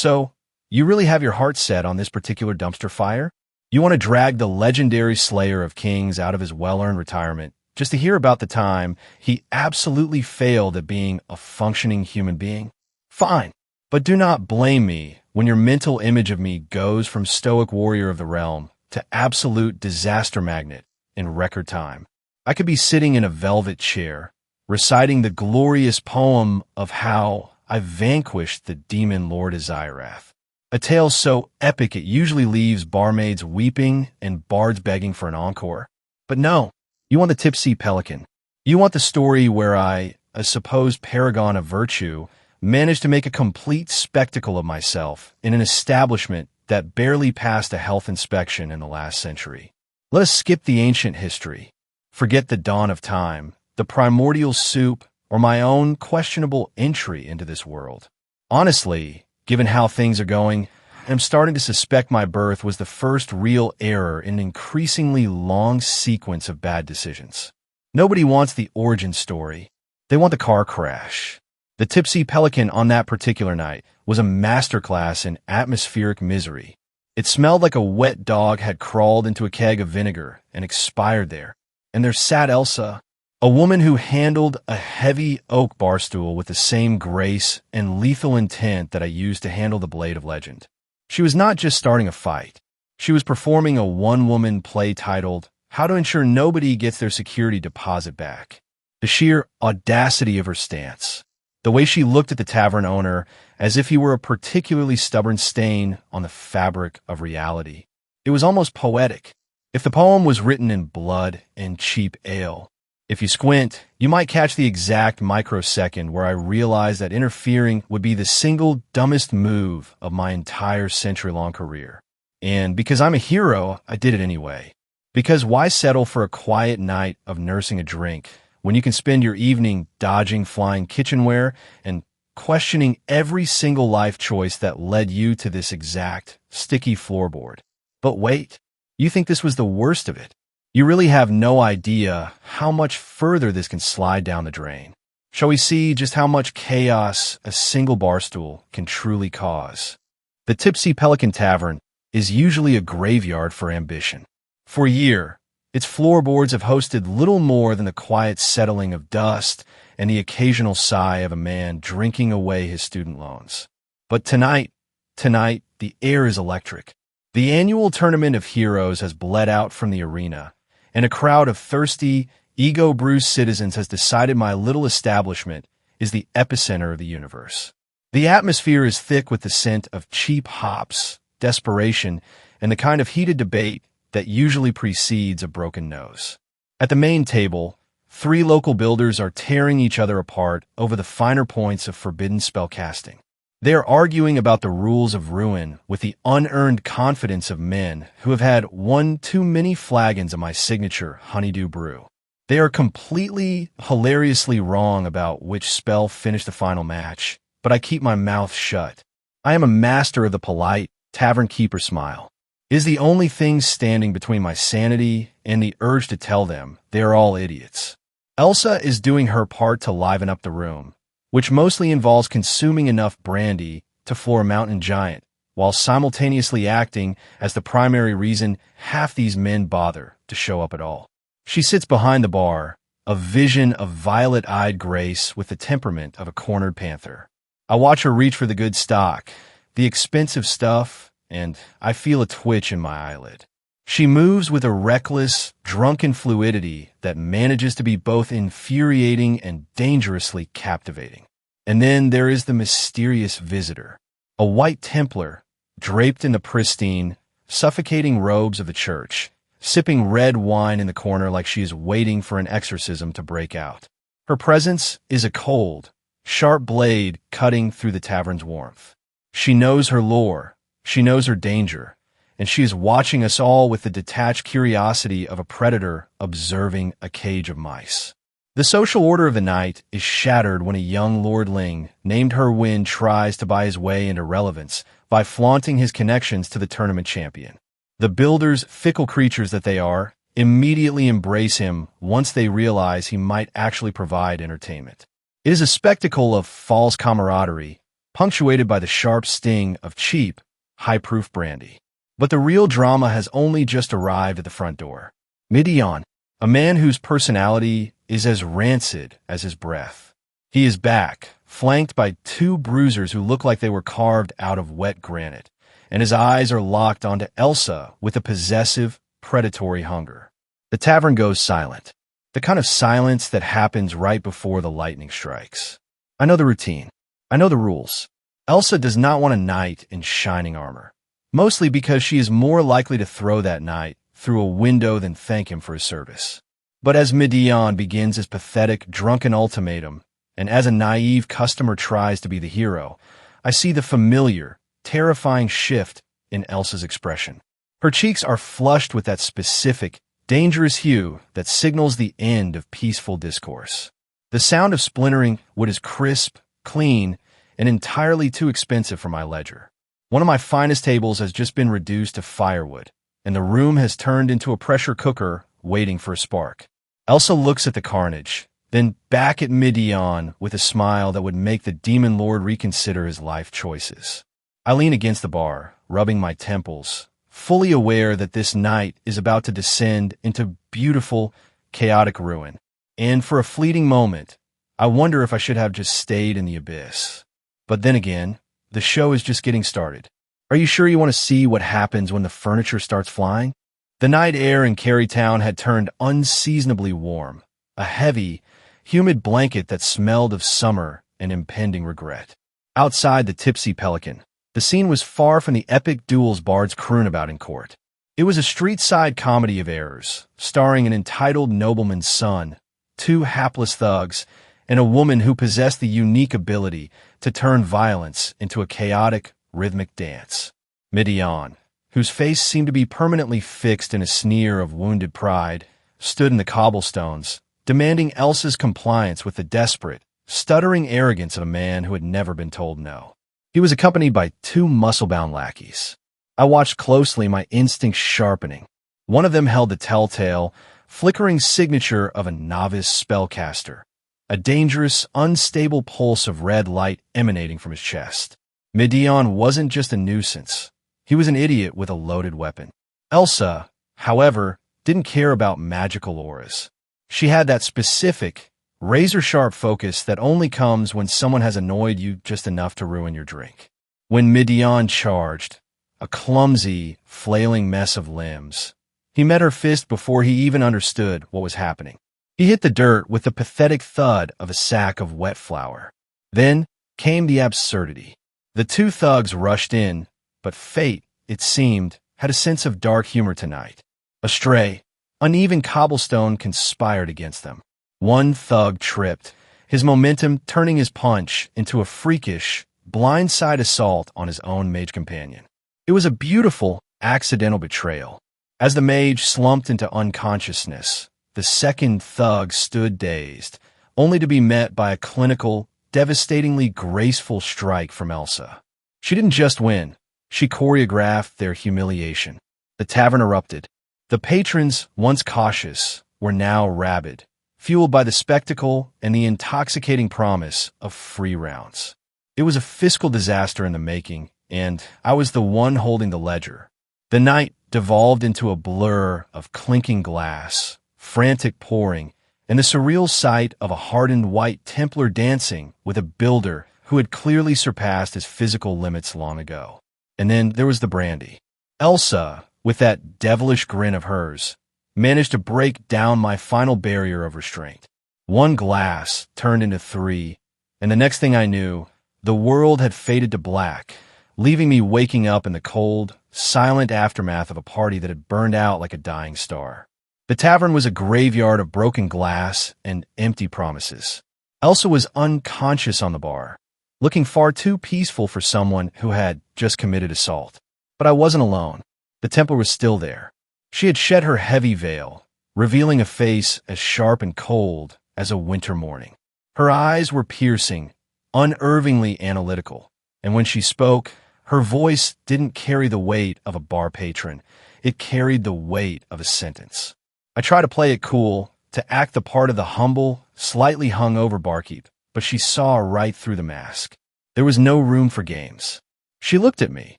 So, you really have your heart set on this particular dumpster fire? You want to drag the legendary Slayer of Kings out of his well-earned retirement just to hear about the time he absolutely failed at being a functioning human being? Fine, but do not blame me when your mental image of me goes from stoic warrior of the realm to absolute disaster magnet in record time. I could be sitting in a velvet chair, reciting the glorious poem of how I vanquished the demon Lord Azirath. A tale so epic it usually leaves barmaids weeping and bards begging for an encore. But no, you want the Tipsy Pelican. You want the story where I, a supposed paragon of virtue, managed to make a complete spectacle of myself in an establishment that barely passed a health inspection in the last century. Let us skip the ancient history. Forget the dawn of time, the primordial soup, or my own questionable entry into this world. Honestly, given how things are going, I'm starting to suspect my birth was the first real error in an increasingly long sequence of bad decisions. Nobody wants the origin story. They want the car crash. The Tipsy Pelican on that particular night was a masterclass in atmospheric misery. It smelled like a wet dog had crawled into a keg of vinegar and expired there. And there sat Elsa, a woman who handled a heavy oak barstool with the same grace and lethal intent that I used to handle the Blade of Legend. She was not just starting a fight. She was performing a one-woman play titled, How to Ensure Nobody Gets Their Security Deposit Back. The sheer audacity of her stance. The way she looked at the tavern owner as if he were a particularly stubborn stain on the fabric of reality. It was almost poetic. If the poem was written in blood and cheap ale, if you squint, you might catch the exact microsecond where I realized that interfering would be the single dumbest move of my entire century-long career. And because I'm a hero, I did it anyway. Because why settle for a quiet night of nursing a drink when you can spend your evening dodging flying kitchenware and questioning every single life choice that led you to this exact sticky floorboard? But wait, you think this was the worst of it? You really have no idea how much further this can slide down the drain. Shall we see just how much chaos a single barstool can truly cause? The Tipsy Pelican Tavern is usually a graveyard for ambition. For a year, its floorboards have hosted little more than the quiet settling of dust and the occasional sigh of a man drinking away his student loans. But tonight, the air is electric. The annual Tournament of Heroes has bled out from the arena, and a crowd of thirsty, ego-bruised citizens has decided my little establishment is the epicenter of the universe. The atmosphere is thick with the scent of cheap hops, desperation, and the kind of heated debate that usually precedes a broken nose. At the main table, 3 local builders are tearing each other apart over the finer points of forbidden spellcasting. They are arguing about the rules of ruin with the unearned confidence of men who have had one too many flagons of my signature honeydew brew. They are completely, hilariously wrong about which spell finished the final match, but I keep my mouth shut. I am a master of the polite, tavern keeper smile. It is the only thing standing between my sanity and the urge to tell them they are all idiots. Elsa is doing her part to liven up the room, which mostly involves consuming enough brandy to floor a mountain giant, while simultaneously acting as the primary reason half these men bother to show up at all. She sits behind the bar, a vision of violet-eyed grace with the temperament of a cornered panther. I watch her reach for the good stock, the expensive stuff, and I feel a twitch in my eyelid. She moves with a reckless, drunken fluidity that manages to be both infuriating and dangerously captivating. And then there is the mysterious visitor, a white Templar, draped in the pristine, suffocating robes of the church, sipping red wine in the corner like she is waiting for an exorcism to break out. Her presence is a cold, sharp blade cutting through the tavern's warmth. She knows her lore, she knows her danger, and she is watching us all with the detached curiosity of a predator observing a cage of mice. The social order of the night is shattered when a young lordling named Herwin tries to buy his way into relevance by flaunting his connections to the tournament champion. The builders, fickle creatures that they are, immediately embrace him once they realize he might actually provide entertainment. It is a spectacle of false camaraderie, punctuated by the sharp sting of cheap, high-proof brandy. But the real drama has only just arrived at the front door. Midian, a man whose personality is as rancid as his breath. He is back, flanked by two bruisers who look like they were carved out of wet granite, and his eyes are locked onto Elsa with a possessive, predatory hunger. The tavern goes silent, the kind of silence that happens right before the lightning strikes. I know the routine. I know the rules. Elsa does not want a knight in shining armor, mostly because she is more likely to throw that knight through a window than thank him for his service. But as Midian begins his pathetic, drunken ultimatum, and as a naive customer tries to be the hero, I see the familiar, terrifying shift in Elsa's expression. Her cheeks are flushed with that specific, dangerous hue that signals the end of peaceful discourse. The sound of splintering wood is crisp, clean, and entirely too expensive for my ledger. One of my finest tables has just been reduced to firewood, and the room has turned into a pressure cooker waiting for a spark. Elsa looks at the carnage, then back at Midian with a smile that would make the demon lord reconsider his life choices. I lean against the bar, rubbing my temples, fully aware that this night is about to descend into beautiful, chaotic ruin. And for a fleeting moment, I wonder if I should have just stayed in the abyss. But then again, the show is just getting started. Are you sure you want to see what happens when the furniture starts flying? The night air in Carytown had turned unseasonably warm, a heavy, humid blanket that smelled of summer and impending regret. Outside the Tipsy Pelican, the scene was far from the epic duels bards croon about in court. It was a street-side comedy of errors, starring an entitled nobleman's son, two hapless thugs, and a woman who possessed the unique ability to turn violence into a chaotic, rhythmic dance. Midian, whose face seemed to be permanently fixed in a sneer of wounded pride, stood in the cobblestones, demanding Elsa's compliance with the desperate, stuttering arrogance of a man who had never been told no. He was accompanied by two muscle-bound lackeys. I watched closely, my instincts sharpening. One of them held the telltale, flickering signature of a novice spellcaster, a dangerous, unstable pulse of red light emanating from his chest. Midian wasn't just a nuisance. He was an idiot with a loaded weapon. Elsa, however, didn't care about magical auras. She had that specific, razor-sharp focus that only comes when someone has annoyed you just enough to ruin your drink. When Midian charged, a clumsy, flailing mess of limbs, he met her fist before he even understood what was happening. He hit the dirt with the pathetic thud of a sack of wet flour. Then came the absurdity. The two thugs rushed in, but fate, it seemed, had a sense of dark humor tonight. A stray, uneven cobblestone conspired against them. One thug tripped, his momentum turning his punch into a freakish, blindside assault on his own mage companion. It was a beautiful, accidental betrayal. As the mage slumped into unconsciousness, the second thug stood dazed, only to be met by a clinical, devastatingly graceful strike from Elsa. She didn't just win, she choreographed their humiliation. The tavern erupted. The patrons, once cautious, were now rabid, fueled by the spectacle and the intoxicating promise of free rounds. It was a fiscal disaster in the making, and I was the one holding the ledger. The night devolved into a blur of clinking glass, frantic pouring, and the surreal sight of a hardened white Templar dancing with a builder who had clearly surpassed his physical limits long ago. And then there was the brandy. Elsa, with that devilish grin of hers, managed to break down my final barrier of restraint. One glass turned into three, and the next thing I knew, the world had faded to black, leaving me waking up in the cold, silent aftermath of a party that had burned out like a dying star. The tavern was a graveyard of broken glass and empty promises. Elsa was unconscious on the bar, looking far too peaceful for someone who had just committed assault. But I wasn't alone. The Templar was still there. She had shed her heavy veil, revealing a face as sharp and cold as a winter morning. Her eyes were piercing, unnervingly analytical, and when she spoke, her voice didn't carry the weight of a bar patron. It carried the weight of a sentence. I tried to play it cool, to act the part of the humble, slightly hungover barkeep, but she saw right through the mask. There was no room for games. She looked at me,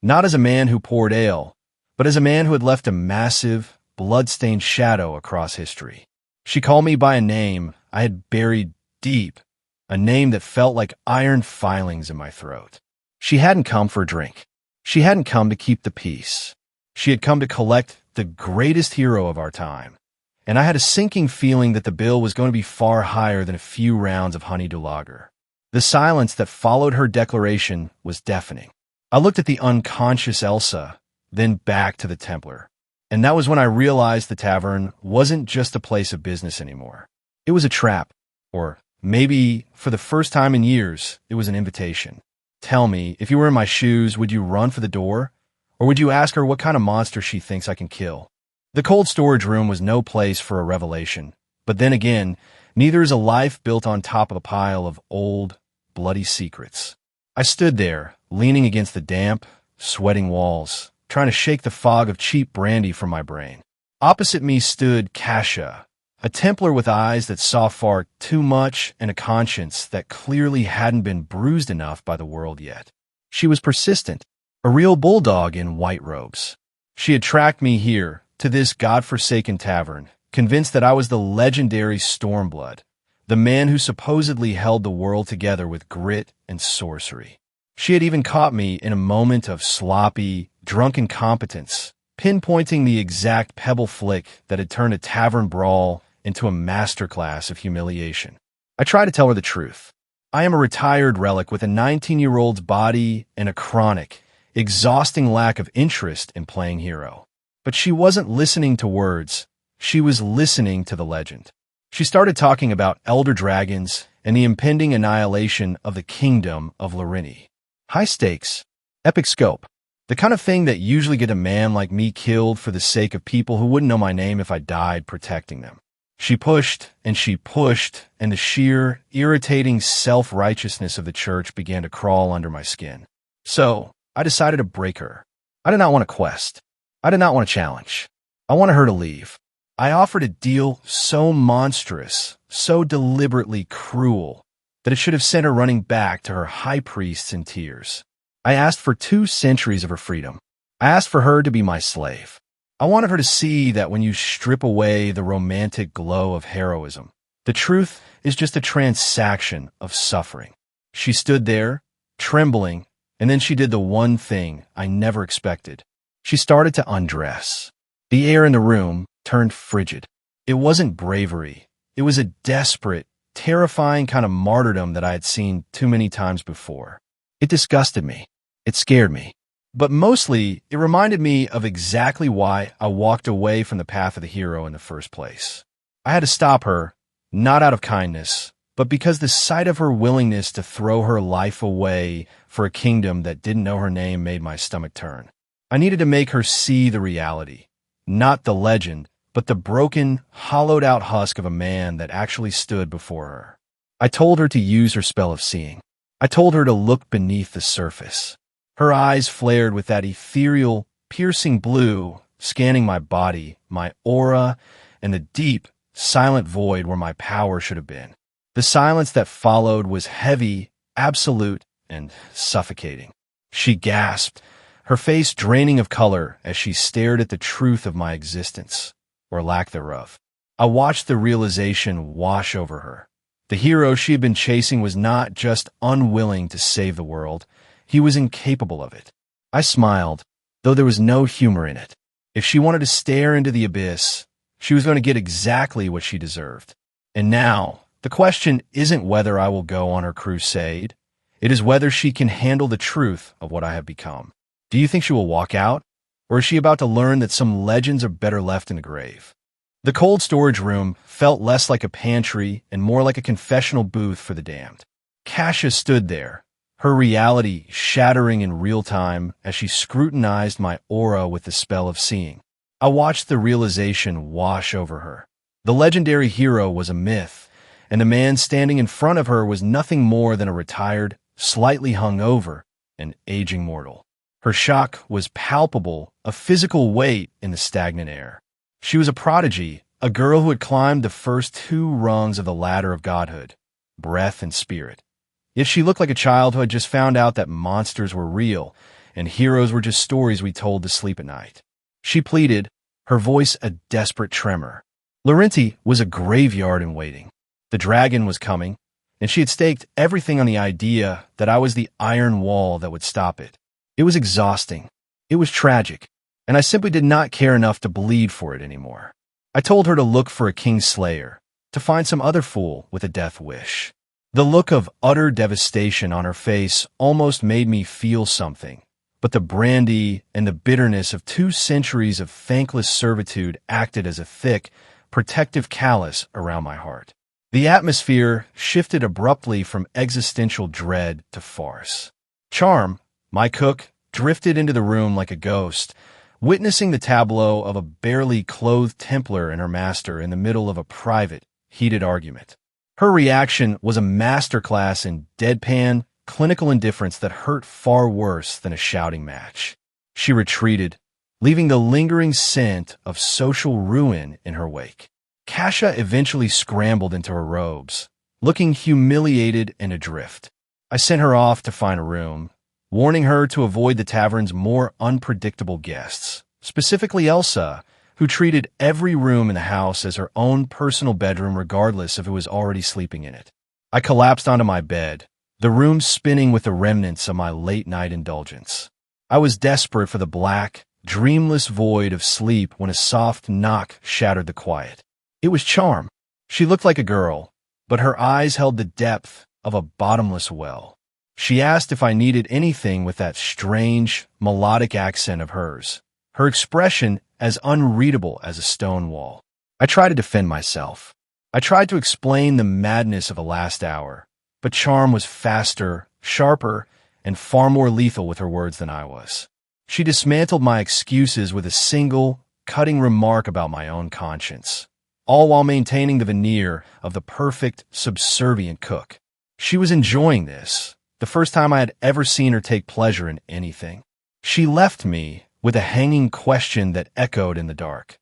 not as a man who poured ale, but as a man who had left a massive, blood-stained shadow across history. She called me by a name I had buried deep, a name that felt like iron filings in my throat. She hadn't come for a drink. She hadn't come to keep the peace. She had come to collect the greatest hero of our time. And I had a sinking feeling that the bill was going to be far higher than a few rounds of honeydew lager. The silence that followed her declaration was deafening. I looked at the unconscious Elsa, then back to the Templar. And that was when I realized the tavern wasn't just a place of business anymore. It was a trap. Or maybe, for the first time in years, it was an invitation. Tell me, if you were in my shoes, would you run for the door? Or would you ask her what kind of monster she thinks I can kill? The cold storage room was no place for a revelation. But then again, neither is a life built on top of a pile of old, bloody secrets. I stood there, leaning against the damp, sweating walls, trying to shake the fog of cheap brandy from my brain. Opposite me stood Kasha, a Templar with eyes that saw far too much and a conscience that clearly hadn't been bruised enough by the world yet. She was persistent, a real bulldog in white robes. She had tracked me here, to this godforsaken tavern, convinced that I was the legendary Stormblood, the man who supposedly held the world together with grit and sorcery. She had even caught me in a moment of sloppy, drunken competence, pinpointing the exact pebble flick that had turned a tavern brawl into a masterclass of humiliation. I tried to tell her the truth. I am a retired relic with a 19-year-old's body and a chronic, exhausting lack of interest in playing hero. But she wasn't listening to words. She was listening to the legend. She started talking about elder dragons and the impending annihilation of the kingdom of Larini. High stakes, epic scope, the kind of thing that usually get a man like me killed for the sake of people who wouldn't know my name if I died protecting them. She pushed, and the sheer, irritating self-righteousness of the church began to crawl under my skin. So, I decided to break her. I did not want a quest. I did not want a challenge. I wanted her to leave. I offered a deal so monstrous, so deliberately cruel, that it should have sent her running back to her high priests in tears. I asked for 2 centuries of her freedom. I asked for her to be my slave. I wanted her to see that when you strip away the romantic glow of heroism, the truth is just a transaction of suffering. She stood there, trembling, and then she did the one thing I never expected. She started to undress. The air in the room turned frigid. It wasn't bravery. It was a desperate, terrifying kind of martyrdom that I had seen too many times before. It disgusted me. It scared me. But mostly, it reminded me of exactly why I walked away from the path of the hero in the first place. I had to stop her, not out of kindness, but because the sight of her willingness to throw her life away for a kingdom that didn't know her name made my stomach turn. I needed to make her see the reality, not the legend, but the broken, hollowed-out husk of a man that actually stood before her. I told her to use her spell of seeing. I told her to look beneath the surface. Her eyes flared with that ethereal, piercing blue, scanning my body, my aura, and the deep, silent void where my power should have been. The silence that followed was heavy, absolute, and suffocating. She gasped, her face draining of color as she stared at the truth of my existence, or lack thereof. I watched the realization wash over her. The hero she had been chasing was not just unwilling to save the world, he was incapable of it. I smiled, though there was no humor in it. If she wanted to stare into the abyss, she was going to get exactly what she deserved. And now, the question isn't whether I will go on her crusade. It is whether she can handle the truth of what I have become. Do you think she will walk out? Or is she about to learn that some legends are better left in the grave? The cold storage room felt less like a pantry and more like a confessional booth for the damned. Kasha stood there, her reality shattering in real time as she scrutinized my aura with the spell of seeing. I watched the realization wash over her. The legendary hero was a myth, and the man standing in front of her was nothing more than a retired, slightly hungover, and aging mortal. Her shock was palpable, a physical weight in the stagnant air. She was a prodigy, a girl who had climbed the first 2 rungs of the ladder of godhood, breath and spirit. Yet she looked like a child who had just found out that monsters were real and heroes were just stories we told to sleep at night. She pleaded, her voice a desperate tremor. Laurenti was a graveyard in waiting. The dragon was coming, and she had staked everything on the idea that I was the iron wall that would stop it. It was exhausting. It was tragic, and I simply did not care enough to bleed for it anymore. I told her to look for a king slayer, to find some other fool with a death wish. The look of utter devastation on her face almost made me feel something, but the brandy and the bitterness of 2 centuries of thankless servitude acted as a thick, protective callus around my heart. The atmosphere shifted abruptly from existential dread to farce. Charm, my cook, drifted into the room like a ghost, witnessing the tableau of a barely clothed Templar and her master in the middle of a private, heated argument. Her reaction was a masterclass in deadpan, clinical indifference that hurt far worse than a shouting match. She retreated, leaving the lingering scent of social ruin in her wake. Kasha eventually scrambled into her robes, looking humiliated and adrift. I sent her off to find a room, warning her to avoid the tavern's more unpredictable guests, specifically Elsa, who treated every room in the house as her own personal bedroom regardless of who was already sleeping in it. I collapsed onto my bed, the room spinning with the remnants of my late-night indulgence. I was desperate for the black, dreamless void of sleep when a soft knock shattered the quiet. It was Charm. She looked like a girl, but her eyes held the depth of a bottomless well. She asked if I needed anything with that strange, melodic accent of hers, her expression as unreadable as a stone wall. I tried to defend myself. I tried to explain the madness of the last hour, but Charm was faster, sharper, and far more lethal with her words than I was. She dismantled my excuses with a single, cutting remark about my own conscience, all while maintaining the veneer of the perfect, subservient cook. She was enjoying this, the first time I had ever seen her take pleasure in anything. She left me with a hanging question that echoed in the dark.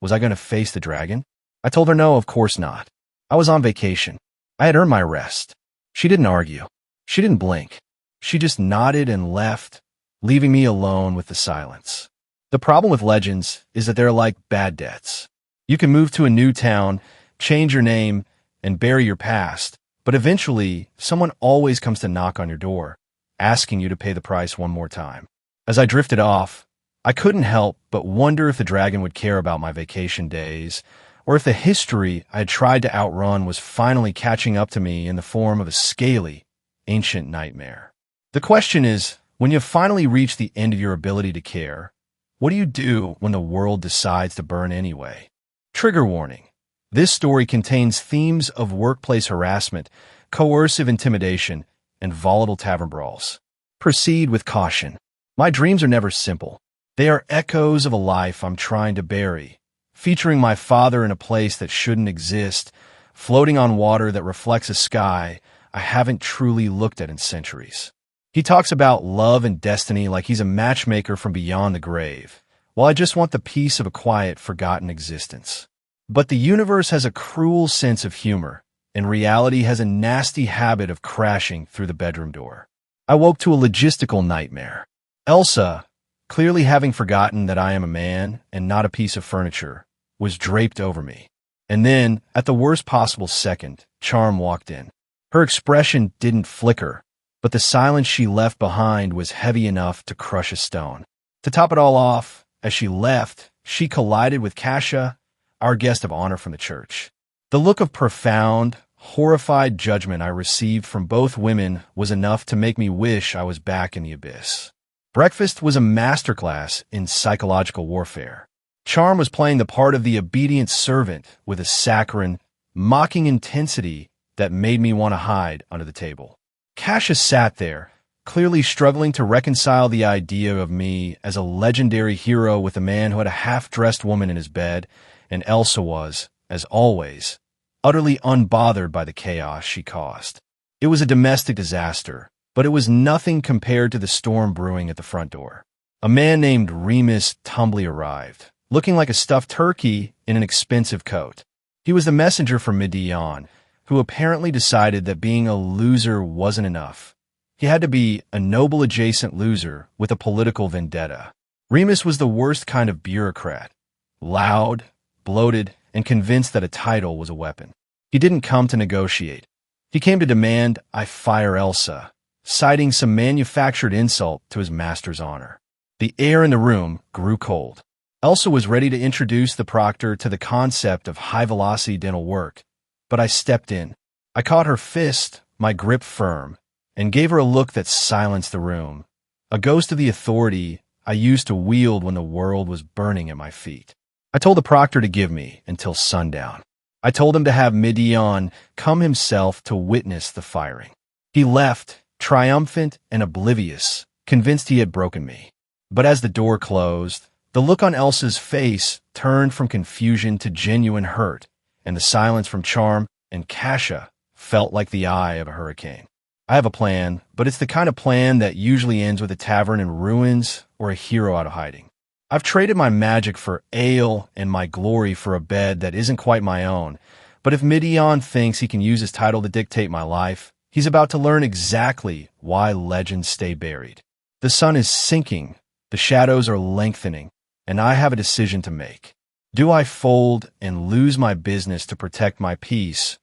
Was I going to face the dragon? I told her no, of course not. I was on vacation. I had earned my rest. She didn't argue. She didn't blink. She just nodded and left, leaving me alone with the silence. The problem with legends is that they're like bad debts. You can move to a new town, change your name, and bury your past, but eventually, someone always comes to knock on your door, asking you to pay the price one more time. As I drifted off, I couldn't help but wonder if the dragon would care about my vacation days, or if the history I had tried to outrun was finally catching up to me in the form of a scaly, ancient nightmare. The question is, when you've finally reached the end of your ability to care, what do you do when the world decides to burn anyway? Trigger warning. This story contains themes of workplace harassment, coercive intimidation, and volatile tavern brawls. Proceed with caution. My dreams are never simple. They are echoes of a life I'm trying to bury, featuring my father in a place that shouldn't exist, floating on water that reflects a sky I haven't truly looked at in centuries. He talks about love and destiny like he's a matchmaker from beyond the grave, while I just want the peace of a quiet, forgotten existence. But the universe has a cruel sense of humor, and reality has a nasty habit of crashing through the bedroom door. I woke to a logistical nightmare. Elsa, clearly having forgotten that I am a man and not a piece of furniture, was draped over me. And then, at the worst possible second, Charm walked in. Her expression didn't flicker, but the silence she left behind was heavy enough to crush a stone. To top it all off, as she left, she collided with Kasha, our guest of honor from the church. The look of profound, horrified judgment I received from both women was enough to make me wish I was back in the abyss. Breakfast was a masterclass in psychological warfare. Charm was playing the part of the obedient servant with a saccharine, mocking intensity that made me want to hide under the table. Kasha sat there, clearly struggling to reconcile the idea of me as a legendary hero with a man who had a half-dressed woman in his bed, and Elsa was, as always, utterly unbothered by the chaos she caused. It was a domestic disaster, but it was nothing compared to the storm brewing at the front door. A man named Remus Tumbly arrived, looking like a stuffed turkey in an expensive coat. He was the messenger from Midian, who who apparently decided that being a loser wasn't enough. He had to be a noble adjacent loser with a political vendetta. Remus was the worst kind of bureaucrat. Loud, bloated, and convinced that a title was a weapon. He didn't come to negotiate. He came to demand I fire Elsa, citing some manufactured insult to his master's honor. The air in the room grew cold. Elsa was ready to introduce the proctor to the concept of high-velocity dental work, but I stepped in. I caught her fist, my grip firm, and gave her a look that silenced the room, a ghost of the authority I used to wield when the world was burning at my feet. I told the proctor to give me until sundown. I told him to have Midian come himself to witness the firing. He left, triumphant and oblivious, convinced he had broken me. But as the door closed, the look on Elsa's face turned from confusion to genuine hurt, and the silence from Charm and Kasha felt like the eye of a hurricane. I have a plan, but it's the kind of plan that usually ends with a tavern in ruins or a hero out of hiding. I've traded my magic for ale and my glory for a bed that isn't quite my own, but if Midian thinks he can use his title to dictate my life, he's about to learn exactly why legends stay buried. The sun is sinking, the shadows are lengthening, and I have a decision to make. Do I fold and lose my business to protect my peace,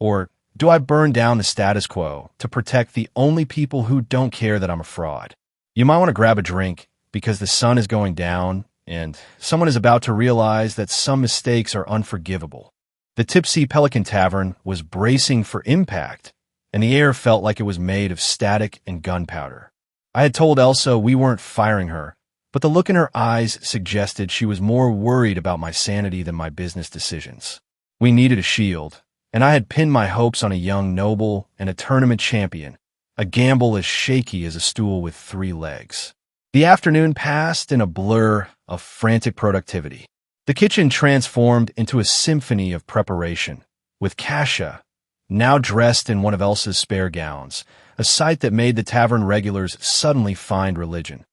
or do I burn down the status quo to protect the only people who don't care that I'm a fraud? You might want to grab a drink because the sun is going down and someone is about to realize that some mistakes are unforgivable. The Tipsy Pelican Tavern was bracing for impact, and the air felt like it was made of static and gunpowder. I had told Elsa we weren't firing her, but the look in her eyes suggested she was more worried about my sanity than my business decisions. We needed a shield, and I had pinned my hopes on a young noble and a tournament champion, a gamble as shaky as a stool with 3 legs. The afternoon passed in a blur of frantic productivity. The kitchen transformed into a symphony of preparation, with Kasha, now dressed in one of Elsa's spare gowns, a sight that made the tavern regulars suddenly find religion,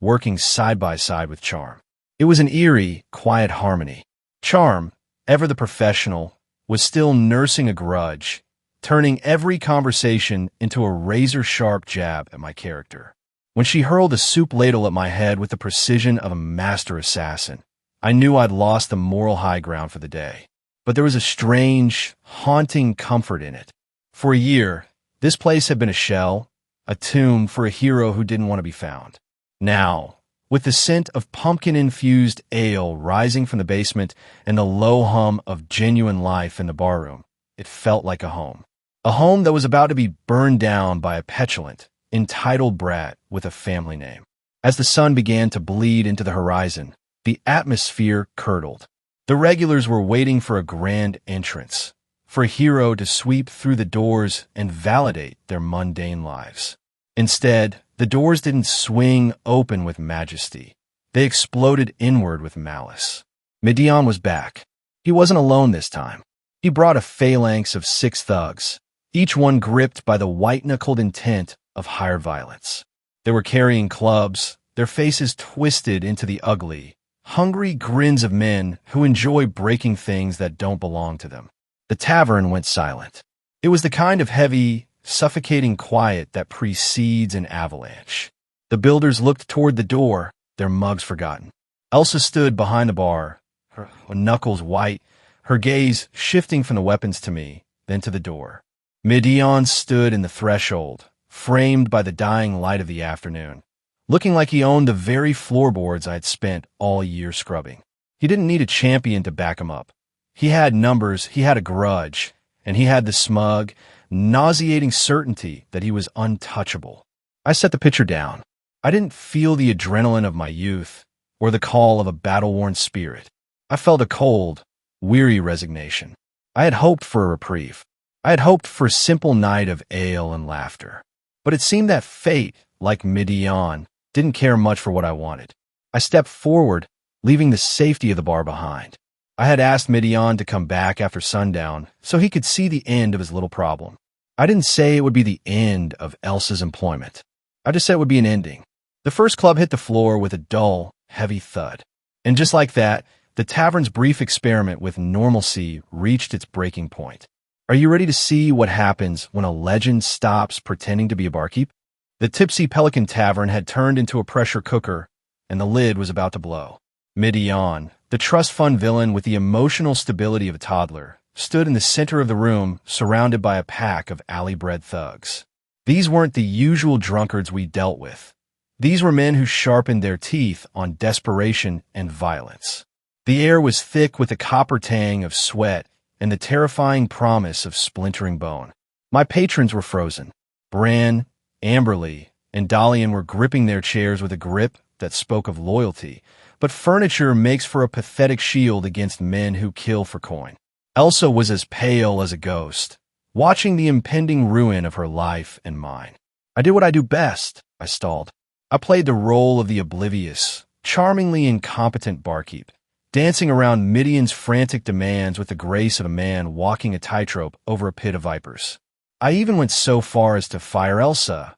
working side by side with Charm. It was an eerie, quiet harmony. Charm, ever the professional, was still nursing a grudge, turning every conversation into a razor-sharp jab at my character. When she hurled a soup ladle at my head with the precision of a master assassin, I knew I'd lost the moral high ground for the day. But there was a strange, haunting comfort in it. For a year, this place had been a shell, a tomb for a hero who didn't want to be found. Now, with the scent of pumpkin-infused ale rising from the basement and the low hum of genuine life in the barroom, it felt like a home. A home that was about to be burned down by a petulant, entitled brat with a family name. As the sun began to bleed into the horizon, the atmosphere curdled. The regulars were waiting for a grand entrance, for a hero to sweep through the doors and validate their mundane lives. Instead, the doors didn't swing open with majesty. They exploded inward with malice. Midian was back. He wasn't alone this time. He brought a phalanx of 6 thugs, each one gripped by the white-knuckled intent of hired violence. They were carrying clubs, their faces twisted into the ugly, hungry grins of men who enjoy breaking things that don't belong to them. The tavern went silent. It was the kind of heavy, suffocating quiet that precedes an avalanche. The builders looked toward the door, their mugs forgotten. Elsa stood behind the bar, her knuckles white, her gaze shifting from the weapons to me, then to the door. Midian stood in the threshold, framed by the dying light of the afternoon, looking like he owned the very floorboards I'd spent all year scrubbing. He didn't need a champion to back him up. He had numbers, he had a grudge, and he had the smug, nauseating certainty that he was untouchable. I set the pitcher down. I didn't feel the adrenaline of my youth or the call of a battle-worn spirit. I felt a cold, weary resignation. I had hoped for a reprieve. I had hoped for a simple night of ale and laughter. But it seemed that fate, like Midian, didn't care much for what I wanted. I stepped forward, leaving the safety of the bar behind. I had asked Midian to come back after sundown so he could see the end of his little problem. I didn't say it would be the end of Elsa's employment. I just said it would be an ending. The first club hit the floor with a dull, heavy thud. And just like that, the tavern's brief experiment with normalcy reached its breaking point. Are you ready to see what happens when a legend stops pretending to be a barkeep? The Tipsy Pelican Tavern had turned into a pressure cooker, and the lid was about to blow. Midian, the trust fund villain with the emotional stability of a toddler, stood in the center of the room, surrounded by a pack of alley-bred thugs. These weren't the usual drunkards we dealt with. These were men who sharpened their teeth on desperation and violence. The air was thick with the copper tang of sweat and the terrifying promise of splintering bone. My patrons were frozen. Bran, Amberly, and Dalian were gripping their chairs with a grip that spoke of loyalty, but furniture makes for a pathetic shield against men who kill for coin. Elsa was as pale as a ghost, watching the impending ruin of her life and mine. I did what I do best, I stalled. I played the role of the oblivious, charmingly incompetent barkeep, dancing around Midian's frantic demands with the grace of a man walking a tightrope over a pit of vipers. I even went so far as to fire Elsa,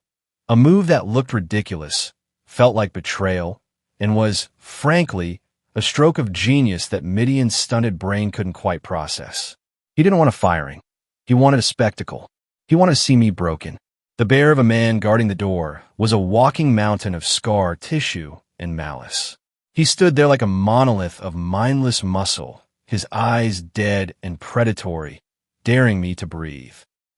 a move that looked ridiculous, felt like betrayal, and was, frankly, a stroke of genius that Midian's stunted brain couldn't quite process. He didn't want a firing. He wanted a spectacle. He wanted to see me broken. The bear of a man guarding the door was a walking mountain of scar tissue and malice. He stood there like a monolith of mindless muscle, his eyes dead and predatory, daring me to breathe.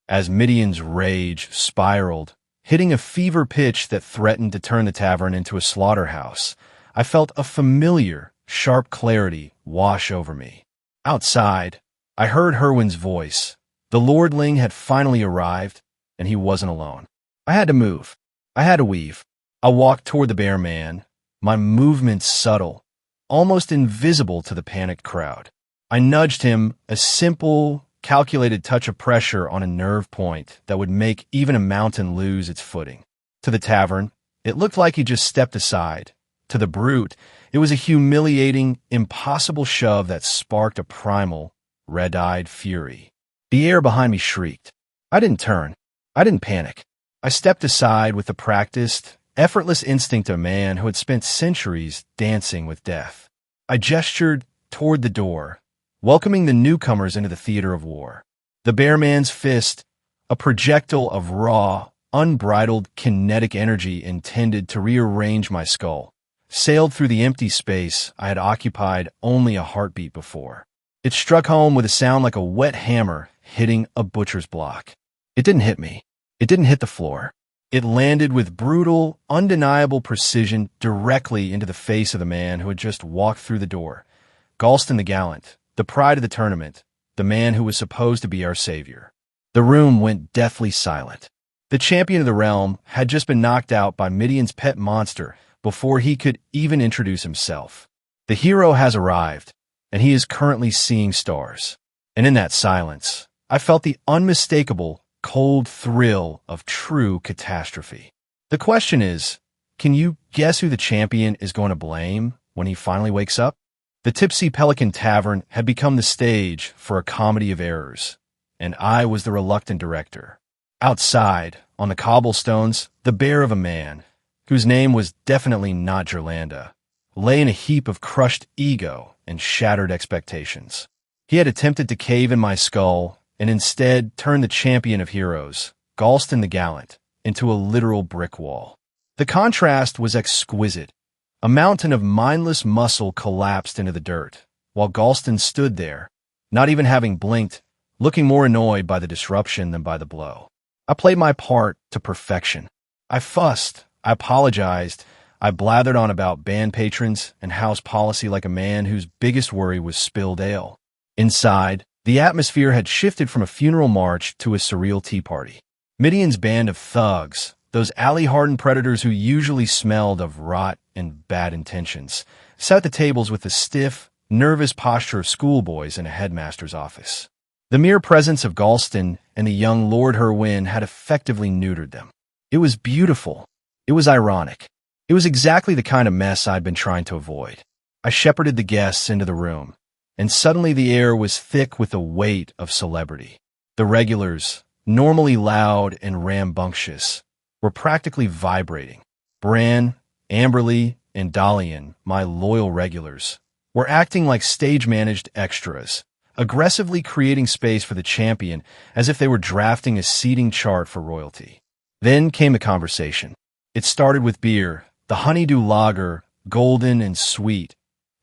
As Midian's rage spiraled, hitting a fever pitch that threatened to turn the tavern into a slaughterhouse, I felt a familiar, sharp clarity wash over me. Outside, I heard Herwin's voice. The lordling had finally arrived, and he wasn't alone. I had to move. I had to weave. I walked toward the bear man, my movements subtle, almost invisible to the panicked crowd. I nudged him, a simple, calculated touch of pressure on a nerve point that would make even a mountain lose its footing. To the tavern, it looked like he just stepped aside. To the brute, it was a humiliating, impossible shove that sparked a primal, red-eyed fury. The air behind me shrieked. I didn't turn. I didn't panic. I stepped aside with the practiced, effortless instinct of a man who had spent centuries dancing with death. I gestured toward the door, welcoming the newcomers into the theater of war. The bear man's fist, a projectile of raw, unbridled kinetic energy intended to rearrange my skull, sailed through the empty space I had occupied only a heartbeat before. It struck home with a sound like a wet hammer hitting a butcher's block. It didn't hit me. It didn't hit the floor. It landed with brutal, undeniable precision directly into the face of the man who had just walked through the door. Galston the Gallant, the pride of the tournament, the man who was supposed to be our savior. The room went deathly silent. The champion of the realm had just been knocked out by Midian's pet monster before he could even introduce himself. The hero has arrived, and he is currently seeing stars. And in that silence, I felt the unmistakable, cold thrill of true catastrophe. The question is, can you guess who the champion is going to blame when he finally wakes up? The Tipsy Pelican Tavern had become the stage for a comedy of errors, and I was the reluctant director. Outside, on the cobblestones, the bear of a man, whose name was definitely not Gerlanda, lay in a heap of crushed ego and shattered expectations. He had attempted to cave in my skull and instead turned the champion of heroes, Galston the Gallant, into a literal brick wall. The contrast was exquisite. A mountain of mindless muscle collapsed into the dirt, while Galston stood there, not even having blinked, looking more annoyed by the disruption than by the blow. I played my part to perfection. I fussed, I apologized, I blathered on about band patrons and house policy like a man whose biggest worry was spilled ale. Inside, the atmosphere had shifted from a funeral march to a surreal tea party. Midian's band of thugs, those alley-hardened predators who usually smelled of rot and bad intentions, sat at the tables with the stiff, nervous posture of schoolboys in a headmaster's office. The mere presence of Galston and the young Lord Herwin had effectively neutered them. It was beautiful. It was ironic. It was exactly the kind of mess I'd been trying to avoid. I shepherded the guests into the room, and suddenly the air was thick with the weight of celebrity. The regulars, normally loud and rambunctious, were practically vibrating. Bran, Amberly, and Dalian, my loyal regulars, were acting like stage-managed extras, aggressively creating space for the champion as if they were drafting a seating chart for royalty. Then came the conversation. It started with beer, the honeydew lager, golden and sweet,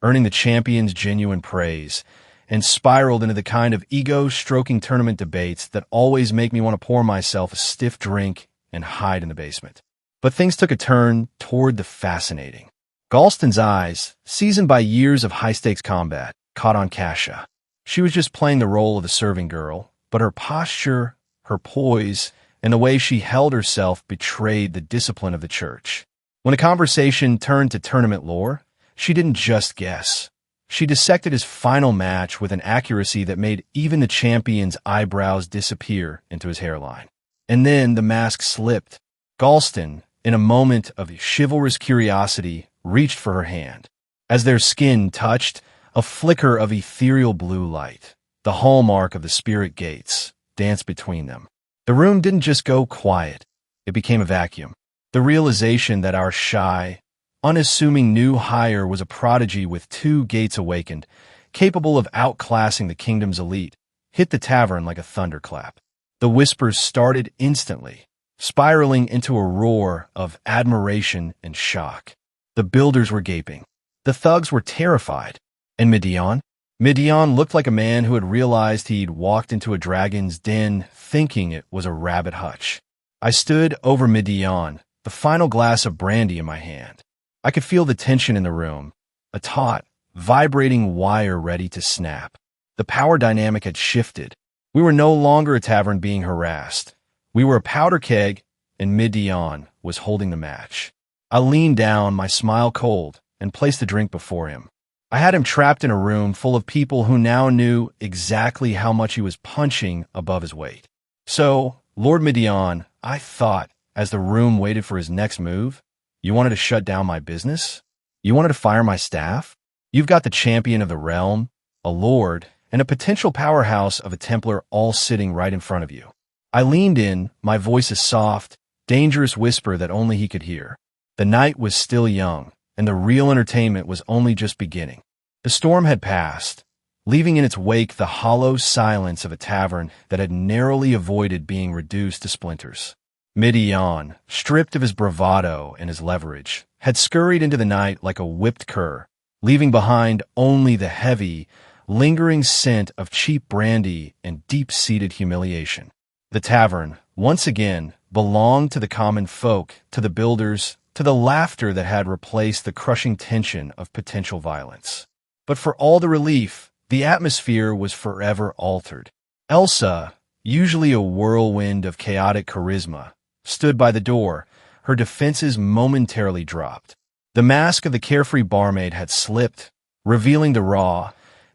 earning the champion's genuine praise, and spiraled into the kind of ego-stroking tournament debates that always make me want to pour myself a stiff drink and hide in the basement. But things took a turn toward the fascinating. Galston's eyes, seasoned by years of high-stakes combat, caught on Kasha. She was just playing the role of the serving girl, but her posture, her poise, and the way she held herself betrayed the discipline of the church. When the conversation turned to tournament lore, she didn't just guess. She dissected his final match with an accuracy that made even the champion's eyebrows disappear into his hairline. And then the mask slipped. Galston, in a moment of chivalrous curiosity, reached for her hand. As their skin touched, a flicker of ethereal blue light, the hallmark of the spirit gates, danced between them. The room didn't just go quiet. It became a vacuum. The realization that our shy, unassuming new hire was a prodigy with 2 gates awakened, capable of outclassing the kingdom's elite, hit the tavern like a thunderclap. The whispers started instantly, spiraling into a roar of admiration and shock. The builders were gaping. The thugs were terrified. And Midian? Midian looked like a man who had realized he'd walked into a dragon's den thinking it was a rabbit hutch. I stood over Midian, the final glass of brandy in my hand. I could feel the tension in the room, a taut, vibrating wire ready to snap. The power dynamic had shifted. We were no longer a tavern being harassed. We were a powder keg, and Midian was holding the match. I leaned down, my smile cold, and placed the drink before him. I had him trapped in a room full of people who now knew exactly how much he was punching above his weight. So, Lord Midian, I thought, as the room waited for his next move, you wanted to shut down my business? You wanted to fire my staff? You've got the champion of the realm, a lord, and a potential powerhouse of a Templar all sitting right in front of you. I leaned in, my voice a soft, dangerous whisper that only he could hear. The night was still young, and the real entertainment was only just beginning. The storm had passed, leaving in its wake the hollow silence of a tavern that had narrowly avoided being reduced to splinters. Midian, stripped of his bravado and his leverage, had scurried into the night like a whipped cur, leaving behind only the heavy, lingering scent of cheap brandy and deep-seated humiliation. The tavern, once again, belonged to the common folk, to the builders, to the laughter that had replaced the crushing tension of potential violence. But for all the relief, the atmosphere was forever altered. Elsa, usually a whirlwind of chaotic charisma, stood by the door, her defenses momentarily dropped. The mask of the carefree barmaid had slipped, revealing the raw,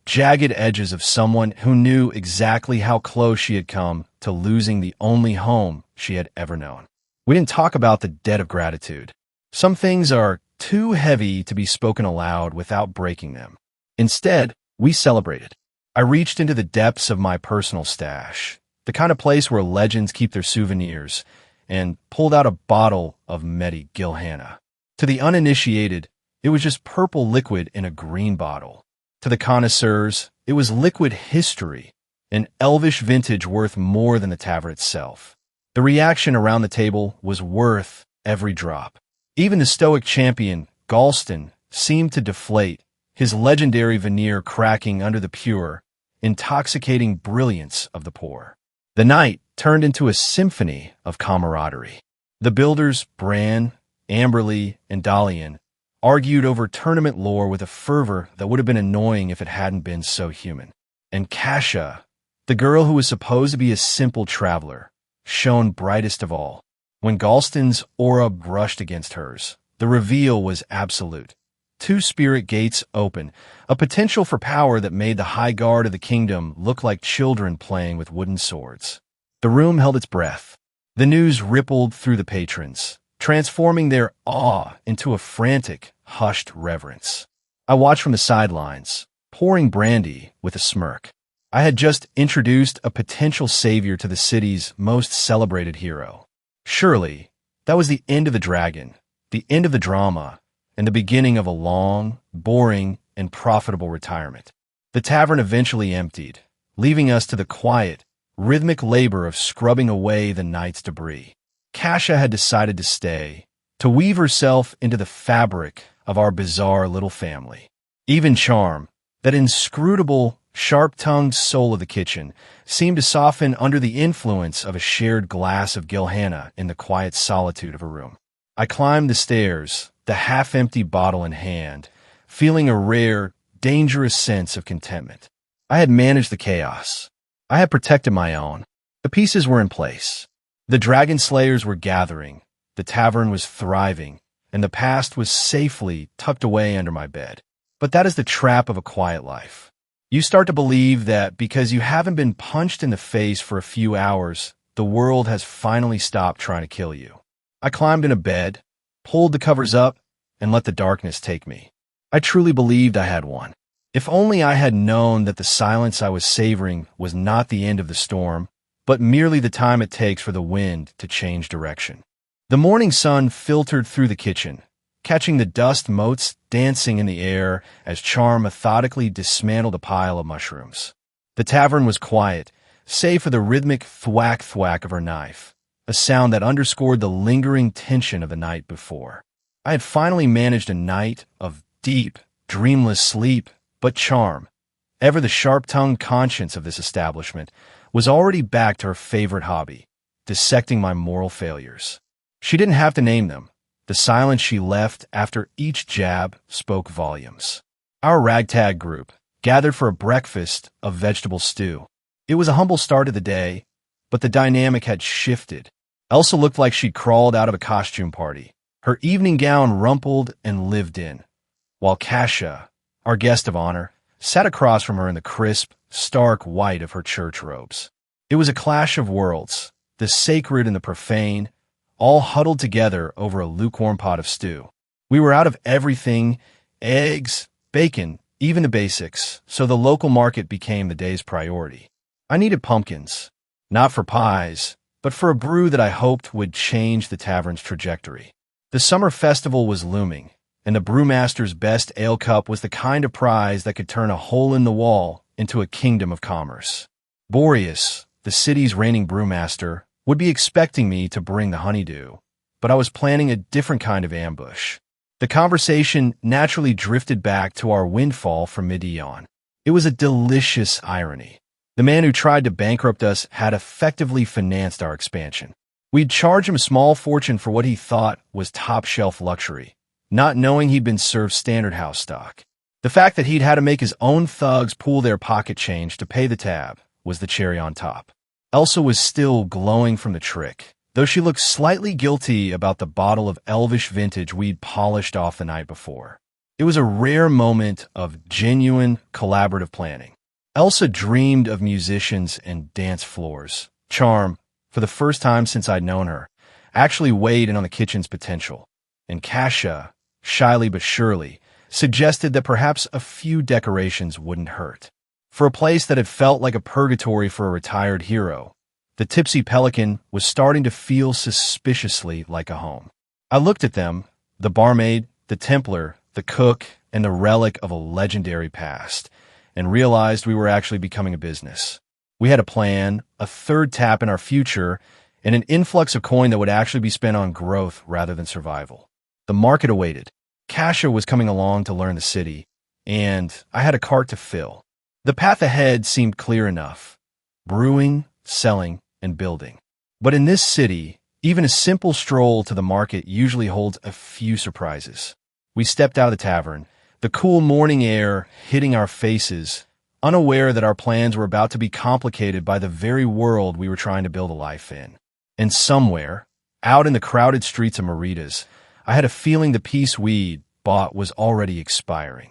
jagged edges of someone who knew exactly how close she had come to losing the only home she had ever known. We didn't talk about the debt of gratitude. Some things are too heavy to be spoken aloud without breaking them. Instead, we celebrated. I reached into the depths of my personal stash, the kind of place where legends keep their souvenirs, and pulled out a bottle of Medi Gilhanna. To the uninitiated, it was just purple liquid in a green bottle. To the connoisseurs, it was liquid history, an elvish vintage worth more than the tavern itself. The reaction around the table was worth every drop. Even the stoic champion, Galston, seemed to deflate, his legendary veneer cracking under the pure, intoxicating brilliance of the pour. The night turned into a symphony of camaraderie. The builders, Bran, Amberly, and Dalian, argued over tournament lore with a fervor that would have been annoying if it hadn't been so human. And Kasha, the girl who was supposed to be a simple traveler, shone brightest of all. When Galston's aura brushed against hers, the reveal was absolute. 2 spirit gates open, a potential for power that made the high guard of the kingdom look like children playing with wooden swords. The room held its breath. The news rippled through the patrons, transforming their awe into a frantic, hushed reverence. I watched from the sidelines, pouring brandy with a smirk. I had just introduced a potential savior to the city's most celebrated hero. Surely, that was the end of the dragon, the end of the drama, and the beginning of a long, boring, and profitable retirement. The tavern eventually emptied, leaving us to the quiet, rhythmic labor of scrubbing away the night's debris. Kasia had decided to stay, to weave herself into the fabric of our bizarre little family. Even Charm, that inscrutable, sharp-tongued soul of the kitchen, seemed to soften under the influence of a shared glass of Gilhana in the quiet solitude of her room. I climbed the stairs, the half-empty bottle in hand, feeling a rare, dangerous sense of contentment. I had managed the chaos. I had protected my own. The pieces were in place. The dragon slayers were gathering, the tavern was thriving, and the past was safely tucked away under my bed. But that is the trap of a quiet life. You start to believe that because you haven't been punched in the face for a few hours, the world has finally stopped trying to kill you. I climbed into bed, pulled the covers up, and let the darkness take me. I truly believed I had won. If only I had known that the silence I was savoring was not the end of the storm, but merely the time it takes for the wind to change direction. The morning sun filtered through the kitchen, catching the dust motes dancing in the air as Charm methodically dismantled a pile of mushrooms. The tavern was quiet, save for the rhythmic thwack-thwack of her knife, a sound that underscored the lingering tension of the night before. I had finally managed a night of deep, dreamless sleep, but Charm, ever the sharp-tongued conscience of this establishment, was already back to her favorite hobby, dissecting my moral failures. She didn't have to name them. The silence she left after each jab spoke volumes. Our ragtag group gathered for a breakfast of vegetable stew. It was a humble start of the day, but the dynamic had shifted. Elsa looked like she'd crawled out of a costume party, her evening gown rumpled and lived in, while Kasia, our guest of honor, sat across from her in the crisp, stark white of her church robes. It was a clash of worlds, the sacred and the profane, all huddled together over a lukewarm pot of stew. We were out of everything, eggs, bacon, even the basics, so the local market became the day's priority. I needed pumpkins, not for pies, but for a brew that I hoped would change the tavern's trajectory. The summer festival was looming, and the brewmaster's best ale cup was the kind of prize that could turn a hole in the wall into a kingdom of commerce. Boreas, the city's reigning brewmaster, would be expecting me to bring the honeydew, but I was planning a different kind of ambush. The conversation naturally drifted back to our windfall from mid-eon. It was a delicious irony. The man who tried to bankrupt us had effectively financed our expansion. We'd charge him a small fortune for what he thought was top-shelf luxury, not knowing he'd been served standard house stock. The fact that he'd had to make his own thugs pool their pocket change to pay the tab was the cherry on top. Elsa was still glowing from the trick, though she looked slightly guilty about the bottle of elvish vintage we'd polished off the night before. It was a rare moment of genuine collaborative planning. Elsa dreamed of musicians and dance floors. Charm, for the first time since I'd known her, actually weighed in on the kitchen's potential. And Kasia, shyly but surely, suggested that perhaps a few decorations wouldn't hurt. For a place that had felt like a purgatory for a retired hero, the Tipsy Pelican was starting to feel suspiciously like a home. I looked at them, the barmaid, the Templar, the cook, and the relic of a legendary past, and realized we were actually becoming a business. We had a plan, a third tap in our future, and an influx of coin that would actually be spent on growth rather than survival. The market awaited. Kasia was coming along to learn the city, and I had a cart to fill. The path ahead seemed clear enough. Brewing, selling, and building. But in this city, even a simple stroll to the market usually holds a few surprises. We stepped out of the tavern, the cool morning air hitting our faces, unaware that our plans were about to be complicated by the very world we were trying to build a life in. And somewhere, out in the crowded streets of Meritas, I had a feeling the piece we'd bought was already expiring.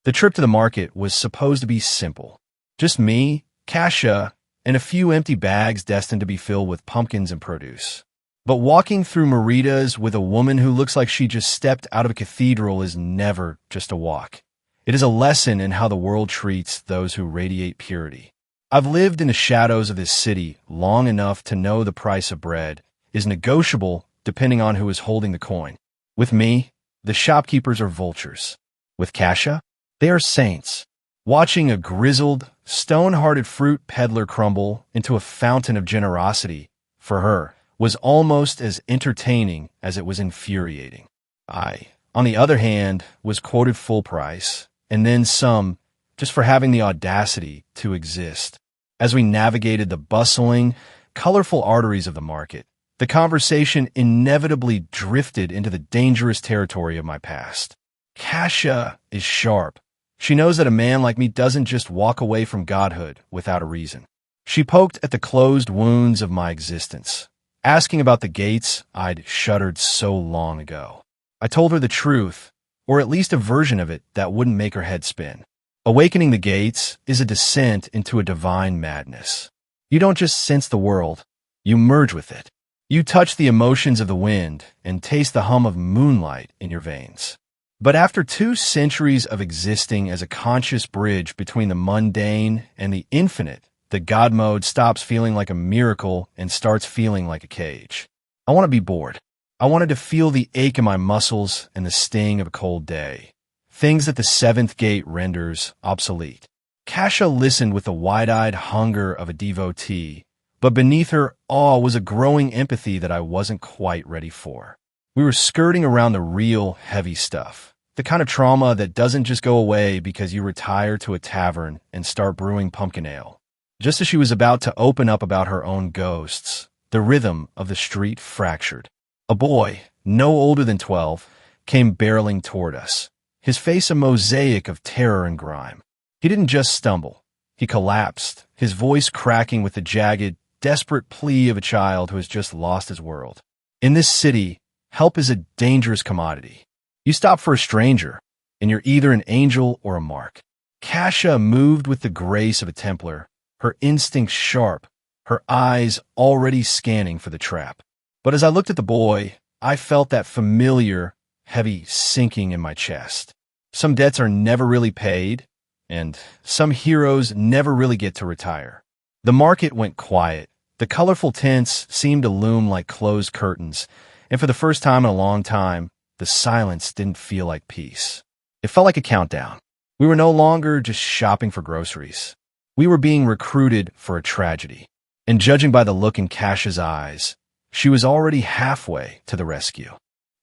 The trip to the market was supposed to be simple. Just me, Kasia, and a few empty bags destined to be filled with pumpkins and produce. But walking through Meritas with a woman who looks like she just stepped out of a cathedral is never just a walk. It is a lesson in how the world treats those who radiate purity. I've lived in the shadows of this city long enough to know the price of bread is negotiable depending on who is holding the coin. With me, the shopkeepers are vultures. With Kasia, they are saints. Watching a grizzled, stone-hearted fruit peddler crumble into a fountain of generosity, for her, was almost as entertaining as it was infuriating. I, on the other hand, was quoted full price, and then some, just for having the audacity to exist. As we navigated the bustling, colorful arteries of the market, the conversation inevitably drifted into the dangerous territory of my past. Kasha is sharp. She knows that a man like me doesn't just walk away from godhood without a reason. She poked at the closed wounds of my existence, asking about the gates I'd shuddered so long ago. I told her the truth, or at least a version of it that wouldn't make her head spin. Awakening the gates is a descent into a divine madness. You don't just sense the world, you merge with it. You touch the emotions of the wind and taste the hum of moonlight in your veins. But after 2 centuries of existing as a conscious bridge between the mundane and the infinite, the God mode stops feeling like a miracle and starts feeling like a cage. I want to be bored. I wanted to feel the ache in my muscles and the sting of a cold day. Things that the 7th gate renders obsolete. Kasha listened with the wide-eyed hunger of a devotee, but beneath her awe was a growing empathy that I wasn't quite ready for. We were skirting around the real heavy stuff, the kind of trauma that doesn't just go away because you retire to a tavern and start brewing pumpkin ale. Just as she was about to open up about her own ghosts, the rhythm of the street fractured. A boy, no older than 12, came barreling toward us, his face a mosaic of terror and grime. He didn't just stumble. He collapsed, his voice cracking with the jagged, desperate plea of a child who has just lost his world. In this city, help is a dangerous commodity. You stop for a stranger, and you're either an angel or a mark. Kasha moved with the grace of a Templar, her instincts sharp, her eyes already scanning for the trap. But as I looked at the boy, I felt that familiar, heavy sinking in my chest. Some debts are never really paid, and some heroes never really get to retire. The market went quiet. The colorful tints seemed to loom like closed curtains, and for the first time in a long time, the silence didn't feel like peace. It felt like a countdown. We were no longer just shopping for groceries. We were being recruited for a tragedy. And judging by the look in Kasha's eyes, she was already halfway to the rescue.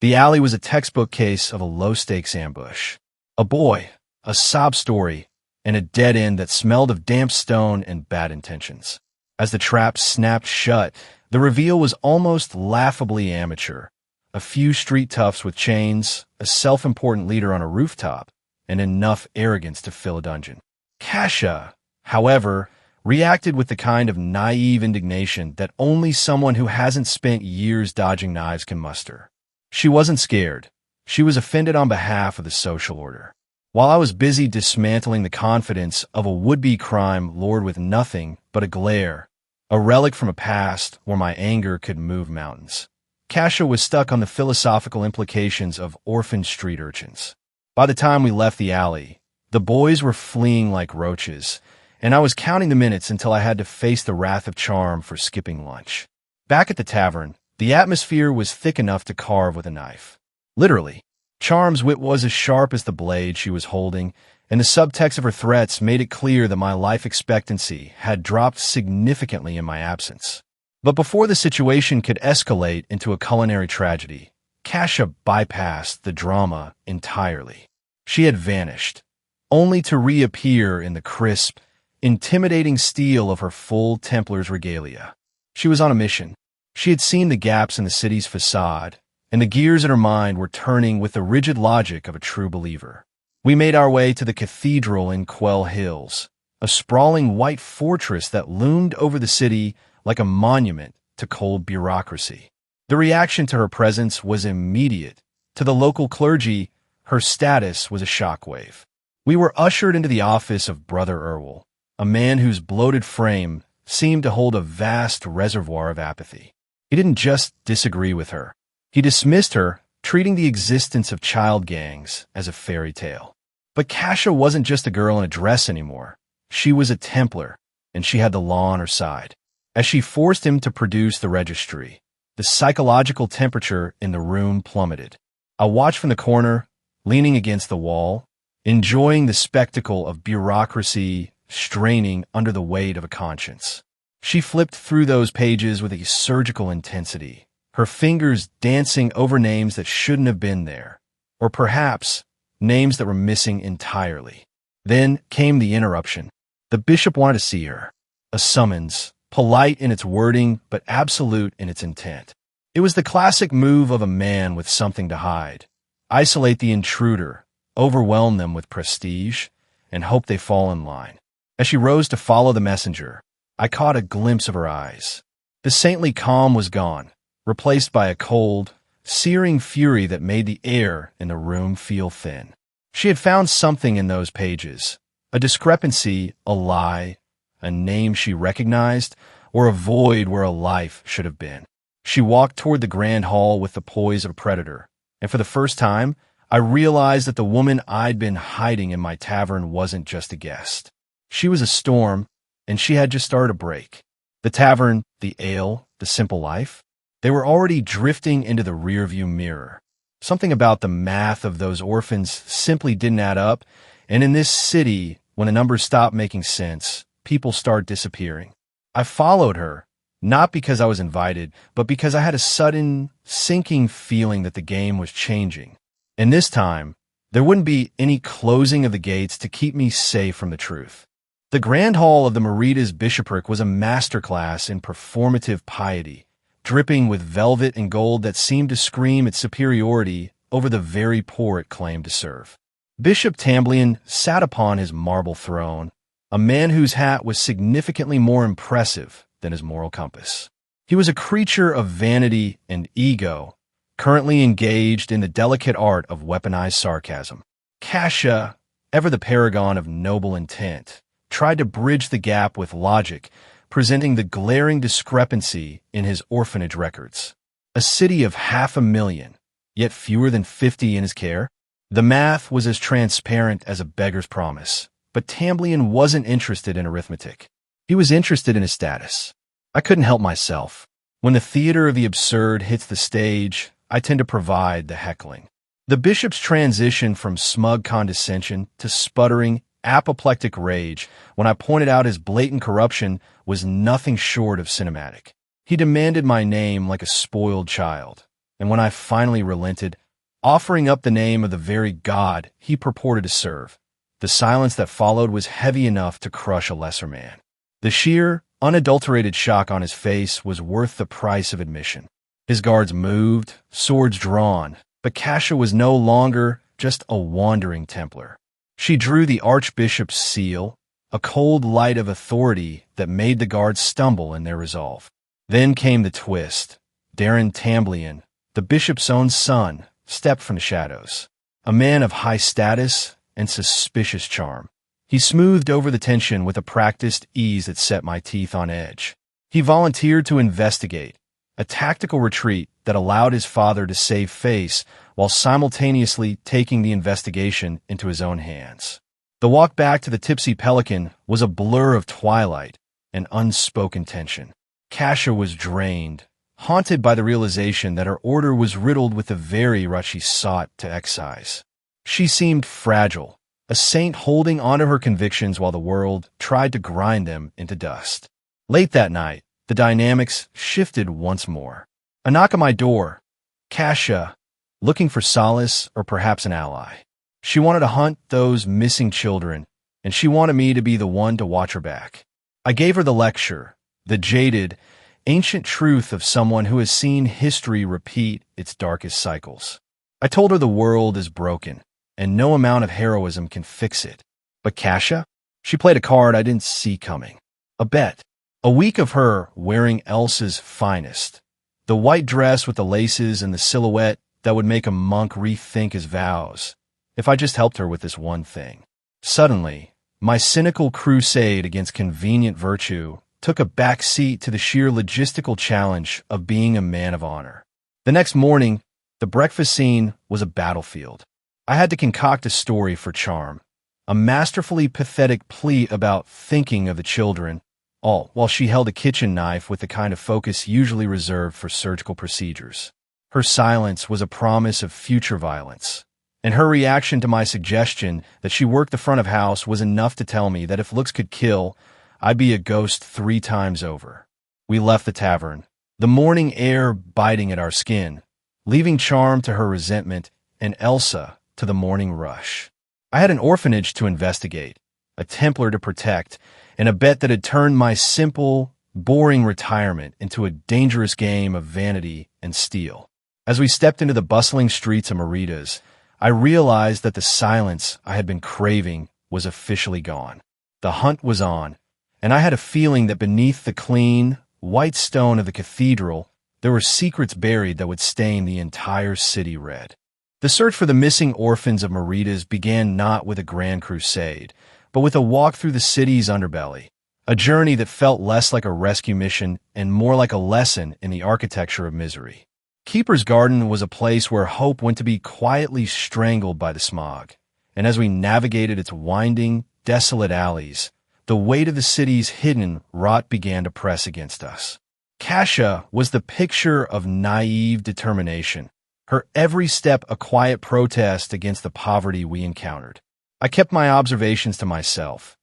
The alley was a textbook case of a low-stakes ambush. A boy, a sob story, and a dead end that smelled of damp stone and bad intentions. As the trap snapped shut, the reveal was almost laughably amateur. A few street toughs with chains, a self-important leader on a rooftop, and enough arrogance to fill a dungeon. Kasha, however, reacted with the kind of naive indignation that only someone who hasn't spent years dodging knives can muster. She wasn't scared. She was offended on behalf of the social order. While I was busy dismantling the confidence of a would-be crime lord with nothing but a glare, a relic from a past where my anger could move mountains, Kasha was stuck on the philosophical implications of orphan street urchins. By the time we left the alley, the boys were fleeing like roaches, and I was counting the minutes until I had to face the wrath of charm for skipping lunch. Back at the tavern, the atmosphere was thick enough to carve with a knife. Literally. Charm's wit was as sharp as the blade she was holding, and the subtext of her threats made it clear that my life expectancy had dropped significantly in my absence. But before the situation could escalate into a culinary tragedy, Kasha bypassed the drama entirely. She had vanished, only to reappear in the crisp, intimidating steel of her full Templar's regalia. She was on a mission. She had seen the gaps in the city's facade, and the gears in her mind were turning with the rigid logic of a true believer. We made our way to the cathedral in Quell Hills, a sprawling white fortress that loomed over the city like a monument to cold bureaucracy. The reaction to her presence was immediate. To the local clergy, her status was a shockwave. We were ushered into the office of Brother Erwell, a man whose bloated frame seemed to hold a vast reservoir of apathy. He didn't just disagree with her. He dismissed her, treating the existence of child gangs as a fairy tale. But Kasha wasn't just a girl in a dress anymore. She was a Templar, and she had the law on her side. As she forced him to produce the registry, the psychological temperature in the room plummeted. I watched from the corner, leaning against the wall, enjoying the spectacle of bureaucracy straining under the weight of a conscience. She flipped through those pages with a surgical intensity, her fingers dancing over names that shouldn't have been there, or perhaps names that were missing entirely. Then came the interruption. The bishop wanted to see her. A summons, polite in its wording but absolute in its intent. It was the classic move of a man with something to hide. Isolate the intruder, overwhelm them with prestige, and hope they fall in line. As she rose to follow the messenger, I caught a glimpse of her eyes. The saintly calm was gone, replaced by a cold, searing fury that made the air in the room feel thin. She had found something in those pages, a discrepancy, a lie, a name she recognized, or a void where a life should have been. She walked toward the grand hall with the poise of a predator, and for the first time, I realized that the woman I'd been hiding in my tavern wasn't just a guest. She was a storm, and she had just started a break. The tavern, the ale, the simple life, they were already drifting into the rearview mirror. Something about the math of those orphans simply didn't add up, and in this city, when the numbers stop making sense, people start disappearing. I followed her, not because I was invited, but because I had a sudden, sinking feeling that the game was changing. And this time, there wouldn't be any closing of the gates to keep me safe from the truth. The Grand Hall of the Merida's bishopric was a masterclass in performative piety, dripping with velvet and gold that seemed to scream its superiority over the very poor it claimed to serve. Bishop Tamblian sat upon his marble throne, a man whose hat was significantly more impressive than his moral compass. He was a creature of vanity and ego, currently engaged in the delicate art of weaponized sarcasm. Kasha, ever the paragon of noble intent, tried to bridge the gap with logic, presenting the glaring discrepancy in his orphanage records. A city of 500,000, yet fewer than 50 in his care. The math was as transparent as a beggar's promise, but Tamblian wasn't interested in arithmetic. He was interested in his status. I couldn't help myself. When the theater of the absurd hits the stage, I tend to provide the heckling. The bishop's transition from smug condescension to sputtering, apoplectic rage when I pointed out his blatant corruption was nothing short of cinematic. He demanded my name like a spoiled child, and when I finally relented, offering up the name of the very god he purported to serve, the silence that followed was heavy enough to crush a lesser man. The sheer, unadulterated shock on his face was worth the price of admission. His guards moved, swords drawn, but Kasha was no longer just a wandering Templar. She drew the archbishop's seal, a cold light of authority that made the guards stumble in their resolve. Then came the twist. Darren Tamblian, the bishop's own son, stepped from the shadows. A man of high status and suspicious charm. He smoothed over the tension with a practiced ease that set my teeth on edge. He volunteered to investigate, a tactical retreat that allowed his father to save face while simultaneously taking the investigation into his own hands. The walk back to the Tipsy Pelican was a blur of twilight and unspoken tension. Kasha was drained, haunted by the realization that her order was riddled with the very rut she sought to excise. She seemed fragile, a saint holding onto her convictions while the world tried to grind them into dust. Late that night, the dynamics shifted once more. A knock on my door. Kasha, looking for solace or perhaps an ally. She wanted to hunt those missing children, and she wanted me to be the one to watch her back. I gave her the lecture, the jaded, ancient truth of someone who has seen history repeat its darkest cycles. I told her the world is broken, and no amount of heroism can fix it. But Kasha? She played a card I didn't see coming. A bet. A week of her wearing Elsa's finest. The white dress with the laces and the silhouette that would make a monk rethink his vows, if I just helped her with this one thing. Suddenly, my cynical crusade against convenient virtue took a back seat to the sheer logistical challenge of being a man of honor. The next morning, the breakfast scene was a battlefield. I had to concoct a story for charm, a masterfully pathetic plea about thinking of the children, all while she held a kitchen knife with the kind of focus usually reserved for surgical procedures. Her silence was a promise of future violence, and her reaction to my suggestion that she work the front of house was enough to tell me that if looks could kill, I'd be a ghost 3 times over. We left the tavern, the morning air biting at our skin, leaving Charm to her resentment and Elsa to the morning rush. I had an orphanage to investigate, a Templar to protect, and a bet that had turned my simple, boring retirement into a dangerous game of vanity and steel. As we stepped into the bustling streets of Merida's, I realized that the silence I had been craving was officially gone. The hunt was on, and I had a feeling that beneath the clean, white stone of the cathedral, there were secrets buried that would stain the entire city red. The search for the missing orphans of Merida's began not with a grand crusade, but with a walk through the city's underbelly, a journey that felt less like a rescue mission and more like a lesson in the architecture of misery. Keeper's Garden was a place where hope went to be quietly strangled by the smog, and as we navigated its winding, desolate alleys, the weight of the city's hidden rot began to press against us. Kasha was the picture of naive determination, her every step a quiet protest against the poverty we encountered. I kept my observations to myself,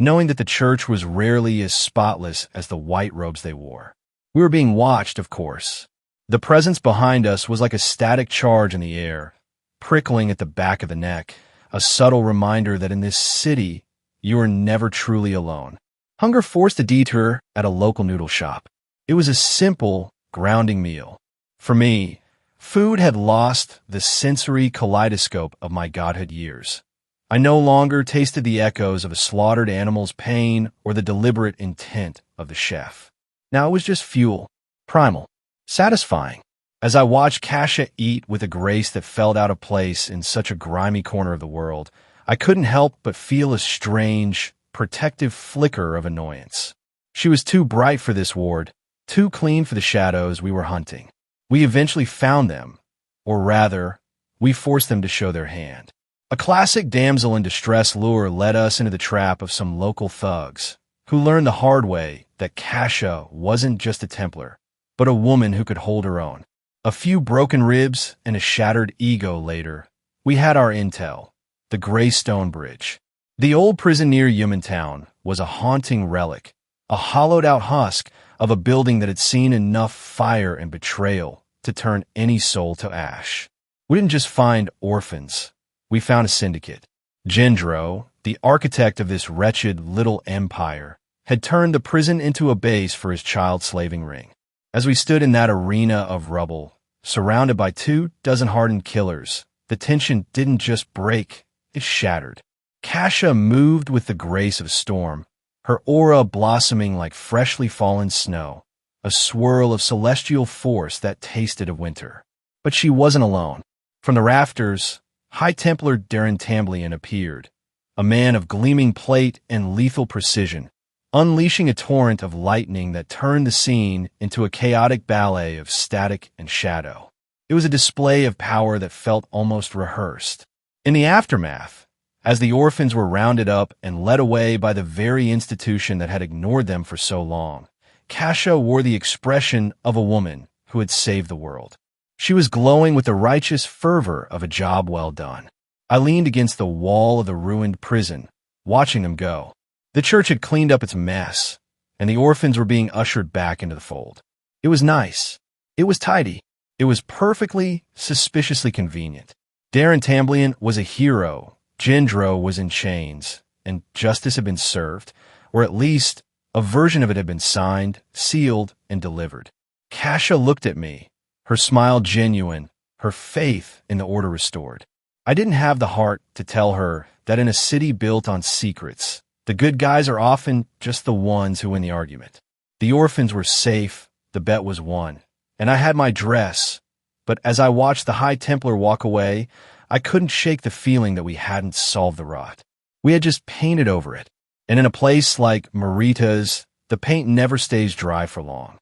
knowing that the church was rarely as spotless as the white robes they wore. We were being watched, of course. The presence behind us was like a static charge in the air, prickling at the back of the neck, a subtle reminder that in this city, you are never truly alone. Hunger forced a detour at a local noodle shop. It was a simple, grounding meal. For me, food had lost the sensory kaleidoscope of my godhood years. I no longer tasted the echoes of a slaughtered animal's pain or the deliberate intent of the chef. Now it was just fuel, primal, satisfying. As I watched Kasha eat with a grace that felt out of place in such a grimy corner of the world, I couldn't help but feel a strange, protective flicker of annoyance. She was too bright for this ward, too clean for the shadows we were hunting. We eventually found them, or rather, we forced them to show their hand. A classic damsel in distress lure led us into the trap of some local thugs, who learned the hard way that Kasha wasn't just a Templar, but a woman who could hold her own. A few broken ribs and a shattered ego later, we had our intel, the Gray Stone Bridge. The old prison near Yumantown was a haunting relic, a hollowed-out husk of a building that had seen enough fire and betrayal to turn any soul to ash. We didn't just find orphans. We found a syndicate. Gendro, the architect of this wretched little empire, had turned the prison into a base for his child slaving ring. As we stood in that arena of rubble, surrounded by 24 hardened killers, the tension didn't just break, it shattered. Kasha moved with the grace of a storm, her aura blossoming like freshly fallen snow, a swirl of celestial force that tasted of winter. But she wasn't alone. From the rafters, High Templar Tamblian appeared, a man of gleaming plate and lethal precision, unleashing a torrent of lightning that turned the scene into a chaotic ballet of static and shadow. It was a display of power that felt almost rehearsed. In the aftermath, as the orphans were rounded up and led away by the very institution that had ignored them for so long, Kasha wore the expression of a woman who had saved the world. She was glowing with the righteous fervor of a job well done. I leaned against the wall of the ruined prison, watching them go. The church had cleaned up its mess, and the orphans were being ushered back into the fold. It was nice. It was tidy. It was perfectly, suspiciously convenient. Tamblian was a hero. Gendro was in chains, and justice had been served, or at least a version of it had been signed, sealed, and delivered. Kasha looked at me, her smile genuine, her faith in the order restored. I didn't have the heart to tell her that in a city built on secrets, the good guys are often just the ones who win the argument. The orphans were safe, the bet was won, and I had my dress, but as I watched the High Templar walk away, I couldn't shake the feeling that we hadn't solved the rot. We had just painted over it, and in a place like Merida's, the paint never stays dry for long.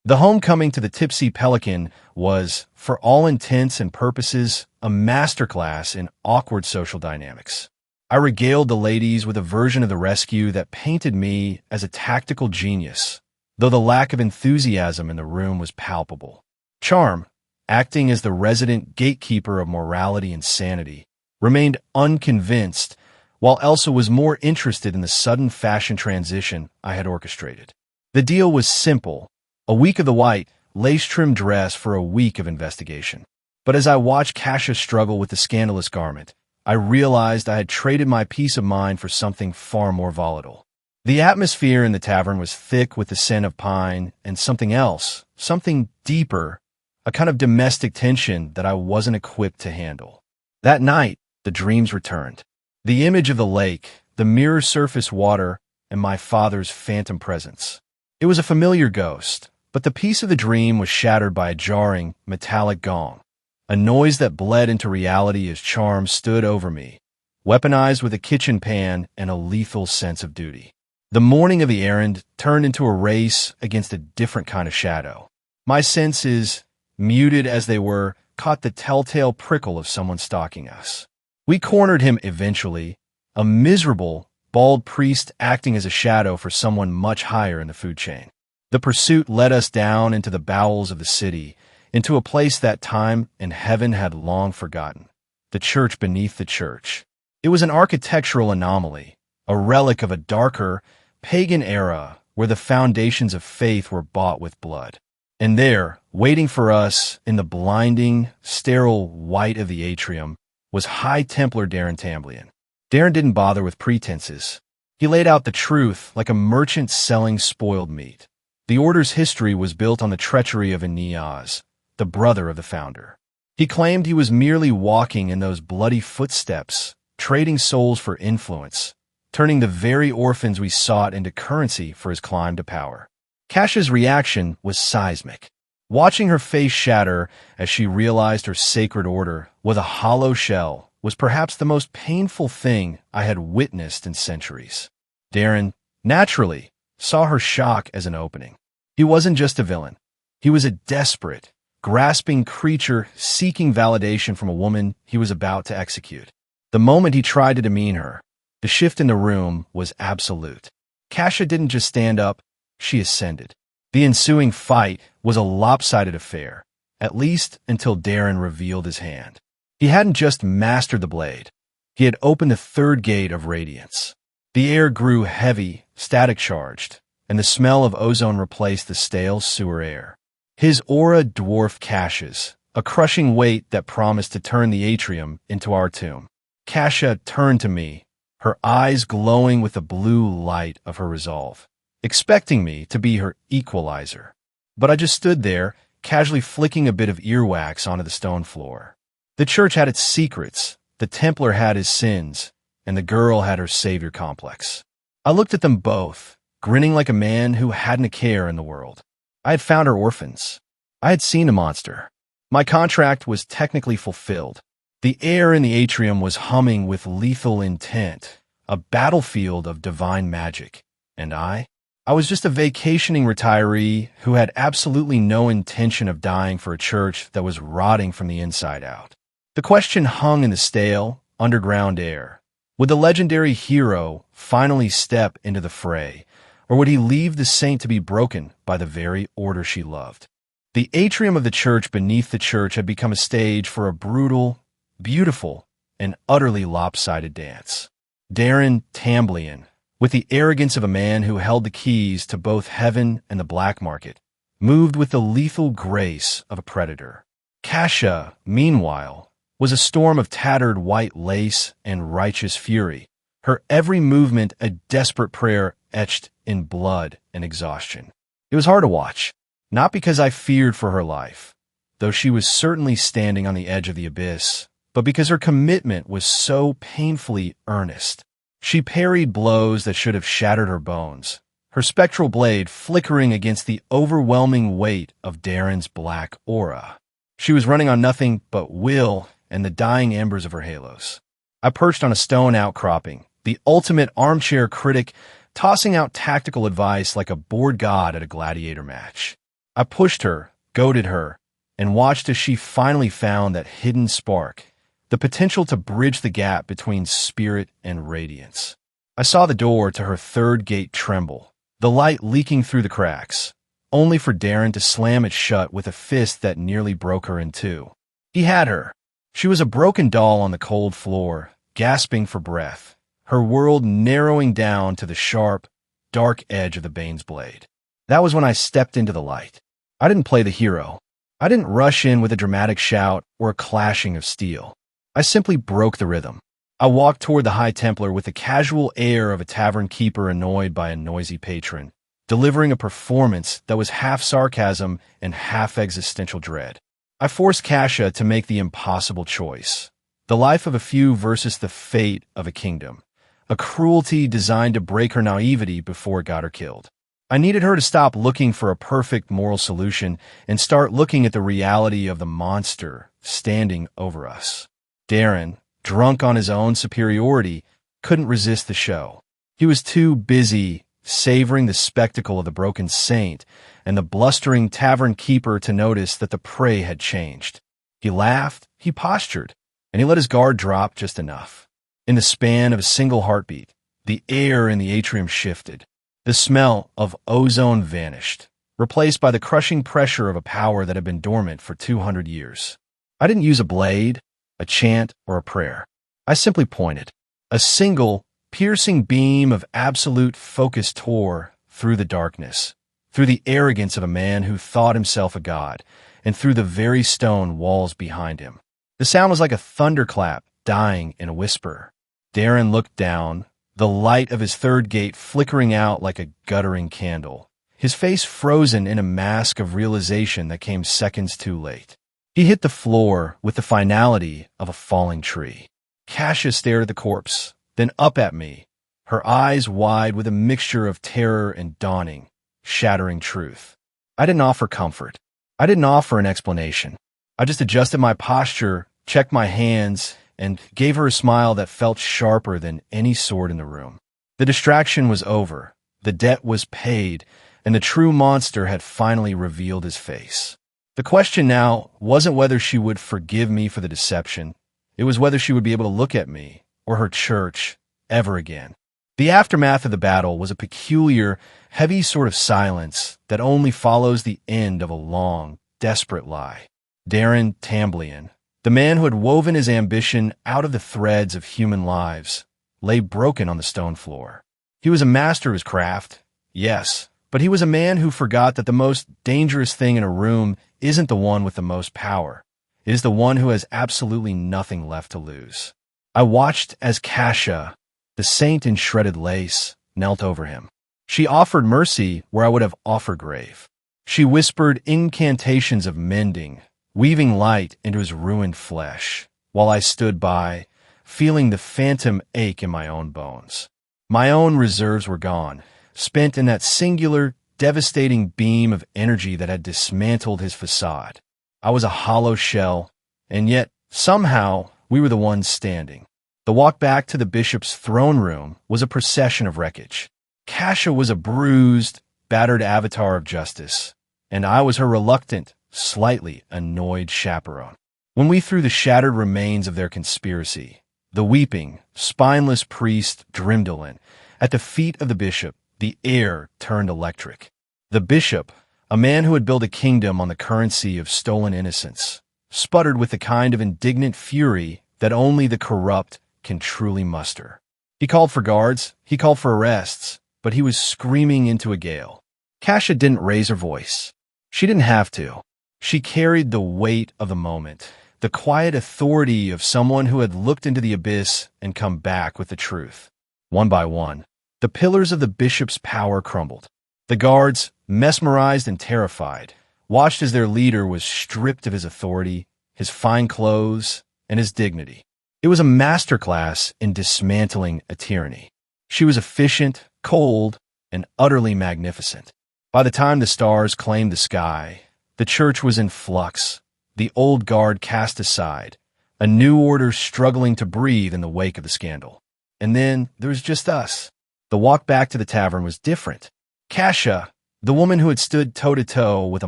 The homecoming to the Tipsy Pelican was, for all intents and purposes, a masterclass in awkward social dynamics. I regaled the ladies with a version of the rescue that painted me as a tactical genius, though the lack of enthusiasm in the room was palpable. Charm, acting as the resident gatekeeper of morality and sanity, remained unconvinced, while Elsa was more interested in the sudden fashion transition I had orchestrated. The deal was simple: a week of the white, lace-trimmed dress for a week of investigation. But as I watched Kasia struggle with the scandalous garment, I realized I had traded my peace of mind for something far more volatile. The atmosphere in the tavern was thick with the scent of pine and something else, something deeper, a kind of domestic tension that I wasn't equipped to handle. That night, the dreams returned. The image of the lake, the mirror surface water, and my father's phantom presence. It was a familiar ghost, but the piece of the dream was shattered by a jarring, metallic gong, a noise that bled into reality as charm stood over me, weaponized with a kitchen pan and a lethal sense of duty. The morning of the errand turned into a race against a different kind of shadow. My senses, muted as they were, caught the telltale prickle of someone stalking us. We cornered him eventually, a miserable, bald priest acting as a shadow for someone much higher in the food chain. The pursuit led us down into the bowels of the city, into a place that time and heaven had long forgotten: the church beneath the church. It was an architectural anomaly, a relic of a darker, pagan era where the foundations of faith were bought with blood. And there, waiting for us in the blinding, sterile white of the atrium, was High Templar Darren Tamblian. Darren didn't bother with pretenses. He laid out the truth like a merchant selling spoiled meat. The Order's history was built on the treachery of Aeneas, the brother of the founder. He claimed he was merely walking in those bloody footsteps, trading souls for influence, turning the very orphans we sought into currency for his climb to power. Kasia's reaction was seismic. Watching her face shatter as she realized her sacred order with a hollow shell was perhaps the most painful thing I had witnessed in centuries. Darren, naturally, saw her shock as an opening. He wasn't just a villain. He was a desperate, grasping creature seeking validation from a woman he was about to execute. The moment he tried to demean her, the shift in the room was absolute. Kasia didn't just stand up, she ascended. The ensuing fight was a lopsided affair, at least until Darren revealed his hand. He hadn't just mastered the blade. He had opened the third gate of radiance. The air grew heavy, static-charged, and the smell of ozone replaced the stale sewer air. His aura dwarfed Kasia's, a crushing weight that promised to turn the atrium into our tomb. Kasia turned to me, her eyes glowing with the blue light of her resolve, expecting me to be her equalizer. But I just stood there, casually flicking a bit of earwax onto the stone floor. The church had its secrets, the Templar had his sins, and the girl had her savior complex. I looked at them both, grinning like a man who hadn't a care in the world. I had found her orphans. I had seen the monster. My contract was technically fulfilled. The air in the atrium was humming with lethal intent, a battlefield of divine magic. And I was just a vacationing retiree who had absolutely no intention of dying for a church that was rotting from the inside out. The question hung in the stale, underground air. Would the legendary hero finally step into the fray, or would he leave the saint to be broken by the very order she loved? The atrium of the church beneath the church had become a stage for a brutal, beautiful, and utterly lopsided dance. Darren Tamblian, with the arrogance of a man who held the keys to both heaven and the black market, moved with the lethal grace of a predator. Kasia, meanwhile, was a storm of tattered white lace and righteous fury, her every movement a desperate prayer etched in blood and exhaustion. It was hard to watch, not because I feared for her life, though she was certainly standing on the edge of the abyss, but because her commitment was so painfully earnest. She parried blows that should have shattered her bones, her spectral blade flickering against the overwhelming weight of Darren's black aura. She was running on nothing but will and the dying embers of her halos. I perched on a stone outcropping, the ultimate armchair critic, tossing out tactical advice like a bored god at a gladiator match. I pushed her, goaded her, and watched as she finally found that hidden spark, the potential to bridge the gap between spirit and radiance. I saw the door to her third gate tremble, the light leaking through the cracks, only for Darren to slam it shut with a fist that nearly broke her in two. He had her. She was a broken doll on the cold floor, gasping for breath, her world narrowing down to the sharp, dark edge of the Bane's blade. That was when I stepped into the light. I didn't play the hero. I didn't rush in with a dramatic shout or a clashing of steel. I simply broke the rhythm. I walked toward the High Templar with the casual air of a tavern keeper annoyed by a noisy patron, delivering a performance that was half sarcasm and half existential dread. I forced Kasha to make the impossible choice. The life of a few versus the fate of a kingdom. A cruelty designed to break her naivety before it got her killed. I needed her to stop looking for a perfect moral solution and start looking at the reality of the monster standing over us. Darren, drunk on his own superiority, couldn't resist the show. He was too busy savoring the spectacle of the broken saint and the blustering tavern keeper to notice that the prey had changed. He laughed, he postured, and he let his guard drop just enough. In the span of a single heartbeat, the air in the atrium shifted. The smell of ozone vanished, replaced by the crushing pressure of a power that had been dormant for 200 years. I didn't use a blade, a chant, or a prayer. I simply pointed. A single, piercing beam of absolute focus tore through the darkness, through the arrogance of a man who thought himself a god, and through the very stone walls behind him. The sound was like a thunderclap dying in a whisper. Darren looked down, the light of his third gate flickering out like a guttering candle, his face frozen in a mask of realization that came seconds too late. He hit the floor with the finality of a falling tree. Kasha stared at the corpse, then up at me, her eyes wide with a mixture of terror and dawning, shattering truth. I didn't offer comfort. I didn't offer an explanation. I just adjusted my posture, checked my hands, and gave her a smile that felt sharper than any sword in the room. The distraction was over, the debt was paid, and the true monster had finally revealed his face. The question now wasn't whether she would forgive me for the deception. It was whether she would be able to look at me, or her church, ever again. The aftermath of the battle was a peculiar, heavy sort of silence that only follows the end of a long, desperate lie. Darren Tamblian, the man who had woven his ambition out of the threads of human lives, lay broken on the stone floor. He was a master of his craft, yes, but he was a man who forgot that the most dangerous thing in a room isn't the one with the most power. It is the one who has absolutely nothing left to lose. I watched as Kasha, the saint in shredded lace, knelt over him. She offered mercy where I would have offered grave. She whispered incantations of mending, weaving light into his ruined flesh, while I stood by, feeling the phantom ache in my own bones. My own reserves were gone, spent in that singular, devastating beam of energy that had dismantled his facade. I was a hollow shell, and yet, somehow, we were the ones standing. The walk back to the bishop's throne room was a procession of wreckage. Kasha was a bruised, battered avatar of justice, and I was her reluctant, slightly annoyed chaperone. When we threw the shattered remains of their conspiracy, the weeping, spineless priest Drimdolin, at the feet of the bishop, the air turned electric. The bishop, a man who had built a kingdom on the currency of stolen innocence, sputtered with the kind of indignant fury that only the corrupt can truly muster. He called for guards, he called for arrests, but he was screaming into a gale. Kasha didn't raise her voice. She didn't have to. She carried the weight of the moment, the quiet authority of someone who had looked into the abyss and come back with the truth. One by one, the pillars of the bishop's power crumbled. The guards, mesmerized and terrified, watched as their leader was stripped of his authority, his fine clothes, and his dignity. It was a masterclass in dismantling a tyranny. She was efficient, cold, and utterly magnificent. By the time the stars claimed the sky, the church was in flux, the old guard cast aside, a new order struggling to breathe in the wake of the scandal. And then there was just us. The walk back to the tavern was different. Kasha, the woman who had stood toe-to-toe with a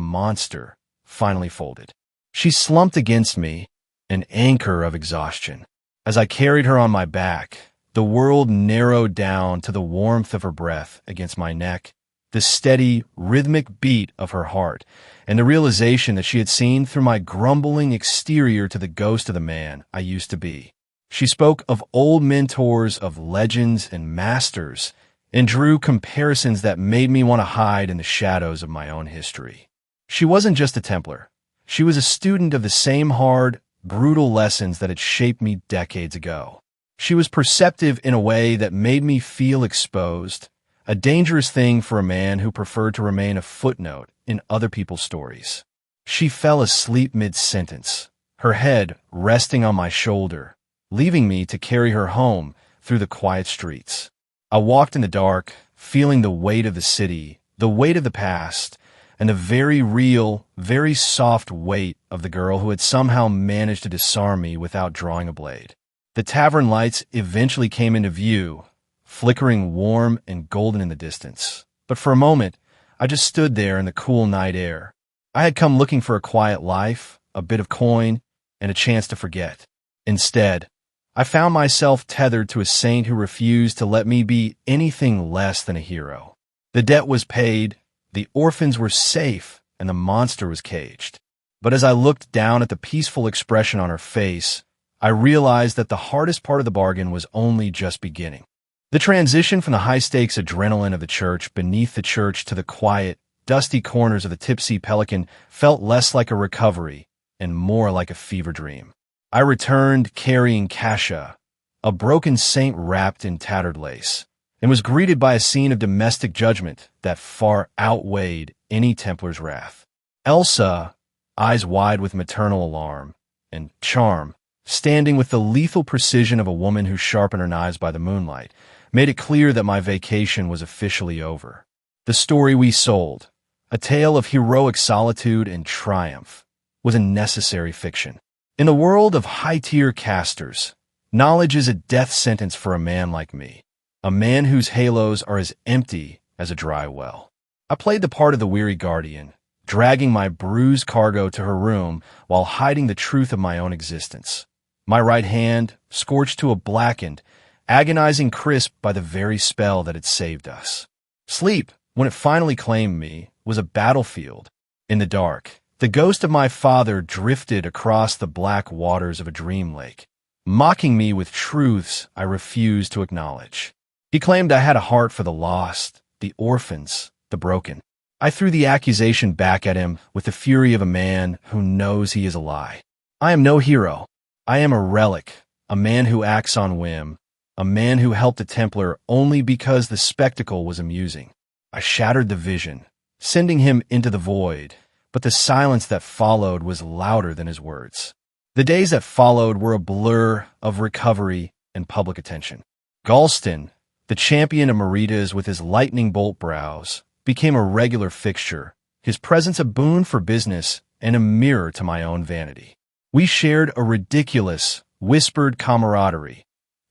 monster, finally folded. She slumped against me, an anchor of exhaustion. As I carried her on my back, the world narrowed down to the warmth of her breath against my neck the steady, rhythmic beat of her heart, and the realization that she had seen through my grumbling exterior to the ghost of the man I used to be. She spoke of old mentors, of legends and masters, and drew comparisons that made me want to hide in the shadows of my own history. She wasn't just a Templar. She was a student of the same hard, brutal lessons that had shaped me decades ago. She was perceptive in a way that made me feel exposed, a dangerous thing for a man who preferred to remain a footnote in other people's stories. She fell asleep mid-sentence, her head resting on my shoulder, leaving me to carry her home through the quiet streets. I walked in the dark, feeling the weight of the city, the weight of the past, and the very real, very soft weight of the girl who had somehow managed to disarm me without drawing a blade. The tavern lights eventually came into view, flickering warm and golden in the distance. But for a moment, I just stood there in the cool night air. I had come looking for a quiet life, a bit of coin, and a chance to forget. Instead, I found myself tethered to a saint who refused to let me be anything less than a hero. The debt was paid, the orphans were safe, and the monster was caged. But as I looked down at the peaceful expression on her face, I realized that the hardest part of the bargain was only just beginning. The transition from the high-stakes adrenaline of the church beneath the church to the quiet, dusty corners of the Tipsy Pelican felt less like a recovery and more like a fever dream. I returned carrying Kasha, a broken saint wrapped in tattered lace, and was greeted by a scene of domestic judgment that far outweighed any Templar's wrath. Elsa, eyes wide with maternal alarm, and Charm, standing with the lethal precision of a woman who sharpened her knives by the moonlight, made it clear that my vacation was officially over. The story we sold, a tale of heroic solitude and triumph, was a necessary fiction. In the world of high-tier casters, knowledge is a death sentence for a man like me, a man whose halos are as empty as a dry well. I played the part of the weary guardian, dragging my bruised cargo to her room while hiding the truth of my own existence. My right hand, scorched to a blackened, agonizing crisp by the very spell that had saved us. Sleep, when it finally claimed me, was a battlefield. In the dark, the ghost of my father drifted across the black waters of a dream lake, mocking me with truths I refused to acknowledge. He claimed I had a heart for the lost, the orphans, the broken. I threw the accusation back at him with the fury of a man who knows he is a lie. I am no hero. I am a relic, a man who acts on whim, a man who helped a Templar only because the spectacle was amusing. I shattered the vision, sending him into the void, but the silence that followed was louder than his words. The days that followed were a blur of recovery and public attention. Galston, the champion of Meritas with his lightning bolt brows, became a regular fixture, his presence a boon for business and a mirror to my own vanity. We shared a ridiculous, whispered camaraderie,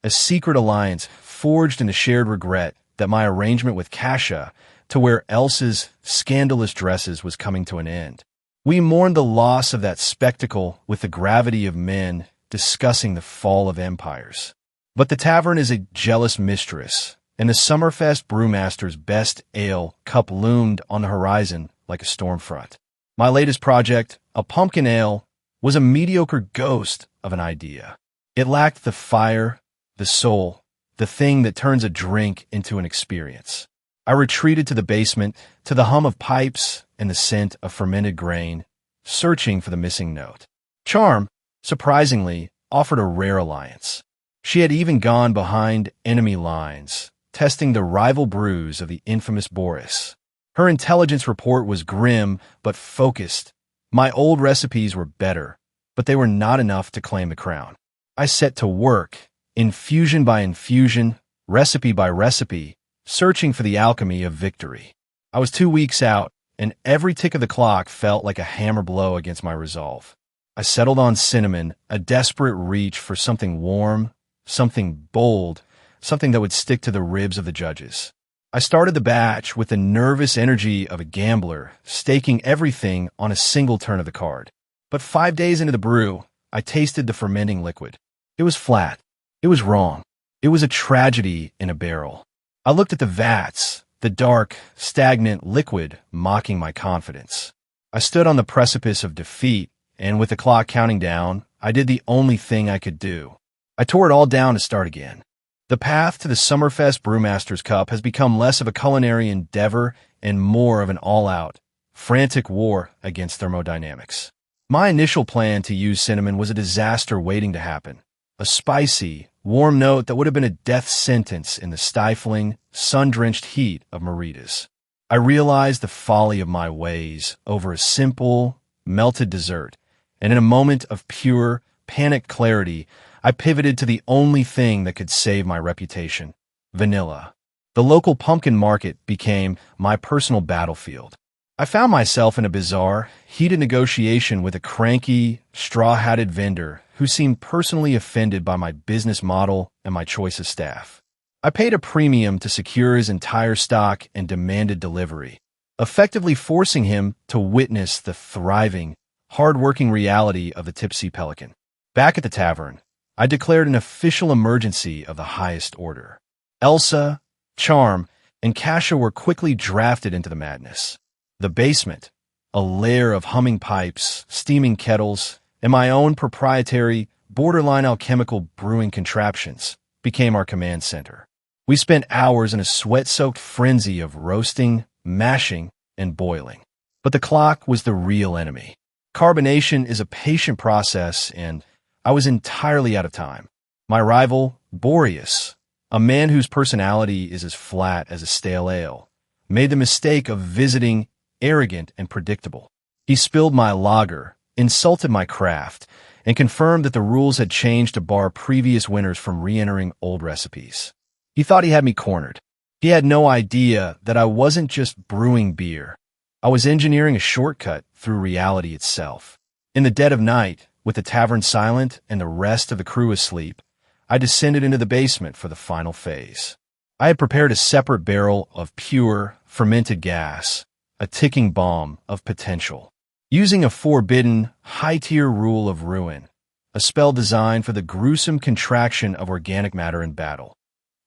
a secret alliance forged in the shared regret that my arrangement with Kasha to wear Elsa's scandalous dresses was coming to an end. We mourned the loss of that spectacle with the gravity of men discussing the fall of empires. But the tavern is a jealous mistress, and the Summerfest brewmaster's best ale cup loomed on the horizon like a storm front. My latest project, a pumpkin ale, was a mediocre ghost of an idea. It lacked the fire, the soul, the thing that turns a drink into an experience. I retreated to the basement, to the hum of pipes and the scent of fermented grain, searching for the missing note. Charm, surprisingly, offered a rare alliance. She had even gone behind enemy lines, testing the rival brews of the infamous Boris. Her intelligence report was grim but focused. My old recipes were better, but they were not enough to claim the crown. I set to work, infusion by infusion, recipe by recipe, searching for the alchemy of victory. I was 2 weeks out, and every tick of the clock felt like a hammer blow against my resolve. I settled on cinnamon, a desperate reach for something warm, something bold, something that would stick to the ribs of the judges. I started the batch with the nervous energy of a gambler, staking everything on a single turn of the card. But 5 days into the brew, I tasted the fermenting liquid. It was flat. It was wrong. It was a tragedy in a barrel. I looked at the vats, the dark, stagnant liquid mocking my confidence. I stood on the precipice of defeat, and with the clock counting down, I did the only thing I could do. I tore it all down to start again. The path to the Summerfest Brewmaster's Cup has become less of a culinary endeavor and more of an all-out, frantic war against thermodynamics. My initial plan to use cinnamon was a disaster waiting to happen. A spicy, warm note that would have been a death sentence in the stifling, sun-drenched heat of Meritas. I realized the folly of my ways over a simple, melted dessert, and in a moment of pure, panicked clarity, I pivoted to the only thing that could save my reputation: vanilla. The local pumpkin market became my personal battlefield. I found myself in a bizarre, heated negotiation with a cranky, straw-hatted vendor who seemed personally offended by my business model and my choice of staff. I paid a premium to secure his entire stock and demanded delivery, effectively forcing him to witness the thriving, hard-working reality of the Tipsy Pelican. Back at the tavern, I declared an official emergency of the highest order. Elsa, Charm, and Kasha were quickly drafted into the madness. The basement, a lair of humming pipes, steaming kettles, and my own proprietary, borderline alchemical brewing contraptions, became our command center. We spent hours in a sweat-soaked frenzy of roasting, mashing, and boiling. But the clock was the real enemy. Carbonation is a patient process, and I was entirely out of time. My rival, Boreas, a man whose personality is as flat as a stale ale, made the mistake of visiting arrogant and predictable. He spilled my lager, insulted my craft, and confirmed that the rules had changed to bar previous winners from re-entering old recipes. He thought he had me cornered. He had no idea that I wasn't just brewing beer. I was engineering a shortcut through reality itself. In the dead of night, with the tavern silent and the rest of the crew asleep, I descended into the basement for the final phase. I had prepared a separate barrel of pure, fermented gas, a ticking bomb of potential. Using a forbidden, high-tier rule of ruin, a spell designed for the gruesome contraction of organic matter in battle,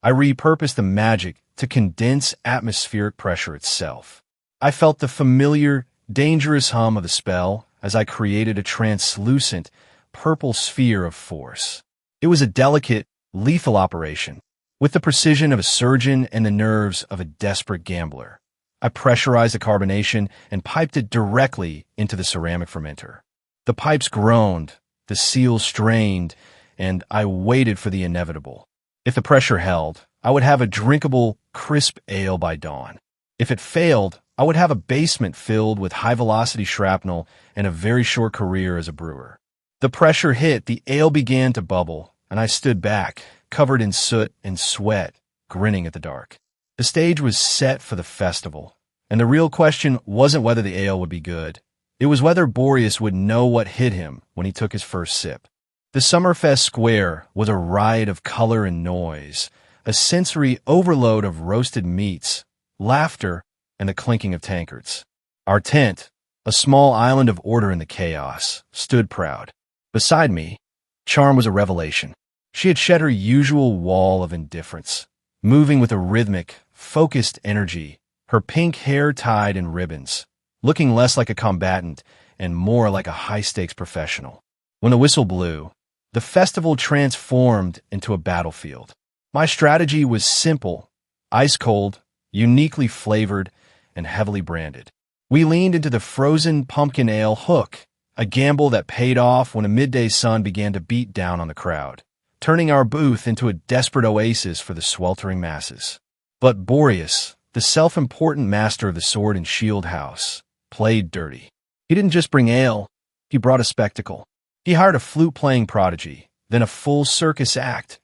I repurposed the magic to condense atmospheric pressure itself. I felt the familiar, dangerous hum of the spell as I created a translucent, purple sphere of force. It was a delicate, lethal operation, with the precision of a surgeon and the nerves of a desperate gambler. I pressurized the carbonation and piped it directly into the ceramic fermenter. The pipes groaned, the seals strained, and I waited for the inevitable. If the pressure held, I would have a drinkable, crisp ale by dawn. If it failed, I would have a basement filled with high-velocity shrapnel and a very short career as a brewer. The pressure hit, the ale began to bubble, and I stood back, covered in soot and sweat, grinning at the dark. The stage was set for the festival, and the real question wasn't whether the ale would be good. It was whether Boreas would know what hit him when he took his first sip. The Summerfest Square was a riot of color and noise, a sensory overload of roasted meats, laughter, and the clinking of tankards. Our tent, a small island of order in the chaos, stood proud. Beside me, Charm was a revelation. She had shed her usual wall of indifference, moving with a rhythmic, focused energy, her pink hair tied in ribbons, looking less like a combatant and more like a high-stakes professional. When the whistle blew, the festival transformed into a battlefield. My strategy was simple, ice-cold, uniquely flavored, and heavily branded. We leaned into the frozen pumpkin ale hook, a gamble that paid off when a midday sun began to beat down on the crowd, turning our booth into a desperate oasis for the sweltering masses. But Boreas, the self-important master of the sword and shield house, played dirty. He didn't just bring ale, he brought a spectacle. He hired a flute-playing prodigy, then a full circus act.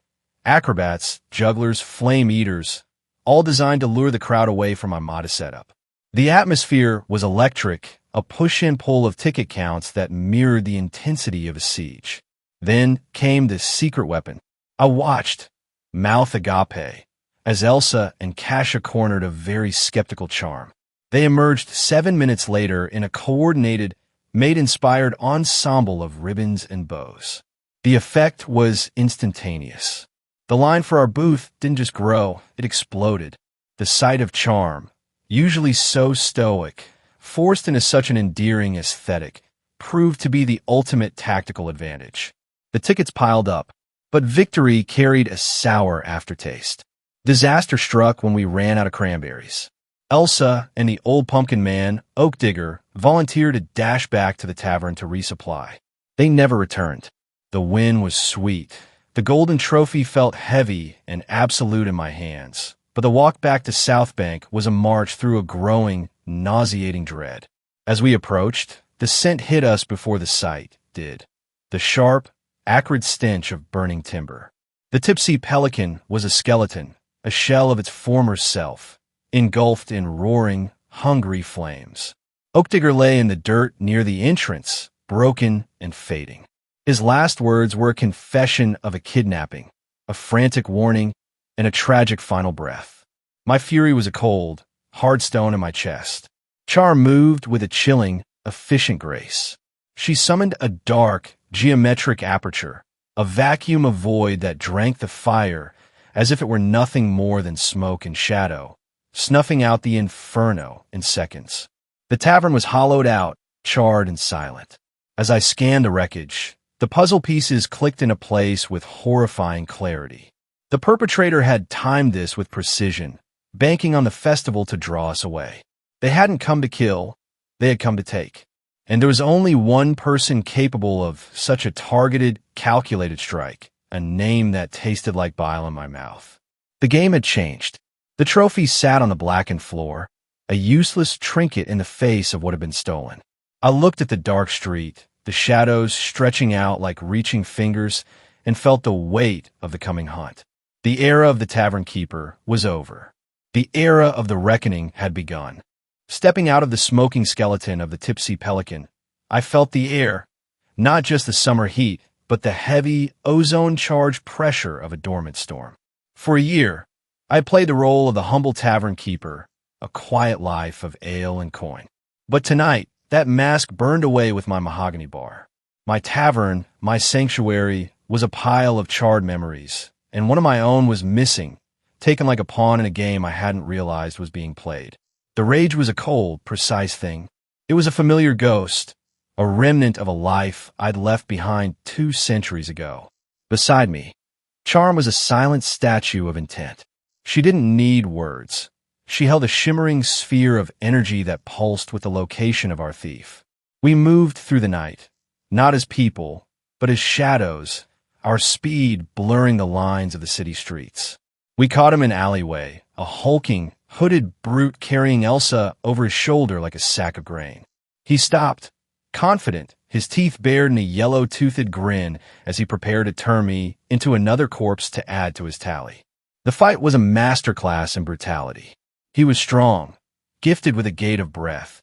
Acrobats, jugglers, flame-eaters, all designed to lure the crowd away from my modest setup. The atmosphere was electric, a push-and-pull of ticket counts that mirrored the intensity of a siege. Then came the secret weapon. I watched, mouth agape, as Elsa and Kasha cornered a very skeptical Charm. They emerged 7 minutes later in a coordinated, maid-inspired ensemble of ribbons and bows. The effect was instantaneous. The line for our booth didn't just grow, it exploded. The sight of Charm, usually so stoic, forced into such an endearing aesthetic, proved to be the ultimate tactical advantage. The tickets piled up, but victory carried a sour aftertaste. Disaster struck when we ran out of cranberries. Elsa and the old pumpkin man, Oak Digger, volunteered to dash back to the tavern to resupply. They never returned. The win was sweet. The golden trophy felt heavy and absolute in my hands, but the walk back to South Bank was a march through a growing, nauseating dread. As we approached, the scent hit us before the sight did. The sharp, acrid stench of burning timber. The Tipsy Pelican was a skeleton, a shell of its former self, engulfed in roaring, hungry flames. Oak Digger lay in the dirt near the entrance, broken and fading. His last words were a confession of a kidnapping, a frantic warning, and a tragic final breath. My fury was a cold, hard stone in my chest. Charm moved with a chilling, efficient grace. She summoned a dark, geometric aperture, a vacuum of void that drank the fire as if it were nothing more than smoke and shadow, snuffing out the inferno in seconds. The tavern was hollowed out, charred and silent. As I scanned the wreckage, the puzzle pieces clicked into place with horrifying clarity. The perpetrator had timed this with precision, banking on the festival to draw us away. They hadn't come to kill, they had come to take. And there was only one person capable of such a targeted, calculated strike, a name that tasted like bile in my mouth. The game had changed. The trophy sat on the blackened floor, a useless trinket in the face of what had been stolen. I looked at the dark street, the shadows stretching out like reaching fingers, and felt the weight of the coming hunt. The era of the tavern keeper was over. The era of the reckoning had begun. Stepping out of the smoking skeleton of the Tipsy Pelican, I felt the air, not just the summer heat, but the heavy, ozone-charged pressure of a dormant storm. For a year, I played the role of the humble tavern keeper, a quiet life of ale and coin. But tonight, that mask burned away with my mahogany bar. My tavern, my sanctuary, was a pile of charred memories, and one of my own was missing, taken like a pawn in a game I hadn't realized was being played. The rage was a cold, precise thing. It was a familiar ghost, a remnant of a life I'd left behind 2 centuries ago. Beside me, Charm was a silent statue of intent. She didn't need words. She held a shimmering sphere of energy that pulsed with the location of our thief. We moved through the night, not as people, but as shadows, our speed blurring the lines of the city streets. We caught him in an alleyway, a hulking, hooded brute carrying Elsa over his shoulder like a sack of grain. He stopped, confident, his teeth bared in a yellow-toothed grin as he prepared to turn me into another corpse to add to his tally. The fight was a masterclass in brutality. He was strong, gifted with a gait of breath,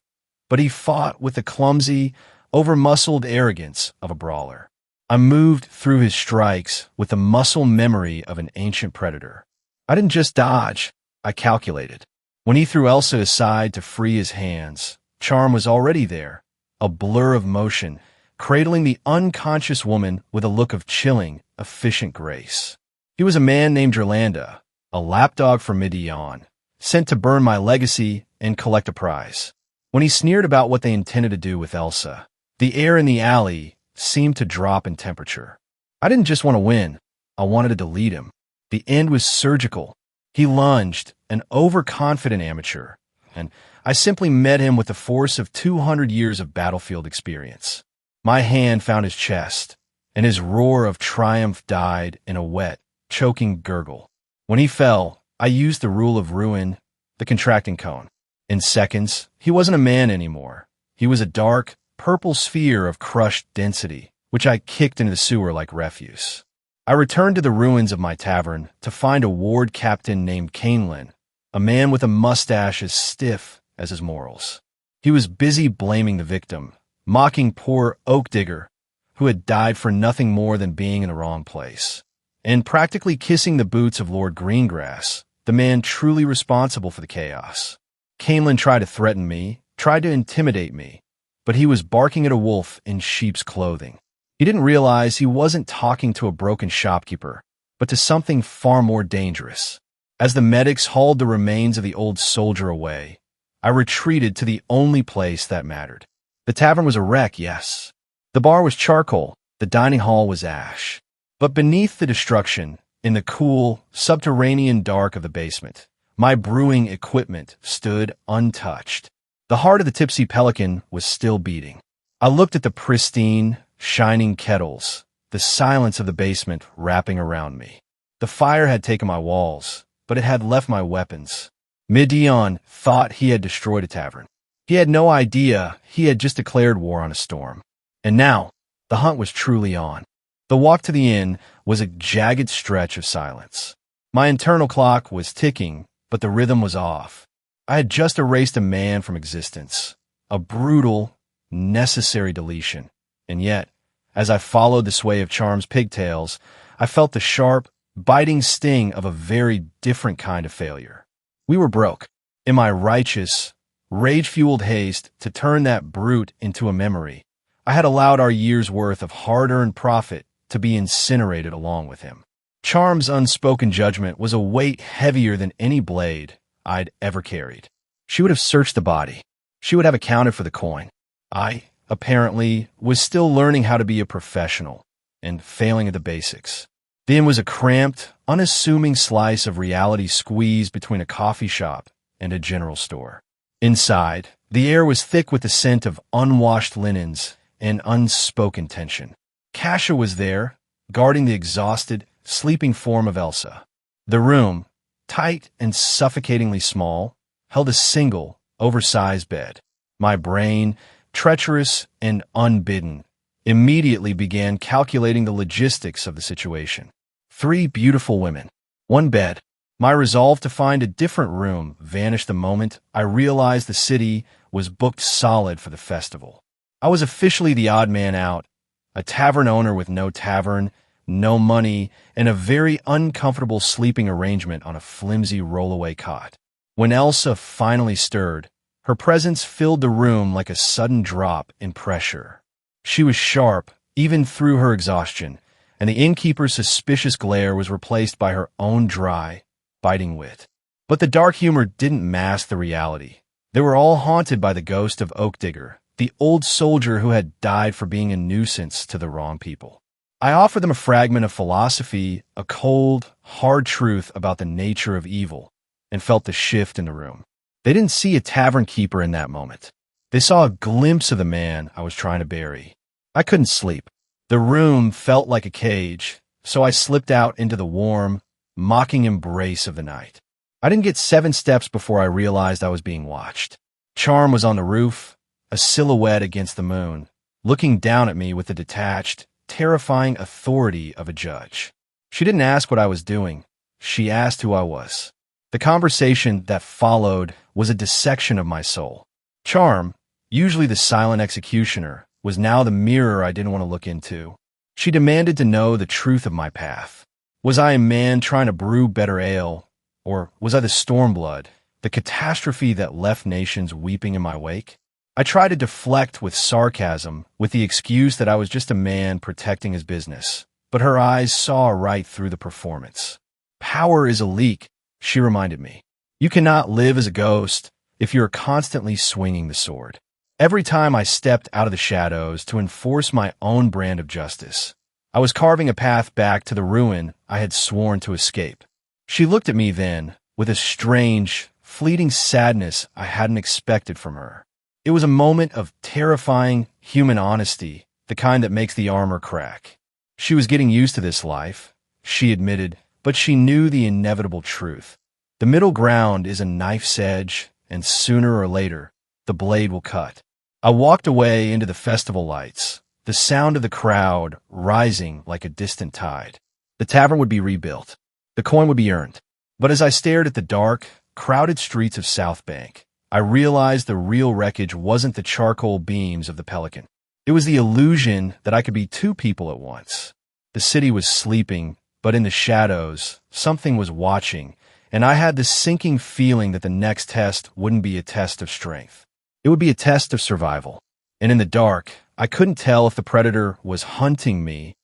but he fought with the clumsy, over-muscled arrogance of a brawler. I moved through his strikes with the muscle memory of an ancient predator. I didn't just dodge, I calculated. When he threw Elsa aside to free his hands, Charm was already there, a blur of motion, cradling the unconscious woman with a look of chilling, efficient grace. He was a man named Gerlanda, a lapdog from Midian, sent to burn my legacy and collect a prize. When he sneered about what they intended to do with Elsa, the air in the alley seemed to drop in temperature. I didn't just want to win, I wanted to delete him. The end was surgical. He lunged, an overconfident amateur, and I simply met him with the force of 200 years of battlefield experience. My hand found his chest, and his roar of triumph died in a wet, choking gurgle. When he fell, I used the rule of ruin, the contracting cone. In seconds, he wasn't a man anymore. He was a dark, purple sphere of crushed density, which I kicked into the sewer like refuse. I returned to the ruins of my tavern to find a ward captain named Cainlin, a man with a mustache as stiff as his morals. He was busy blaming the victim, mocking poor Oak Digger, who had died for nothing more than being in the wrong place, and practically kissing the boots of Lord Greengrass, the man truly responsible for the chaos. Cainlin tried to threaten me, tried to intimidate me, but he was barking at a wolf in sheep's clothing. He didn't realize he wasn't talking to a broken shopkeeper, but to something far more dangerous, As the medics hauled the remains of the old soldier away, I retreated to the only place that mattered. The tavern was a wreck, yes. The bar was charcoal, the dining hall was ash. But beneath the destruction, in the cool, subterranean dark of the basement, my brewing equipment stood untouched. The heart of the Tipsy Pelican was still beating. I looked at the pristine, shining kettles, the silence of the basement wrapping around me. The fire had taken my walls, but it had left my weapons. Midian thought he had destroyed a tavern. He had no idea he had just declared war on a storm. And now, the hunt was truly on. The walk to the inn was a jagged stretch of silence. My internal clock was ticking, but the rhythm was off. I had just erased a man from existence, a brutal, necessary deletion. And yet, as I followed the sway of Charm's pigtails, I felt the sharp, biting sting of a very different kind of failure. We were broke. In my righteous, rage-fueled haste to turn that brute into a memory, I had allowed our year's worth of hard-earned profit to be incinerated along with him. Charm's unspoken judgment was a weight heavier than any blade I'd ever carried. She would have searched the body. She would have accounted for the coin. I, apparently, was still learning how to be a professional and failing at the basics. The inn was a cramped, unassuming slice of reality squeezed between a coffee shop and a general store. Inside, the air was thick with the scent of unwashed linens and unspoken tension. Kasha was there, guarding the exhausted, sleeping form of Elsa. The room, tight and suffocatingly small, held a single, oversized bed. My brain, treacherous and unbidden, immediately began calculating the logistics of the situation. 3 beautiful women, 1 bed. My resolve to find a different room vanished the moment I realized the city was booked solid for the festival. I was officially the odd man out, a tavern owner with no tavern, no money, and a very uncomfortable sleeping arrangement on a flimsy rollaway cot. When Elsa finally stirred, her presence filled the room like a sudden drop in pressure. She was sharp, even through her exhaustion, and the innkeeper's suspicious glare was replaced by her own dry, biting wit. But the dark humor didn't mask the reality. They were all haunted by the ghost of Oakdigger, the old soldier who had died for being a nuisance to the wrong people. I offered them a fragment of philosophy, a cold, hard truth about the nature of evil, and felt the shift in the room. They didn't see a tavern keeper in that moment. They saw a glimpse of the man I was trying to bury. I couldn't sleep. The room felt like a cage, so I slipped out into the warm, mocking embrace of the night. I didn't get 7 steps before I realized I was being watched. Charm was on the roof, a silhouette against the moon, looking down at me with the detached, terrifying authority of a judge. She didn't ask what I was doing. She asked who I was. The conversation that followed was a dissection of my soul. Charm, usually the silent executioner, was now the mirror I didn't want to look into. She demanded to know the truth of my path. Was I a man trying to brew better ale, or was I the Stormblood, the catastrophe that left nations weeping in my wake? I tried to deflect with sarcasm, with the excuse that I was just a man protecting his business, but her eyes saw right through the performance. Power is a leak, she reminded me. You cannot live as a ghost if you're constantly swinging the sword. Every time I stepped out of the shadows to enforce my own brand of justice, I was carving a path back to the ruin I had sworn to escape. She looked at me then with a strange, fleeting sadness I hadn't expected from her. It was a moment of terrifying human honesty, the kind that makes the armor crack. She was getting used to this life, she admitted, but she knew the inevitable truth. The middle ground is a knife's edge, and sooner or later, the blade will cut. I walked away into the festival lights, the sound of the crowd rising like a distant tide. The tavern would be rebuilt. The coin would be earned. But as I stared at the dark, crowded streets of South Bank, I realized the real wreckage wasn't the charcoal beams of the Pelican. It was the illusion that I could be 2 people at once. The city was sleeping, but in the shadows, something was watching, and I had the sinking feeling that the next test wouldn't be a test of strength. It would be a test of survival. And in the dark, I couldn't tell if the predator was hunting me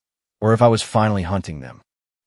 or if I was finally hunting them.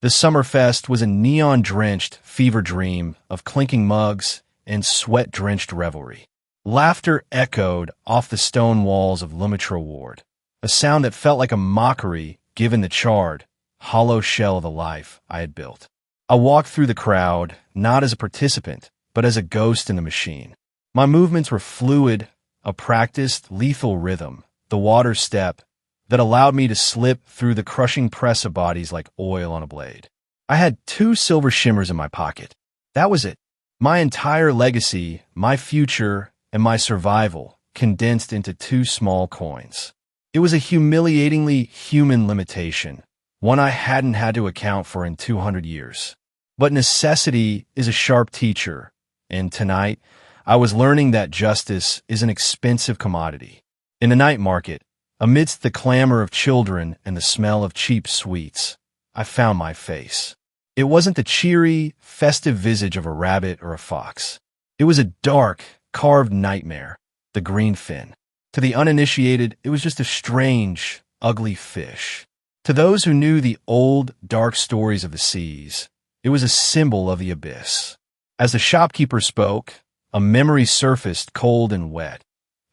The Summerfest was a neon-drenched fever dream of clinking mugs and sweat-drenched revelry. Laughter echoed off the stone walls of Lumitra Ward, a sound that felt like a mockery given the charred, hollow shell of the life I had built. I walked through the crowd, not as a participant, but as a ghost in the machine. My movements were fluid, a practiced, lethal rhythm, the water step, that allowed me to slip through the crushing press of bodies like oil on a blade. I had 2 silver shimmers in my pocket. That was it. My entire legacy, my future, and my survival condensed into 2 small coins. It was a humiliatingly human limitation, one I hadn't had to account for in 200 years. But necessity is a sharp teacher, and tonight, I was learning that justice is an expensive commodity. In the night market, amidst the clamor of children and the smell of cheap sweets, I found my face. It wasn't the cheery, festive visage of a rabbit or a fox. It was a dark, carved nightmare, the greenfin. To the uninitiated, it was just a strange, ugly fish. To those who knew the old, dark stories of the seas, it was a symbol of the abyss. As the shopkeeper spoke, a memory surfaced cold and wet.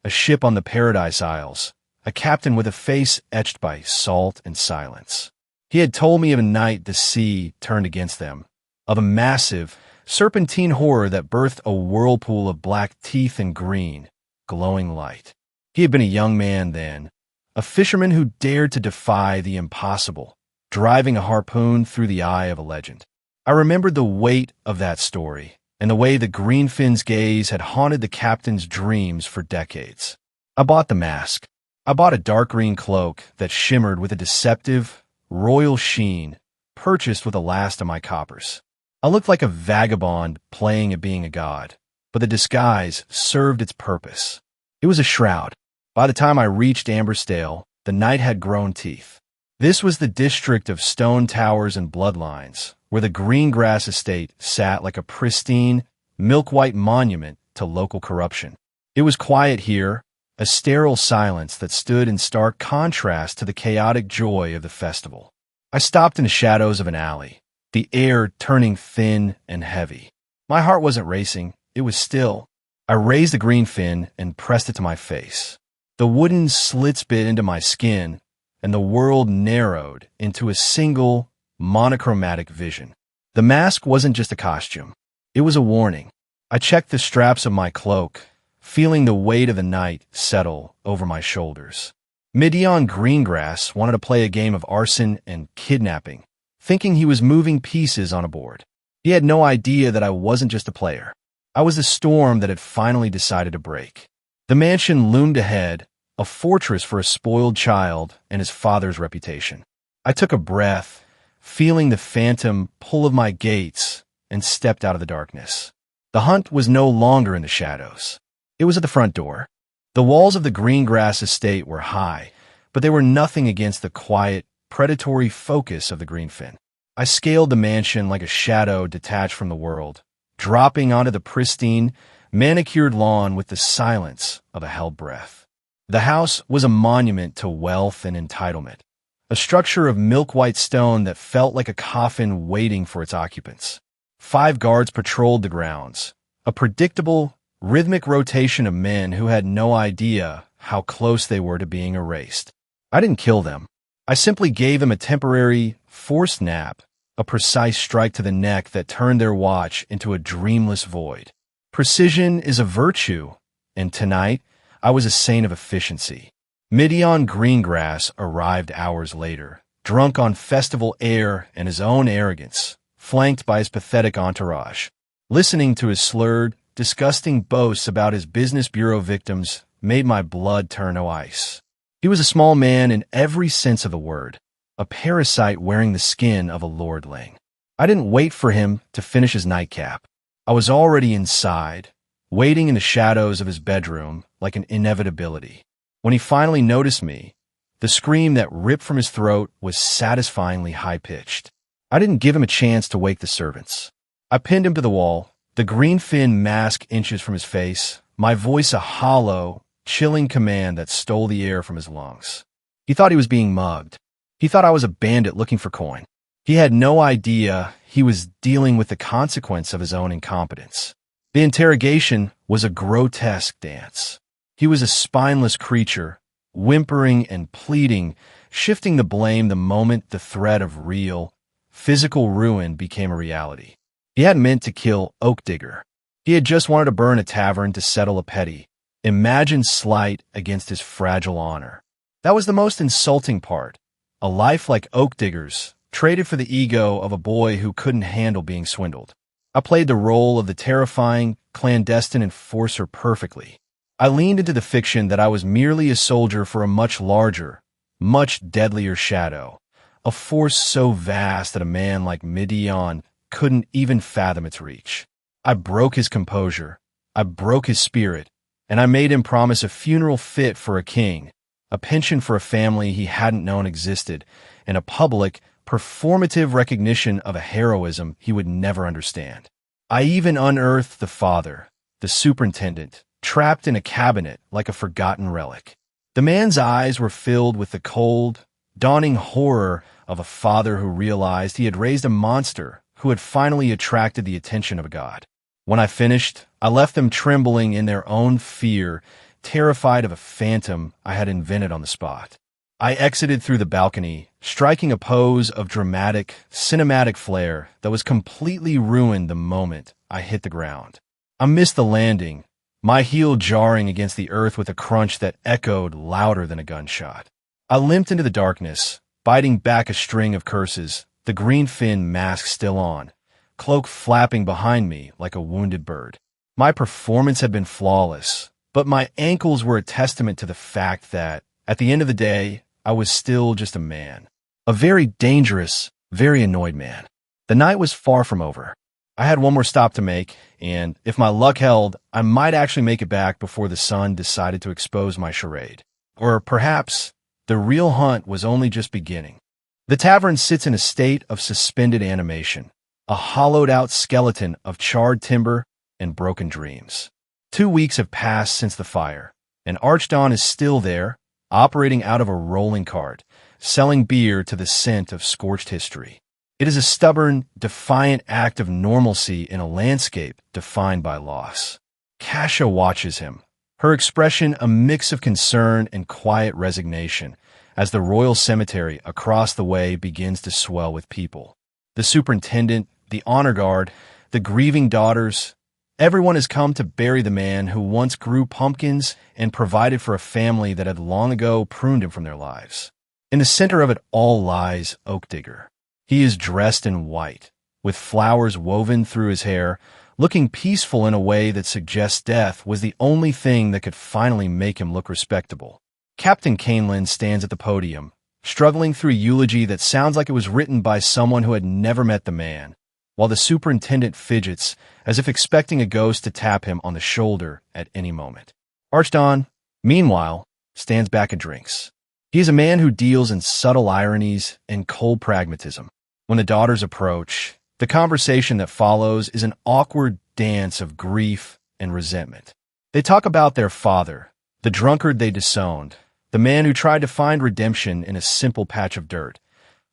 A ship on the Paradise Isles, a captain with a face etched by salt and silence. He had told me of a night the sea turned against them, of a massive, serpentine horror that birthed a whirlpool of black teeth and green, glowing light. He had been a young man then, a fisherman who dared to defy the impossible, driving a harpoon through the eye of a legend. I remembered the weight of that story, and the way the greenfin's gaze had haunted the captain's dreams for decades. I bought the mask. I bought a dark green cloak that shimmered with a deceptive, royal sheen, purchased with the last of my coppers. I looked like a vagabond playing at being a god, but the disguise served its purpose. It was a shroud. By the time I reached Amberstale, the night had grown teeth. This was the district of stone towers and bloodlines, where the Greengrass estate sat like a pristine, milk-white monument to local corruption. It was quiet here, a sterile silence that stood in stark contrast to the chaotic joy of the festival. I stopped in the shadows of an alley, the air turning thin and heavy. My heart wasn't racing, it was still. I raised the greenfin and pressed it to my face. The wooden slits bit into my skin, and the world narrowed into a single, monochromatic vision. The mask wasn't just a costume. It was a warning. I checked the straps of my cloak, feeling the weight of the night settle over my shoulders. Midian Greengrass wanted to play a game of arson and kidnapping, thinking he was moving pieces on a board. He had no idea that I wasn't just a player. I was the storm that had finally decided to break. The mansion loomed ahead, a fortress for a spoiled child and his father's reputation. I took a breath, feeling the phantom pull of my gates, and stepped out of the darkness. The hunt was no longer in the shadows. It was at the front door. The walls of the Greengrass estate were high, but they were nothing against the quiet, predatory focus of the greenfin. I scaled the mansion like a shadow detached from the world, dropping onto the pristine, manicured lawn with the silence of a held breath. The house was a monument to wealth and entitlement, a structure of milk-white stone that felt like a coffin waiting for its occupants. 5 guards patrolled the grounds, a predictable, rhythmic rotation of men who had no idea how close they were to being erased. I didn't kill them. I simply gave them a temporary, forced nap, a precise strike to the neck that turned their watch into a dreamless void. Precision is a virtue, and tonight, I was a saint of efficiency. Midian Greengrass arrived hours later, drunk on festival air and his own arrogance, flanked by his pathetic entourage. Listening to his slurred, disgusting boasts about his business bureau victims made my blood turn to ice. He was a small man in every sense of the word, a parasite wearing the skin of a lordling. I didn't wait for him to finish his nightcap. I was already inside, waiting in the shadows of his bedroom like an inevitability. When he finally noticed me, the scream that ripped from his throat was satisfyingly high-pitched. I didn't give him a chance to wake the servants. I pinned him to the wall, the greenfin mask inches from his face, my voice a hollow, chilling command that stole the air from his lungs. He thought he was being mugged. He thought I was a bandit looking for coin. He had no idea he was dealing with the consequence of his own incompetence. The interrogation was a grotesque dance. He was a spineless creature, whimpering and pleading, shifting the blame the moment the threat of real, physical ruin became a reality. He hadn't meant to kill Oak Digger. He had just wanted to burn a tavern to settle a petty, imagined slight against his fragile honor. That was the most insulting part. A life like Oak Digger's, traded for the ego of a boy who couldn't handle being swindled. I played the role of the terrifying, clandestine enforcer perfectly. I leaned into the fiction that I was merely a soldier for a much larger, much deadlier shadow, a force so vast that a man like Midian couldn't even fathom its reach. I broke his composure, I broke his spirit, and I made him promise a funeral fit for a king, a pension for a family he hadn't known existed, and a public, performative recognition of a heroism he would never understand. I even unearthed the father, the superintendent, trapped in a cabinet like a forgotten relic. The man's eyes were filled with the cold, dawning horror of a father who realized he had raised a monster who had finally attracted the attention of a god. When I finished, I left them trembling in their own fear, terrified of a phantom I had invented on the spot. I exited through the balcony, striking a pose of dramatic, cinematic flair that was completely ruined the moment I hit the ground. I missed the landing, my heel jarring against the earth with a crunch that echoed louder than a gunshot. I limped into the darkness, biting back a string of curses, the green fin mask still on, cloak flapping behind me like a wounded bird. My performance had been flawless, but my ankles were a testament to the fact that, at the end of the day, I was still just a man. A very dangerous, very annoyed man. The night was far from over. I had one more stop to make, and if my luck held, I might actually make it back before the sun decided to expose my charade. Or perhaps the real hunt was only just beginning. The tavern sits in a state of suspended animation, a hollowed-out skeleton of charred timber and broken dreams. 2 weeks have passed since the fire, and Archdawn is still there, operating out of a rolling cart, selling beer to the scent of scorched history. It is a stubborn, defiant act of normalcy in a landscape defined by loss. Kasha watches him, her expression a mix of concern and quiet resignation, as the royal cemetery across the way begins to swell with people. The superintendent, the honor guard, the grieving daughters, everyone has come to bury the man who once grew pumpkins and provided for a family that had long ago pruned him from their lives. In the center of it all lies Oak Digger. He is dressed in white, with flowers woven through his hair, looking peaceful in a way that suggests death was the only thing that could finally make him look respectable. Captain Canelan stands at the podium, struggling through a eulogy that sounds like it was written by someone who had never met the man, while the superintendent fidgets as if expecting a ghost to tap him on the shoulder at any moment. Archdawn, meanwhile, stands back and drinks. He is a man who deals in subtle ironies and cold pragmatism. When the daughters approach, the conversation that follows is an awkward dance of grief and resentment. They talk about their father, the drunkard they disowned, the man who tried to find redemption in a simple patch of dirt,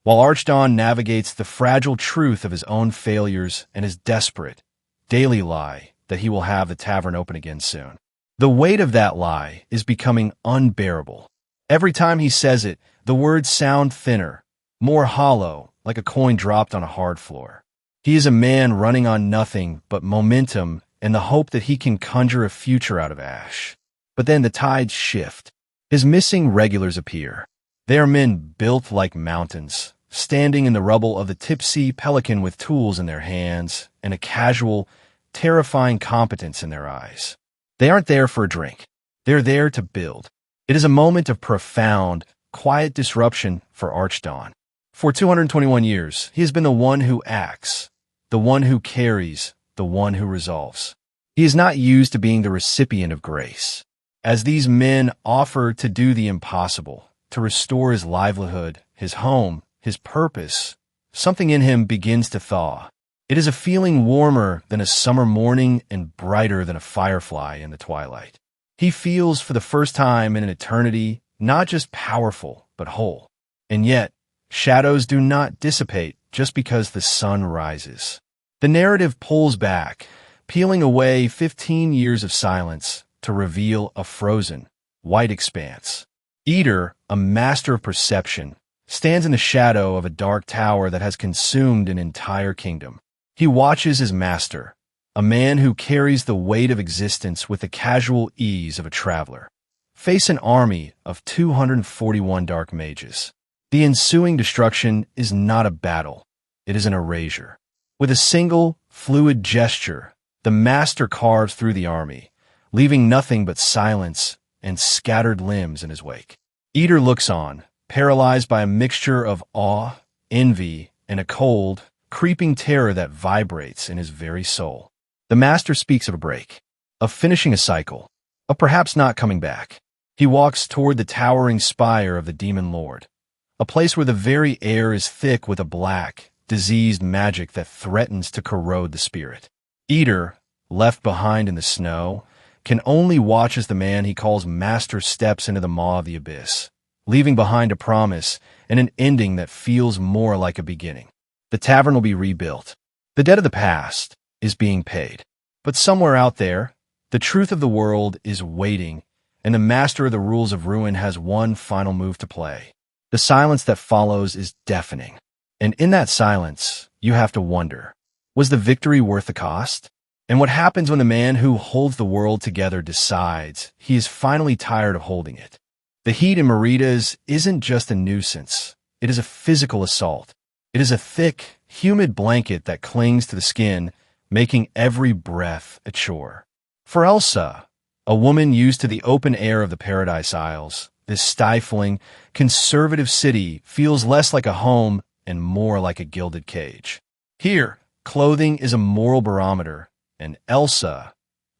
while Archdawn navigates the fragile truth of his own failures and his desperate, daily lie that he will have the tavern open again soon. The weight of that lie is becoming unbearable. Every time he says it, the words sound thinner, more hollow, like a coin dropped on a hard floor. He is a man running on nothing but momentum and the hope that he can conjure a future out of ash. But then the tides shift. His missing regulars appear. They are men built like mountains, standing in the rubble of the Tipsy Pelican with tools in their hands and a casual, terrifying competence in their eyes. They aren't there for a drink. They're there to build. It is a moment of profound, quiet disruption for Archdawn. For 221 years, he has been the one who acts, the one who carries, the one who resolves. He is not used to being the recipient of grace. As these men offer to do the impossible, to restore his livelihood, his home, his purpose, something in him begins to thaw. It is a feeling warmer than a summer morning and brighter than a firefly in the twilight. He feels for the first time in an eternity not just powerful, but whole. And yet, shadows do not dissipate just because the sun rises. The narrative pulls back, peeling away 15 years of silence to reveal a frozen, white expanse. Eater, a master of perception, stands in the shadow of a dark tower that has consumed an entire kingdom. He watches his master, a man who carries the weight of existence with the casual ease of a traveler, face an army of 241 dark mages. The ensuing destruction is not a battle, it is an erasure. With a single, fluid gesture, the master carves through the army, leaving nothing but silence and scattered limbs in his wake. Eater looks on, paralyzed by a mixture of awe, envy, and a cold, creeping terror that vibrates in his very soul. The master speaks of a break, of finishing a cycle, of perhaps not coming back. He walks toward the towering spire of the demon lord, a place where the very air is thick with a black, diseased magic that threatens to corrode the spirit. Eater, left behind in the snow, can only watch as the man he calls master steps into the maw of the abyss, leaving behind a promise and an ending that feels more like a beginning. The tavern will be rebuilt. The debt of the past is being paid. But somewhere out there, the truth of the world is waiting, and the master of the rules of ruin has one final move to play. The silence that follows is deafening. And in that silence, you have to wonder, was the victory worth the cost? And what happens when the man who holds the world together decides he is finally tired of holding it? The heat in Meridias isn't just a nuisance. It is a physical assault. It is a thick, humid blanket that clings to the skin, making every breath a chore. For Elsa, a woman used to the open air of the Paradise Isles, this stifling, conservative city feels less like a home and more like a gilded cage. Here, clothing is a moral barometer, and Elsa,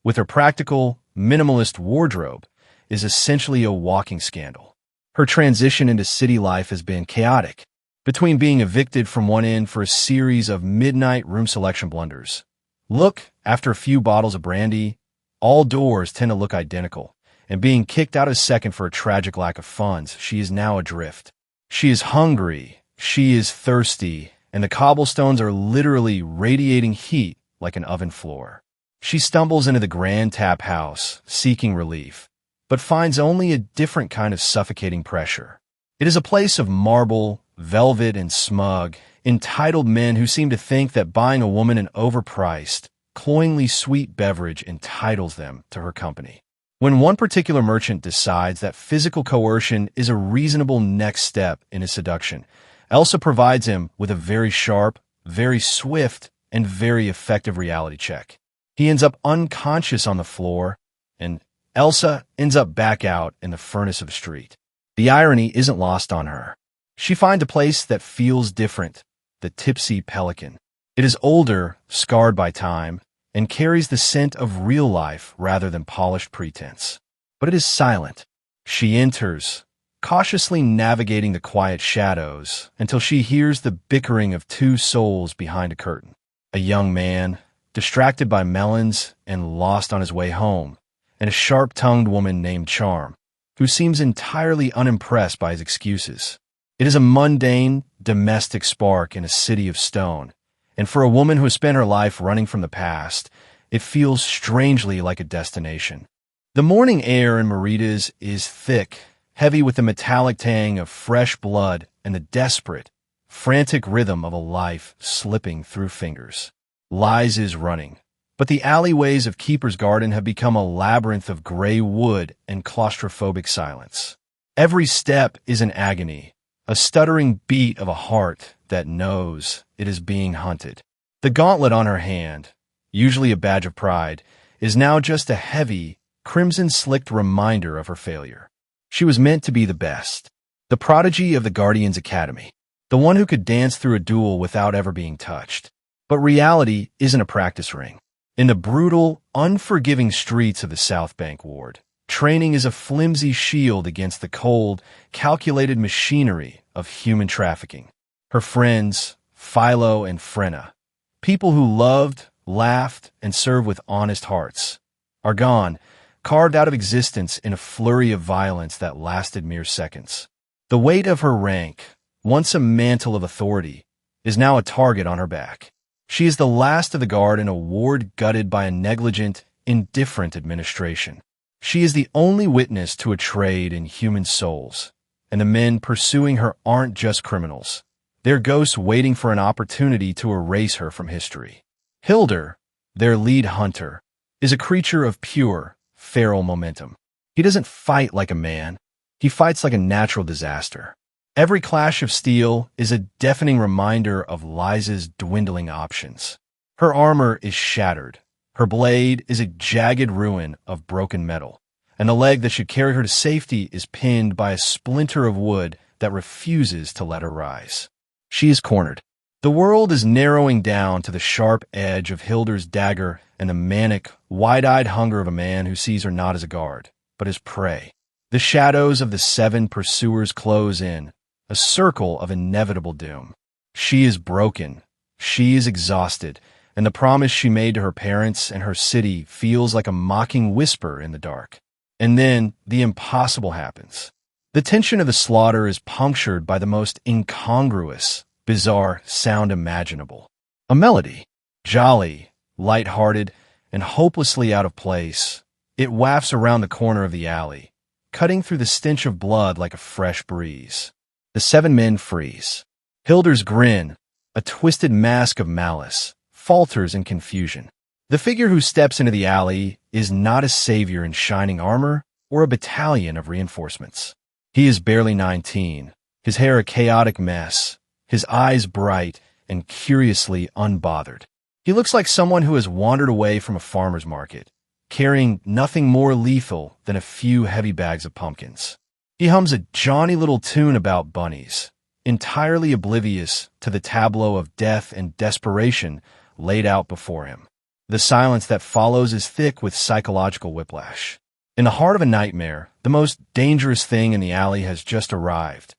with her practical, minimalist wardrobe, is essentially a walking scandal. Her transition into city life has been chaotic, between being evicted from one end for a series of midnight room selection blunders. Look, after a few bottles of brandy, all doors tend to look identical, and being kicked out a second for a tragic lack of funds, she is now adrift. She is hungry, she is thirsty, and the cobblestones are literally radiating heat like an oven floor. She stumbles into the grand tap house, seeking relief, but finds only a different kind of suffocating pressure. It is a place of marble, velvet, and smug, entitled men who seem to think that buying a woman an overpriced, cloyingly sweet beverage entitles them to her company. When one particular merchant decides that physical coercion is a reasonable next step in his seduction, Elsa provides him with a very sharp, very swift, and very effective reality check. He ends up unconscious on the floor, and Elsa ends up back out in the furnace of a street. The irony isn't lost on her. She finds a place that feels different, the Tipsy Pelican. It is older, scarred by time, and carries the scent of real life rather than polished pretense. But it is silent. She enters, cautiously navigating the quiet shadows until she hears the bickering of two souls behind a curtain. A young man, distracted by melons and lost on his way home, and a sharp-tongued woman named Charm, who seems entirely unimpressed by his excuses. It is a mundane, domestic spark in a city of stone, and for a woman who has spent her life running from the past, it feels strangely like a destination. The morning air in Meridias is thick, heavy with the metallic tang of fresh blood and the desperate, frantic rhythm of a life slipping through fingers. Lies is running, but the alleyways of Keeper's Garden have become a labyrinth of gray wood and claustrophobic silence. Every step is an agony, a stuttering beat of a heart that knows it is being hunted. The gauntlet on her hand, usually a badge of pride, is now just a heavy, crimson-slicked reminder of her failure. She was meant to be the best, the prodigy of the Guardians Academy, the one who could dance through a duel without ever being touched. But reality isn't a practice ring. In the brutal, unforgiving streets of the South Bank ward, training is a flimsy shield against the cold, calculated machinery of human trafficking. Her friends, Philo and Frenna, people who loved, laughed, and served with honest hearts, are gone, carved out of existence in a flurry of violence that lasted mere seconds. The weight of her rank, once a mantle of authority, is now a target on her back. She is the last of the guard in a ward gutted by a negligent, indifferent administration. She is the only witness to a trade in human souls, and the men pursuing her aren't just criminals. They're ghosts waiting for an opportunity to erase her from history. Hilder, their lead hunter, is a creature of pure, feral momentum. He doesn't fight like a man. He fights like a natural disaster. Every clash of steel is a deafening reminder of Liza's dwindling options. Her armor is shattered. Her blade is a jagged ruin of broken metal, and the leg that should carry her to safety is pinned by a splinter of wood that refuses to let her rise. She is cornered. The world is narrowing down to the sharp edge of Hilder's dagger and the manic, wide-eyed hunger of a man who sees her not as a guard, but as prey. The shadows of the 7 pursuers close in, a circle of inevitable doom. She is broken. She is exhausted, and the promise she made to her parents and her city feels like a mocking whisper in the dark. And then the impossible happens. The tension of the slaughter is punctured by the most incongruous, bizarre sound imaginable. A melody, jolly, light-hearted, and hopelessly out of place. It wafts around the corner of the alley, cutting through the stench of blood like a fresh breeze. The 7 men freeze. Hilder's grin, a twisted mask of malice, falters in confusion. The figure who steps into the alley is not a savior in shining armor or a battalion of reinforcements. He is barely 19, his hair a chaotic mess, his eyes bright and curiously unbothered. He looks like someone who has wandered away from a farmer's market, carrying nothing more lethal than a few heavy bags of pumpkins. He hums a jaunty little tune about bunnies, entirely oblivious to the tableau of death and desperation laid out before him. The silence that follows is thick with psychological whiplash. In the heart of a nightmare, the most dangerous thing in the alley has just arrived,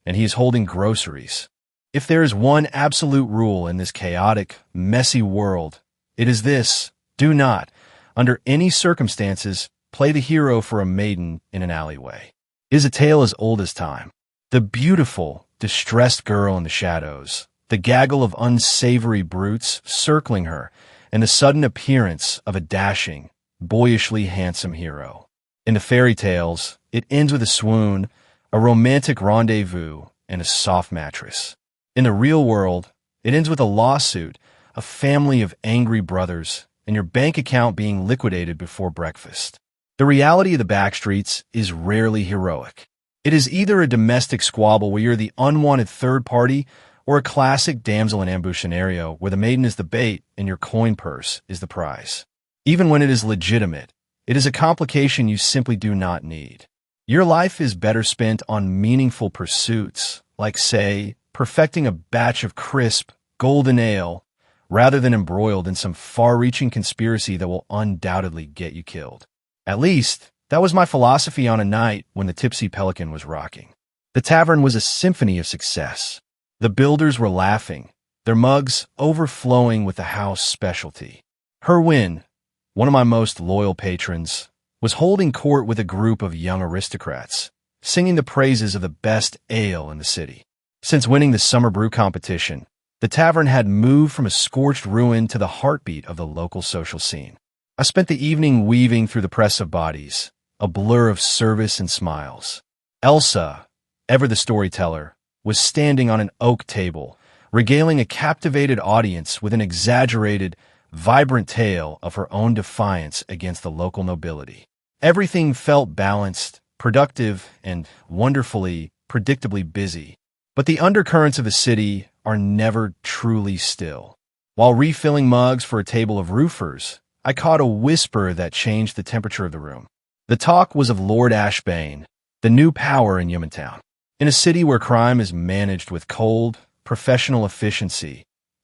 and he is holding groceries. If there is one absolute rule in this chaotic, messy world, it is this: do not, under any circumstances, play the hero for a maiden in an alleyway. It is a tale as old as time. The beautiful, distressed girl in the shadows, the gaggle of unsavory brutes circling her, and the sudden appearance of a dashing, boyishly handsome hero. In the fairy tales, it ends with a swoon, a romantic rendezvous, and a soft mattress. In the real world, it ends with a lawsuit, a family of angry brothers, and your bank account being liquidated before breakfast. The reality of the backstreets is rarely heroic. It is either a domestic squabble where you're the unwanted third party, or a classic damsel in ambush scenario where the maiden is the bait and your coin purse is the prize. Even when it is legitimate, it is a complication you simply do not need. Your life is better spent on meaningful pursuits, like, say, perfecting a batch of crisp, golden ale, rather than embroiled in some far-reaching conspiracy that will undoubtedly get you killed. At least, that was my philosophy on a night when the Tipsy Pelican was rocking. The tavern was a symphony of success. The builders were laughing, their mugs overflowing with the house specialty. Herwin, one of my most loyal patrons, was holding court with a group of young aristocrats, singing the praises of the best ale in the city. Since winning the summer brew competition, the tavern had moved from a scorched ruin to the heartbeat of the local social scene. I spent the evening weaving through the press of bodies, a blur of service and smiles. Elsa, ever the storyteller, was standing on an oak table, regaling a captivated audience with an exaggerated, vibrant tale of her own defiance against the local nobility. Everything felt balanced, productive, and wonderfully, predictably busy. But the undercurrents of the city are never truly still. While refilling mugs for a table of roofers, I caught a whisper that changed the temperature of the room. The talk was of Lord Ashbane, the new power in Yumantown. In a city where crime is managed with cold, professional efficiency,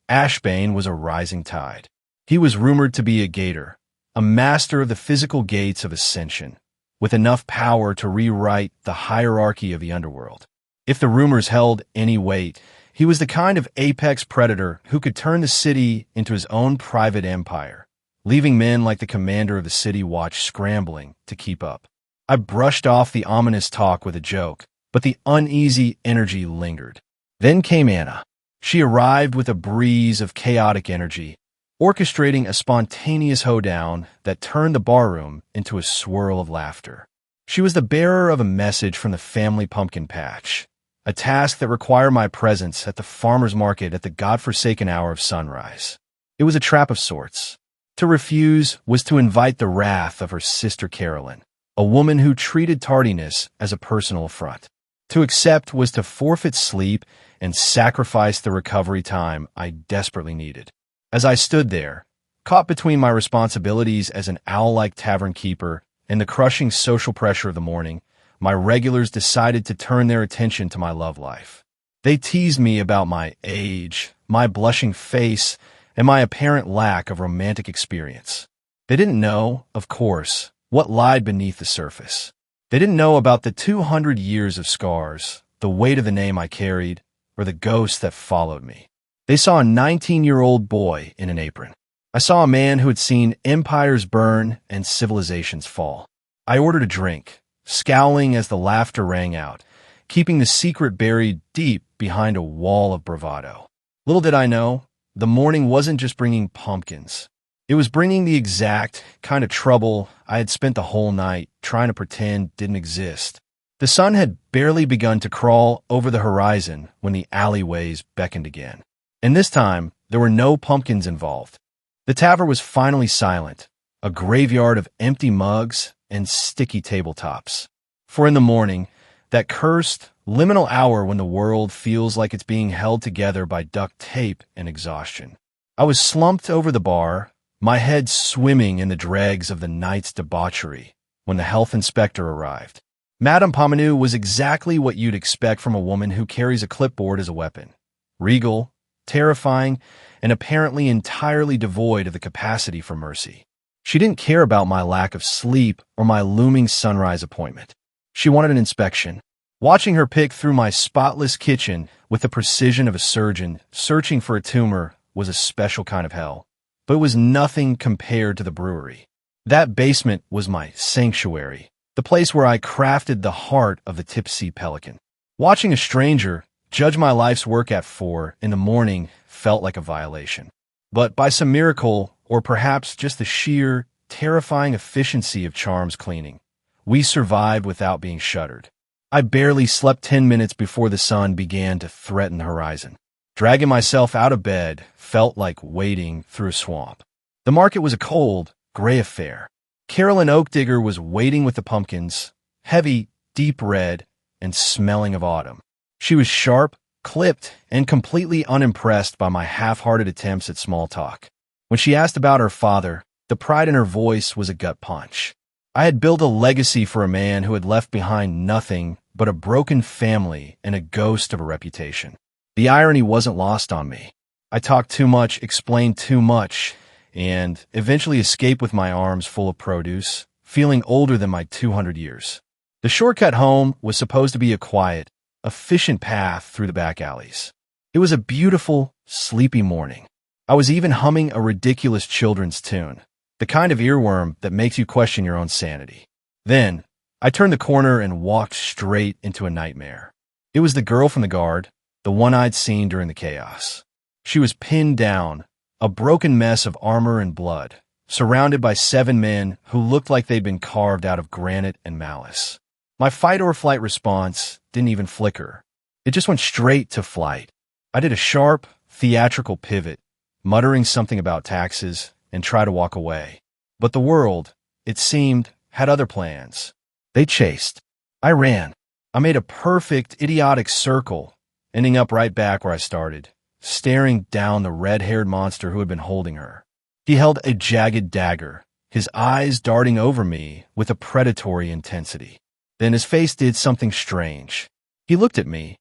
Ashbane was a rising tide. He was rumored to be a gator, a master of the physical gates of ascension, with enough power to rewrite the hierarchy of the underworld. If the rumors held any weight, he was the kind of apex predator who could turn the city into his own private empire, leaving men like the commander of the city watch scrambling to keep up. I brushed off the ominous talk with a joke, but the uneasy energy lingered. Then came Anna. She arrived with a breeze of chaotic energy, orchestrating a spontaneous hoedown that turned the barroom into a swirl of laughter. She was the bearer of a message from the family pumpkin patch, a task that required my presence at the farmer's market at the godforsaken hour of sunrise. It was a trap of sorts. To refuse was to invite the wrath of her sister Carolyn, a woman who treated tardiness as a personal affront. To accept was to forfeit sleep and sacrifice the recovery time I desperately needed. As I stood there, caught between my responsibilities as an owl-like tavern keeper and the crushing social pressure of the morning, my regulars decided to turn their attention to my love life. They teased me about my age, my blushing face, and my apparent lack of romantic experience. They didn't know, of course, what lied beneath the surface. They didn't know about the 200 years of scars, the weight of the name I carried, or the ghost that followed me. They saw a 19-year-old boy in an apron. I saw a man who had seen empires burn and civilizations fall. I ordered a drink, scowling as the laughter rang out, keeping the secret buried deep behind a wall of bravado. Little did I know, the morning wasn't just bringing pumpkins. It was bringing the exact kind of trouble I had spent the whole night trying to pretend didn't exist. The sun had barely begun to crawl over the horizon when the alleyways beckoned again. And this time, there were no pumpkins involved. The tavern was finally silent, a graveyard of empty mugs and sticky tabletops. For in the morning, that cursed, liminal hour when the world feels like it's being held together by duct tape and exhaustion, I was slumped over the bar, my head swimming in the dregs of the night's debauchery, when the health inspector arrived. Madame Pomenou was exactly what you'd expect from a woman who carries a clipboard as a weapon. Regal, terrifying, and apparently entirely devoid of the capacity for mercy. She didn't care about my lack of sleep or my looming sunrise appointment. She wanted an inspection. Watching her pick through my spotless kitchen with the precision of a surgeon searching for a tumor was a special kind of hell. But it was nothing compared to the brewery. That basement was my sanctuary, the place where I crafted the heart of the Tipsy Pelican. Watching a stranger judge my life's work at 4 in the morning felt like a violation. But by some miracle, or perhaps just the sheer, terrifying efficiency of Charm's cleaning, we survived without being shuttered. I barely slept 10 minutes before the sun began to threaten the horizon. Dragging myself out of bed felt like wading through a swamp. The market was a cold, gray affair. Carolyn Oakdigger was waiting with the pumpkins, heavy, deep red, and smelling of autumn. She was sharp, clipped, and completely unimpressed by my half-hearted attempts at small talk. When she asked about her father, the pride in her voice was a gut punch. I had built a legacy for a man who had left behind nothing but a broken family and a ghost of a reputation. The irony wasn't lost on me. I talked too much, explained too much, and eventually escaped with my arms full of produce, feeling older than my 200 years. The shortcut home was supposed to be a quiet, efficient path through the back alleys. It was a beautiful, sleepy morning. I was even humming a ridiculous children's tune, the kind of earworm that makes you question your own sanity. Then, I turned the corner and walked straight into a nightmare. It was the girl from the guard, the one I'd seen during the chaos. She was pinned down, a broken mess of armor and blood, surrounded by 7 men who looked like they'd been carved out of granite and malice. My fight-or-flight response didn't even flicker. It just went straight to flight. I did a sharp, theatrical pivot, muttering something about taxes, and tried to walk away. But the world, it seemed, had other plans. They chased. I ran. I made a perfect, idiotic circle, ending up right back where I started, staring down the red-haired monster who had been holding her. He held a jagged dagger, his eyes darting over me with a predatory intensity. Then his face did something strange. He looked at me,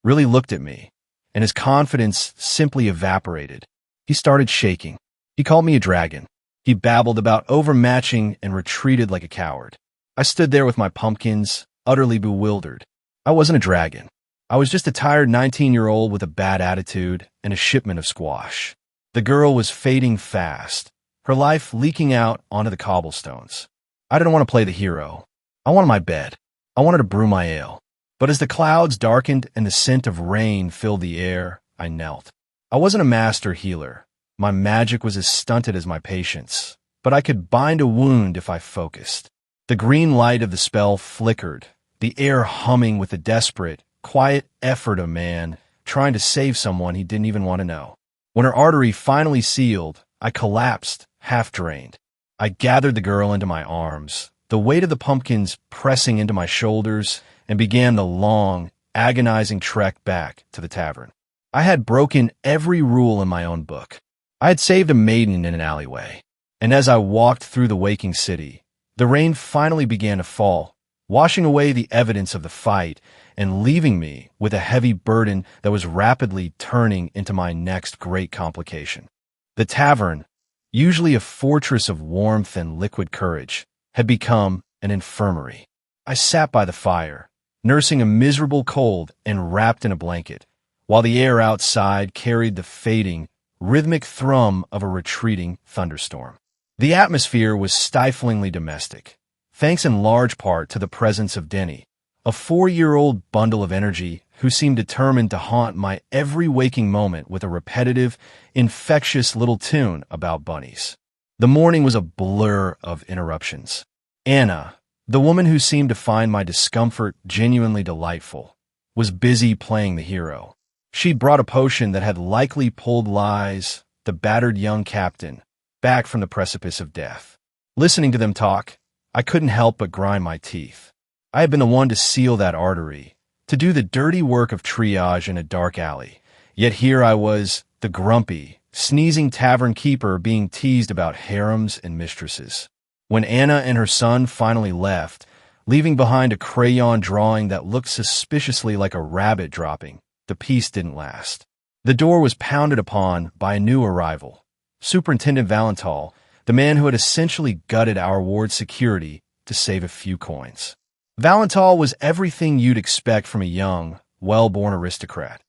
really looked at me, and his confidence simply evaporated. He started shaking. He called me a dragon. He babbled about overmatching and retreated like a coward. I stood there with my pumpkins, utterly bewildered. I wasn't a dragon. I was just a tired 19-year-old with a bad attitude and a shipment of squash. The girl was fading fast, her life leaking out onto the cobblestones. I didn't want to play the hero. I wanted my bed. I wanted to brew my ale. But as the clouds darkened and the scent of rain filled the air, I knelt. I wasn't a master healer. My magic was as stunted as my patience, but I could bind a wound if I focused. The green light of the spell flickered, the air humming with the desperate, quiet effort of man trying to save someone he didn't even want to know. When her artery finally sealed, I collapsed, half drained. I gathered the girl into my arms, the weight of the pumpkins pressing into my shoulders, and began the long, agonizing trek back to the tavern. I had broken every rule in my own book. I had saved a maiden in an alleyway, and as I walked through the waking city, the rain finally began to fall, washing away the evidence of the fight and leaving me with a heavy burden that was rapidly turning into my next great complication. The tavern, usually a fortress of warmth and liquid courage, had become an infirmary. I sat by the fire, nursing a miserable cold and wrapped in a blanket, while the air outside carried the fading, rhythmic thrum of a retreating thunderstorm. The atmosphere was stiflingly domestic, thanks in large part to the presence of Denny, a 4-year-old bundle of energy who seemed determined to haunt my every waking moment with a repetitive, infectious little tune about bunnies. The morning was a blur of interruptions. Anna, the woman who seemed to find my discomfort genuinely delightful, was busy playing the hero. She'd brought a potion that had likely pulled Lies, the battered young captain, back from the precipice of death. Listening to them talk, I couldn't help but grind my teeth. I had been the one to seal that artery, to do the dirty work of triage in a dark alley. Yet here I was, the grumpy, sneezing tavern keeper being teased about harems and mistresses. When Anna and her son finally left, leaving behind a crayon drawing that looked suspiciously like a rabbit dropping, the peace didn't last. The door was pounded upon by a new arrival, Superintendent Valental, the man who had essentially gutted our ward's security to save a few coins. Valental was everything you'd expect from a young, well-born aristocrat.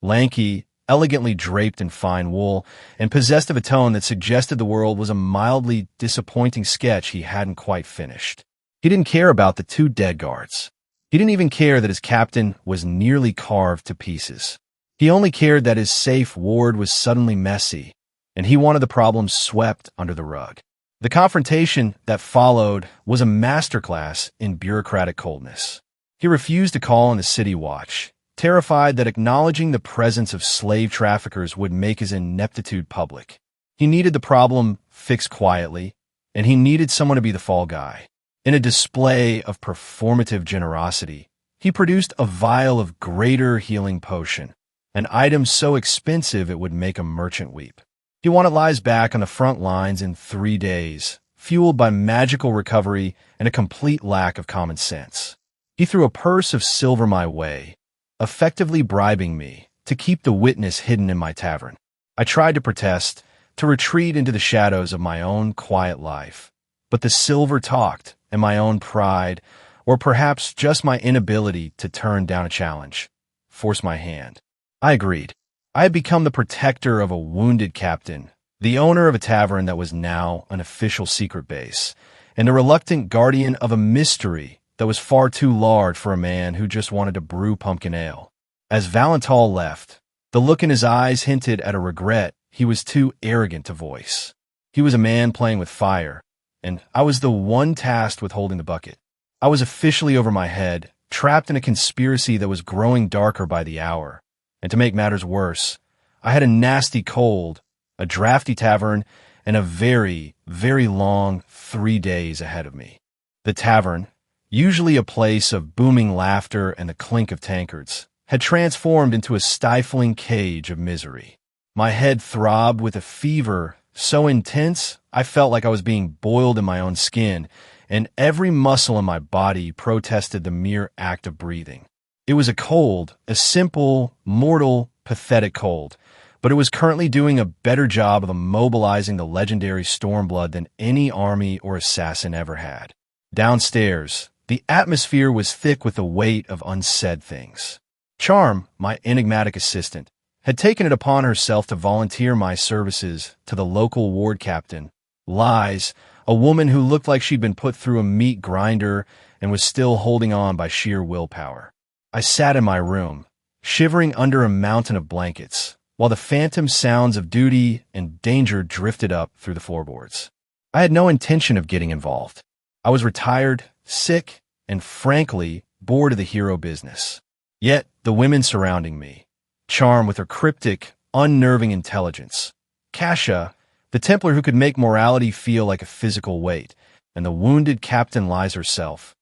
Lanky, elegantly draped in fine wool, and possessed of a tone that suggested the world was a mildly disappointing sketch he hadn't quite finished. He didn't care about the 2 dead guards. He didn't even care that his captain was nearly carved to pieces. He only cared that his safe ward was suddenly messy, and he wanted the problem swept under the rug. The confrontation that followed was a masterclass in bureaucratic coldness. He refused to call on the city watch, terrified that acknowledging the presence of slave traffickers would make his ineptitude public. He needed the problem fixed quietly, and he needed someone to be the fall guy. In a display of performative generosity, he produced a vial of greater healing potion, an item so expensive it would make a merchant weep. He wanted Lies back on the front lines in 3 days, fueled by magical recovery and a complete lack of common sense. He threw a purse of silver my way, effectively bribing me to keep the witness hidden in my tavern. I tried to protest, to retreat into the shadows of my own quiet life, but the silver talked, and my own pride, or perhaps just my inability to turn down a challenge, forced my hand. I agreed. I had become the protector of a wounded captain, the owner of a tavern that was now an official secret base, and the reluctant guardian of a mystery that was far too large for a man who just wanted to brew pumpkin ale. As Valental left, the look in his eyes hinted at a regret he was too arrogant to voice. He was a man playing with fire, and I was the one tasked with holding the bucket. I was officially over my head, trapped in a conspiracy that was growing darker by the hour. And to make matters worse, I had a nasty cold, a drafty tavern, and a very, very long 3 days ahead of me. The tavern, usually a place of booming laughter and the clink of tankards, had transformed into a stifling cage of misery. My head throbbed with a fever so intense I felt like I was being boiled in my own skin, and every muscle in my body protested the mere act of breathing. It was a cold, a simple, mortal, pathetic cold, but it was currently doing a better job of immobilizing the legendary Stormblood than any army or assassin ever had. Downstairs, the atmosphere was thick with the weight of unsaid things. Charm, my enigmatic assistant, had taken it upon herself to volunteer my services to the local ward captain, Lies, a woman who looked like she'd been put through a meat grinder and was still holding on by sheer willpower. I sat in my room, shivering under a mountain of blankets, while the phantom sounds of duty and danger drifted up through the floorboards. I had no intention of getting involved. I was retired, sick, and frankly, bored of the hero business. Yet, the women surrounding me, charmed with her cryptic, unnerving intelligence, Kasha, the Templar who could make morality feel like a physical weight, and the wounded Captain Lies herself,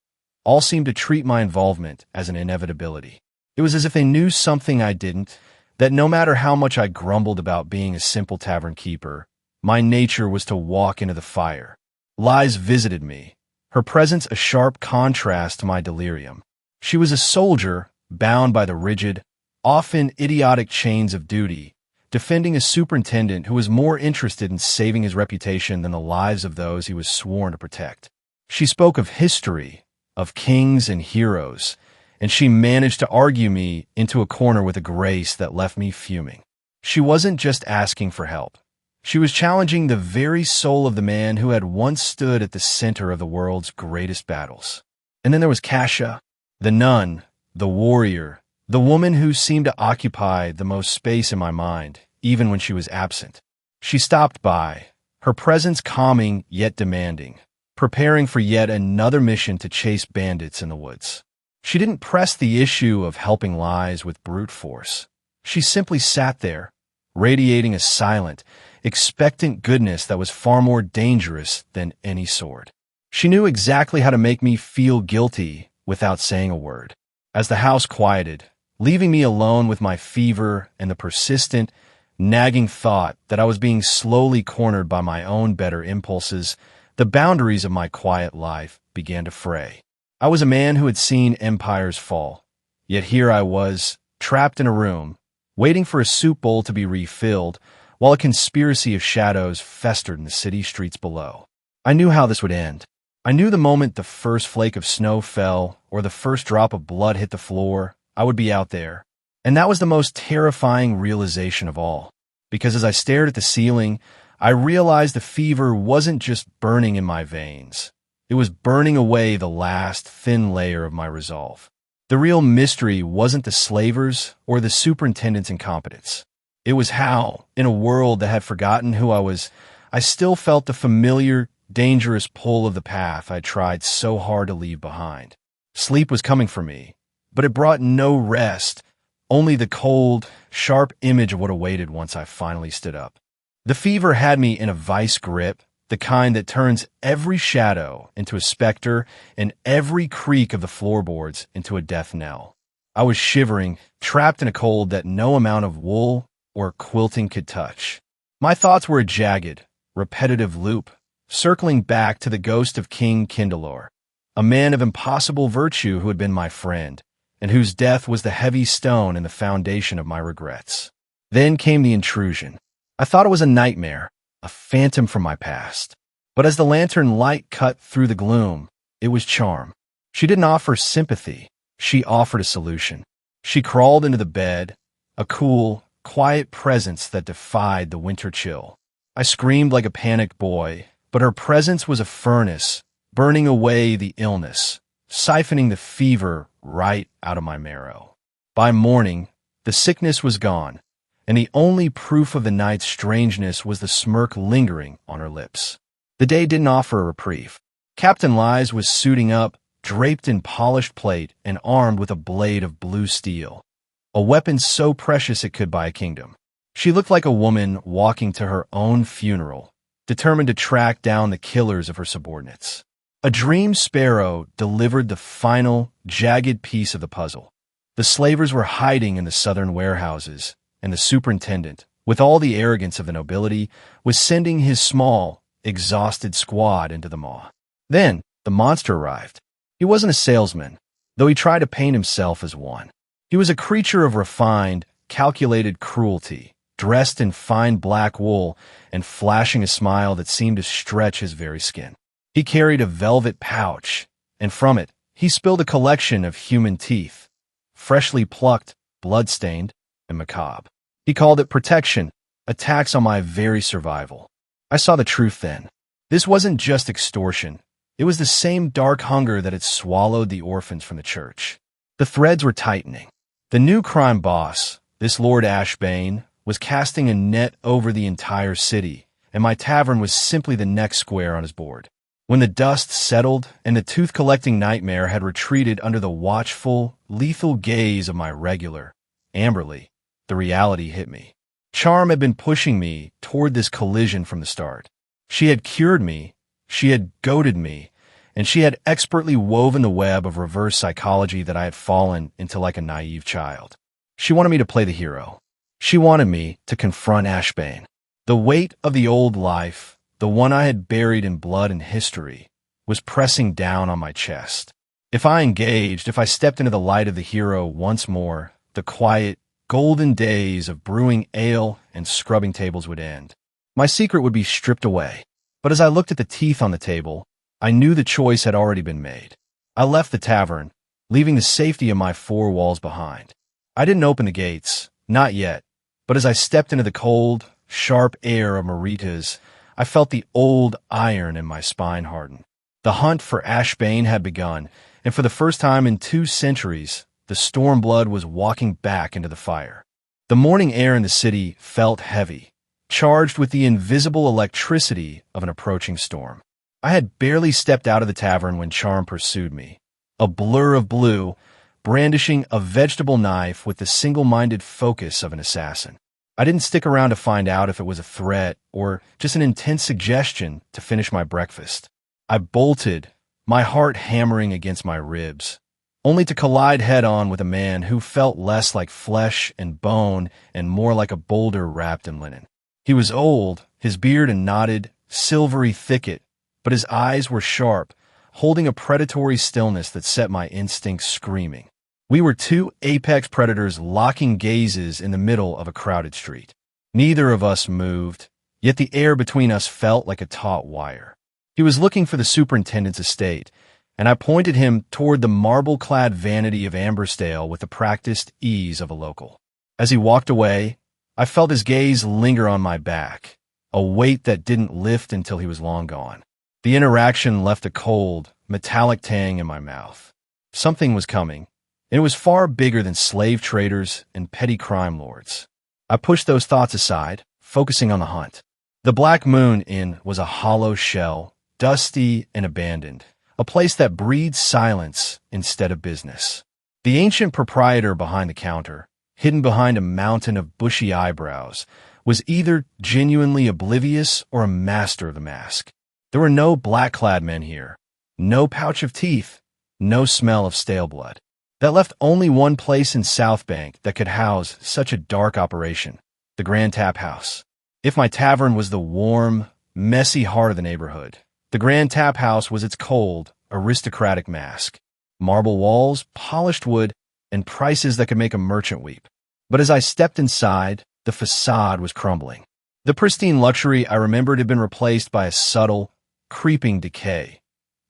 all seemed to treat my involvement as an inevitability. It was as if they knew something I didn't, that no matter how much I grumbled about being a simple tavern keeper, my nature was to walk into the fire. Lies visited me, her presence a sharp contrast to my delirium. She was a soldier, bound by the rigid, often idiotic chains of duty, defending a superintendent who was more interested in saving his reputation than the lives of those he was sworn to protect. She spoke of history, of kings and heroes, and she managed to argue me into a corner with a grace that left me fuming. She wasn't just asking for help. She was challenging the very soul of the man who had once stood at the center of the world's greatest battles. And then there was Kasha, the nun, the warrior, the woman who seemed to occupy the most space in my mind, even when she was absent. She stopped by, her presence calming yet demanding, preparing for yet another mission to chase bandits in the woods. She didn't press the issue of helping Lies with brute force. She simply sat there, radiating a silent, expectant goodness that was far more dangerous than any sword. She knew exactly how to make me feel guilty without saying a word. As the house quieted, leaving me alone with my fever and the persistent, nagging thought that I was being slowly cornered by my own better impulses, the boundaries of my quiet life began to fray. I was a man who had seen empires fall, yet here I was, trapped in a room, waiting for a soup bowl to be refilled, while a conspiracy of shadows festered in the city streets below. I knew how this would end. I knew the moment the first flake of snow fell or the first drop of blood hit the floor, I would be out there. And that was the most terrifying realization of all, because as I stared at the ceiling, I realized the fever wasn't just burning in my veins. It was burning away the last thin layer of my resolve. The real mystery wasn't the slavers or the superintendent's incompetence. It was how, in a world that had forgotten who I was, I still felt the familiar, dangerous pull of the path I tried so hard to leave behind. Sleep was coming for me, but it brought no rest, only the cold, sharp image of what awaited once I finally stood up. The fever had me in a vice grip, the kind that turns every shadow into a specter and every creak of the floorboards into a death knell. I was shivering, trapped in a cold that no amount of wool or quilting could touch. My thoughts were a jagged, repetitive loop, circling back to the ghost of King Kindalor, a man of impossible virtue who had been my friend, and whose death was the heavy stone in the foundation of my regrets. Then came the intrusion. I thought it was a nightmare, a phantom from my past. But as the lantern light cut through the gloom, it was charm. She didn't offer sympathy. She offered a solution. She crawled into the bed, a cool, quiet presence that defied the winter chill. I screamed like a panicked boy, but her presence was a furnace, burning away the illness, siphoning the fever right out of my marrow. By morning, the sickness was gone, and the only proof of the night's strangeness was the smirk lingering on her lips. The day didn't offer a reprieve. Captain Lies was suiting up, draped in polished plate and armed with a blade of blue steel, a weapon so precious it could buy a kingdom. She looked like a woman walking to her own funeral, determined to track down the killers of her subordinates. A dream sparrow delivered the final, jagged piece of the puzzle. The slavers were hiding in the southern warehouses, and the superintendent, with all the arrogance of the nobility, was sending his small, exhausted squad into the maw. Then, the monster arrived. He wasn't a salesman, though he tried to paint himself as one. He was a creature of refined, calculated cruelty, dressed in fine black wool and flashing a smile that seemed to stretch his very skin. He carried a velvet pouch, and from it, he spilled a collection of human teeth, freshly plucked, blood-stained, and macabre. He called it protection, a tax on my very survival. I saw the truth then. This wasn't just extortion. It was the same dark hunger that had swallowed the orphans from the church. The threads were tightening. The new crime boss, this Lord Ashbane, was casting a net over the entire city, and my tavern was simply the next square on his board. When the dust settled and the tooth-collecting nightmare had retreated under the watchful, lethal gaze of my regular, Amberly, the reality hit me. Charm had been pushing me toward this collision from the start. She had cured me, she had goaded me, and she had expertly woven the web of reverse psychology that I had fallen into like a naive child. She wanted me to play the hero. She wanted me to confront Ashbane. The weight of the old life, the one I had buried in blood and history, was pressing down on my chest. If I engaged, if I stepped into the light of the hero once more, the quiet, golden days of brewing ale and scrubbing tables would end. My secret would be stripped away. But as I looked at the teeth on the table, I knew the choice had already been made. I left the tavern, leaving the safety of my four walls behind. I didn't open the gates, not yet, but as I stepped into the cold, sharp air of Marita's, I felt the old iron in my spine harden. The hunt for Ashbane had begun, and for the first time in 2 centuries, the Stormblood was walking back into the fire. The morning air in the city felt heavy, charged with the invisible electricity of an approaching storm. I had barely stepped out of the tavern when Charm pursued me, a blur of blue, brandishing a vegetable knife with the single-minded focus of an assassin. I didn't stick around to find out if it was a threat or just an intense suggestion to finish my breakfast. I bolted, my heart hammering against my ribs, only to collide head-on with a man who felt less like flesh and bone and more like a boulder wrapped in linen. He was old, his beard a knotted, silvery thicket, but his eyes were sharp, holding a predatory stillness that set my instincts screaming. We were 2 apex predators locking gazes in the middle of a crowded street. Neither of us moved, yet the air between us felt like a taut wire. He was looking for the superintendent's estate, and I pointed him toward the marble-clad vanity of Ambersdale with the practiced ease of a local. As he walked away, I felt his gaze linger on my back, a weight that didn't lift until he was long gone. The interaction left a cold, metallic tang in my mouth. Something was coming, and it was far bigger than slave traders and petty crime lords. I pushed those thoughts aside, focusing on the hunt. The Black Moon Inn was a hollow shell, dusty and abandoned, a place that breeds silence instead of business. The ancient proprietor behind the counter, hidden behind a mountain of bushy eyebrows, was either genuinely oblivious or a master of the mask. There were no black-clad men here, no pouch of teeth, no smell of stale blood. That left only one place in South Bank that could house such a dark operation, the Grand Tap House. If my tavern was the warm, messy heart of the neighborhood, the Grand Tap House was its cold, aristocratic mask. Marble walls, polished wood, and prices that could make a merchant weep. But as I stepped inside, the facade was crumbling. The pristine luxury I remembered had been replaced by a subtle, creeping decay.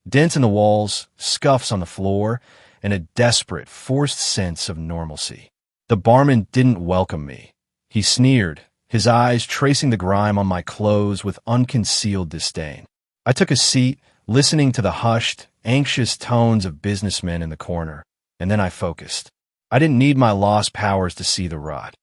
Dents in the walls, scuffs on the floor, and a desperate, forced sense of normalcy. The barman didn't welcome me. He sneered, his eyes tracing the grime on my clothes with unconcealed disdain. I took a seat, listening to the hushed, anxious tones of businessmen in the corner, and then I focused. I didn't need my lost powers to see the rot.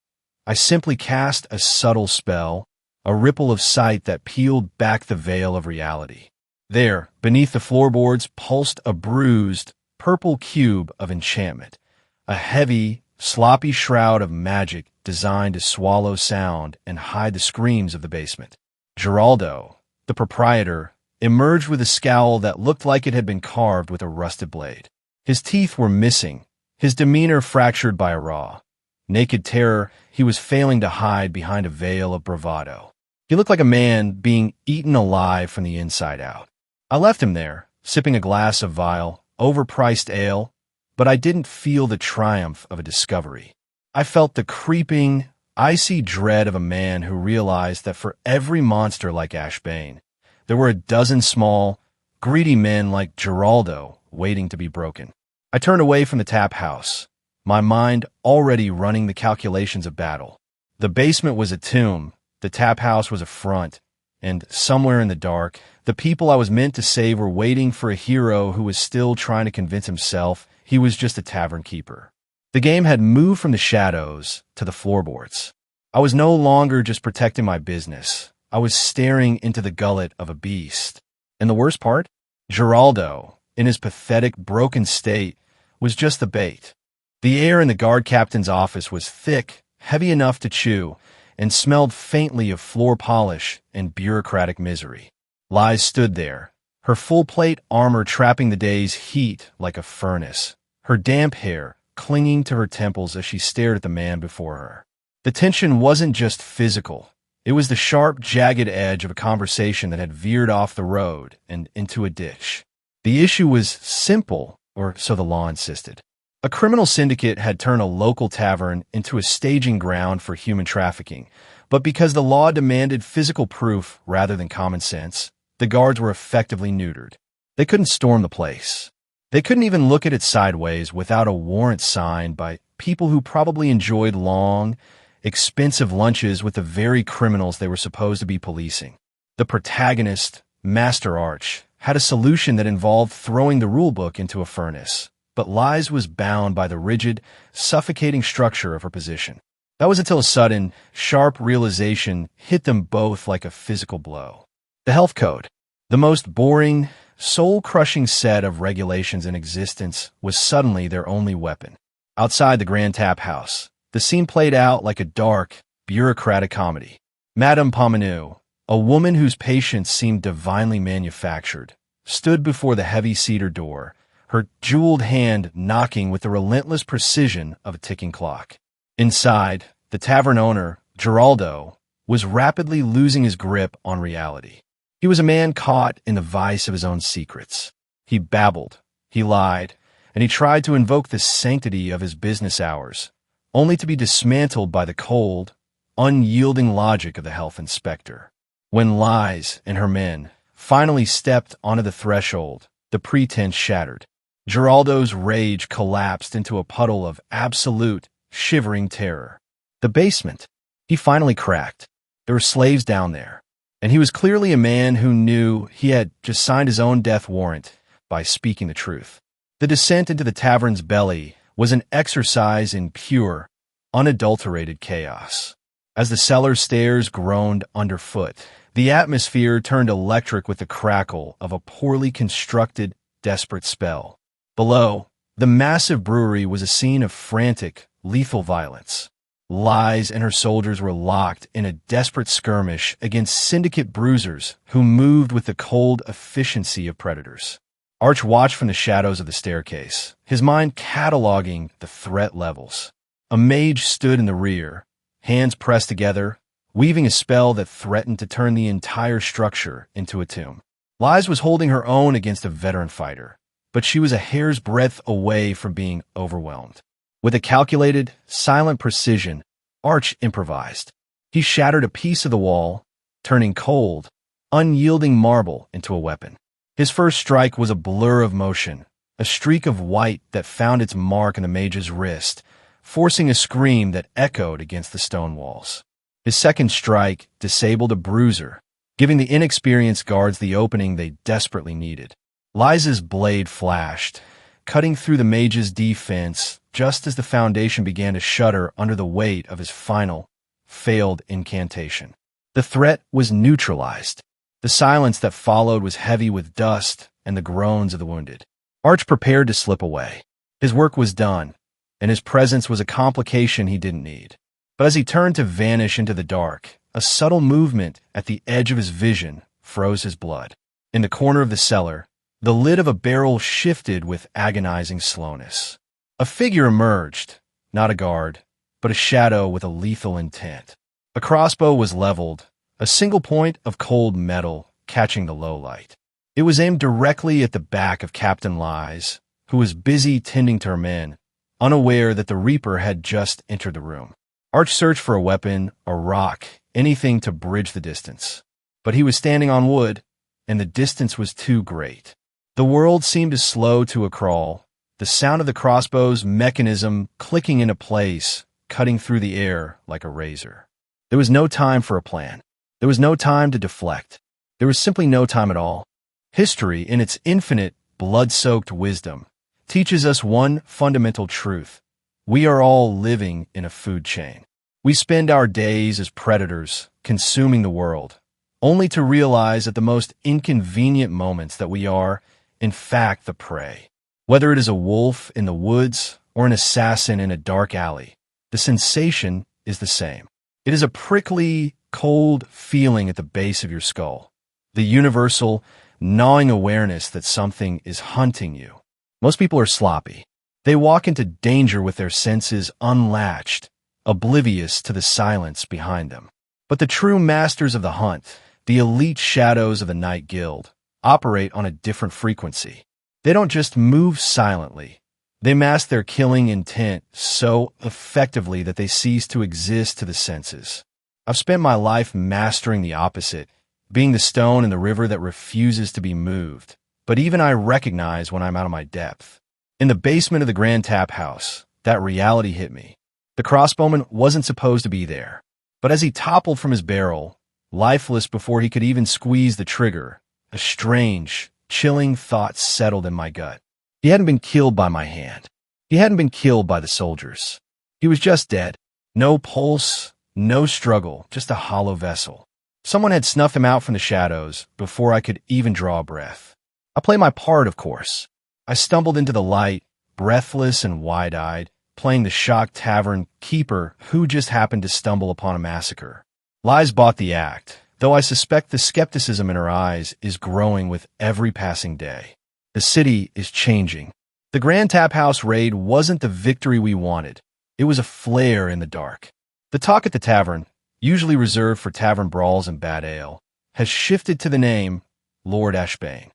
I simply cast a subtle spell, a ripple of sight that peeled back the veil of reality. There, beneath the floorboards, pulsed a bruised, purple cube of enchantment, a heavy, sloppy shroud of magic designed to swallow sound and hide the screams of the basement. Geraldo, the proprietor, emerged with a scowl that looked like it had been carved with a rusted blade. His teeth were missing, his demeanor fractured by a raw, naked terror he was failing to hide behind a veil of bravado. He looked like a man being eaten alive from the inside out. I left him there, sipping a glass of vile, overpriced ale, but I didn't feel the triumph of a discovery. I felt the creeping, icy dread of a man who realized that for every monster like Ashbane, there were a dozen small, greedy men like Geraldo waiting to be broken. I turned away from the tap house, my mind already running the calculations of battle. The basement was a tomb, the tap house was a front, and somewhere in the dark, the people I was meant to save were waiting for a hero who was still trying to convince himself he was just a tavern keeper. The game had moved from the shadows to the floorboards. I was no longer just protecting my business. I was staring into the gullet of a beast. And the worst part? Geraldo, in his pathetic, broken state, was just the bait. The air in the guard captain's office was thick, heavy enough to chew, and smelled faintly of floor polish and bureaucratic misery. Liz stood there, her full-plate armor trapping the day's heat like a furnace, her damp hair clinging to her temples as she stared at the man before her. The tension wasn't just physical. It was the sharp, jagged edge of a conversation that had veered off the road and into a ditch. The issue was simple, or so the law insisted. A criminal syndicate had turned a local tavern into a staging ground for human trafficking, but because the law demanded physical proof rather than common sense, the guards were effectively neutered. They couldn't storm the place. They couldn't even look at it sideways without a warrant signed by people who probably enjoyed long, expensive lunches with the very criminals they were supposed to be policing. The protagonist, Master Arch, had a solution that involved throwing the rulebook into a furnace, but Liz was bound by the rigid, suffocating structure of her position. That was until a sudden, sharp realization hit them both like a physical blow. The health code, the most boring, soul-crushing set of regulations in existence, was suddenly their only weapon. Outside the Grand Tap House, the scene played out like a dark, bureaucratic comedy. Madame Pomenou, a woman whose patience seemed divinely manufactured, stood before the heavy cedar door, her jeweled hand knocking with the relentless precision of a ticking clock. Inside, the tavern owner, Geraldo, was rapidly losing his grip on reality. He was a man caught in the vice of his own secrets. He babbled, he lied, and he tried to invoke the sanctity of his business hours, only to be dismantled by the cold, unyielding logic of the health inspector. When Liz and her men finally stepped onto the threshold, the pretense shattered. Geraldo's rage collapsed into a puddle of absolute, shivering terror. The basement. He finally cracked. There were slaves down there, and he was clearly a man who knew he had just signed his own death warrant by speaking the truth. The descent into the tavern's belly was an exercise in pure, unadulterated chaos. As the cellar stairs groaned underfoot, the atmosphere turned electric with the crackle of a poorly constructed, desperate spell. Below, the massive brewery was a scene of frantic, lethal violence. Liz and her soldiers were locked in a desperate skirmish against syndicate bruisers who moved with the cold efficiency of predators. Arch watched from the shadows of the staircase, his mind cataloging the threat levels. A mage stood in the rear, hands pressed together, weaving a spell that threatened to turn the entire structure into a tomb. Liz was holding her own against a veteran fighter, but she was a hair's breadth away from being overwhelmed. With a calculated, silent precision, Arch improvised. He shattered a piece of the wall, turning cold, unyielding marble into a weapon. His first strike was a blur of motion, a streak of white that found its mark in the mage's wrist, forcing a scream that echoed against the stone walls. His second strike disabled a bruiser, giving the inexperienced guards the opening they desperately needed. Liz's blade flashed, cutting through the mage's defense just as the foundation began to shudder under the weight of his final, failed incantation. The threat was neutralized. The silence that followed was heavy with dust and the groans of the wounded. Arch prepared to slip away. His work was done, and his presence was a complication he didn't need. But as he turned to vanish into the dark, a subtle movement at the edge of his vision froze his blood. In the corner of the cellar, the lid of a barrel shifted with agonizing slowness. A figure emerged, not a guard, but a shadow with a lethal intent. A crossbow was leveled, a single point of cold metal catching the low light. It was aimed directly at the back of Captain Liz, who was busy tending to her men, unaware that the Reaper had just entered the room. Arch searched for a weapon, a rock, anything to bridge the distance. But he was standing on wood, and the distance was too great. The world seemed to slow to a crawl, the sound of the crossbow's mechanism clicking into place, cutting through the air like a razor. There was no time for a plan. There was no time to deflect. There was simply no time at all. History, in its infinite, blood-soaked wisdom, teaches us one fundamental truth. We are all living in a food chain. We spend our days as predators, consuming the world, only to realize at the most inconvenient moments that we are, in fact, the prey. Whether it is a wolf in the woods or an assassin in a dark alley, the sensation is the same. It is a prickly, cold feeling at the base of your skull, the universal, gnawing awareness that something is hunting you. Most people are sloppy. They walk into danger with their senses unlatched, oblivious to the silence behind them. But the true masters of the hunt, the elite shadows of the Night Guild, operate on a different frequency. They don't just move silently. They mask their killing intent so effectively that they cease to exist to the senses. I've spent my life mastering the opposite, being the stone in the river that refuses to be moved. But even I recognize when I'm out of my depth. In the basement of the Grand Tap House, that reality hit me. The crossbowman wasn't supposed to be there. But as he toppled from his barrel, lifeless before he could even squeeze the trigger, a strange, chilling thought settled in my gut. He hadn't been killed by my hand. He hadn't been killed by the soldiers. He was just dead. No pulse, no struggle, just a hollow vessel. Someone had snuffed him out from the shadows before I could even draw a breath. I play my part, of course. I stumbled into the light, breathless and wide-eyed, playing the shocked tavern keeper who just happened to stumble upon a massacre. Lies bought the act, though I suspect the skepticism in her eyes is growing with every passing day. The city is changing. The Grand Tap House raid wasn't the victory we wanted. It was a flare in the dark. The talk at the tavern, usually reserved for tavern brawls and bad ale, has shifted to the name Lord Ashbane.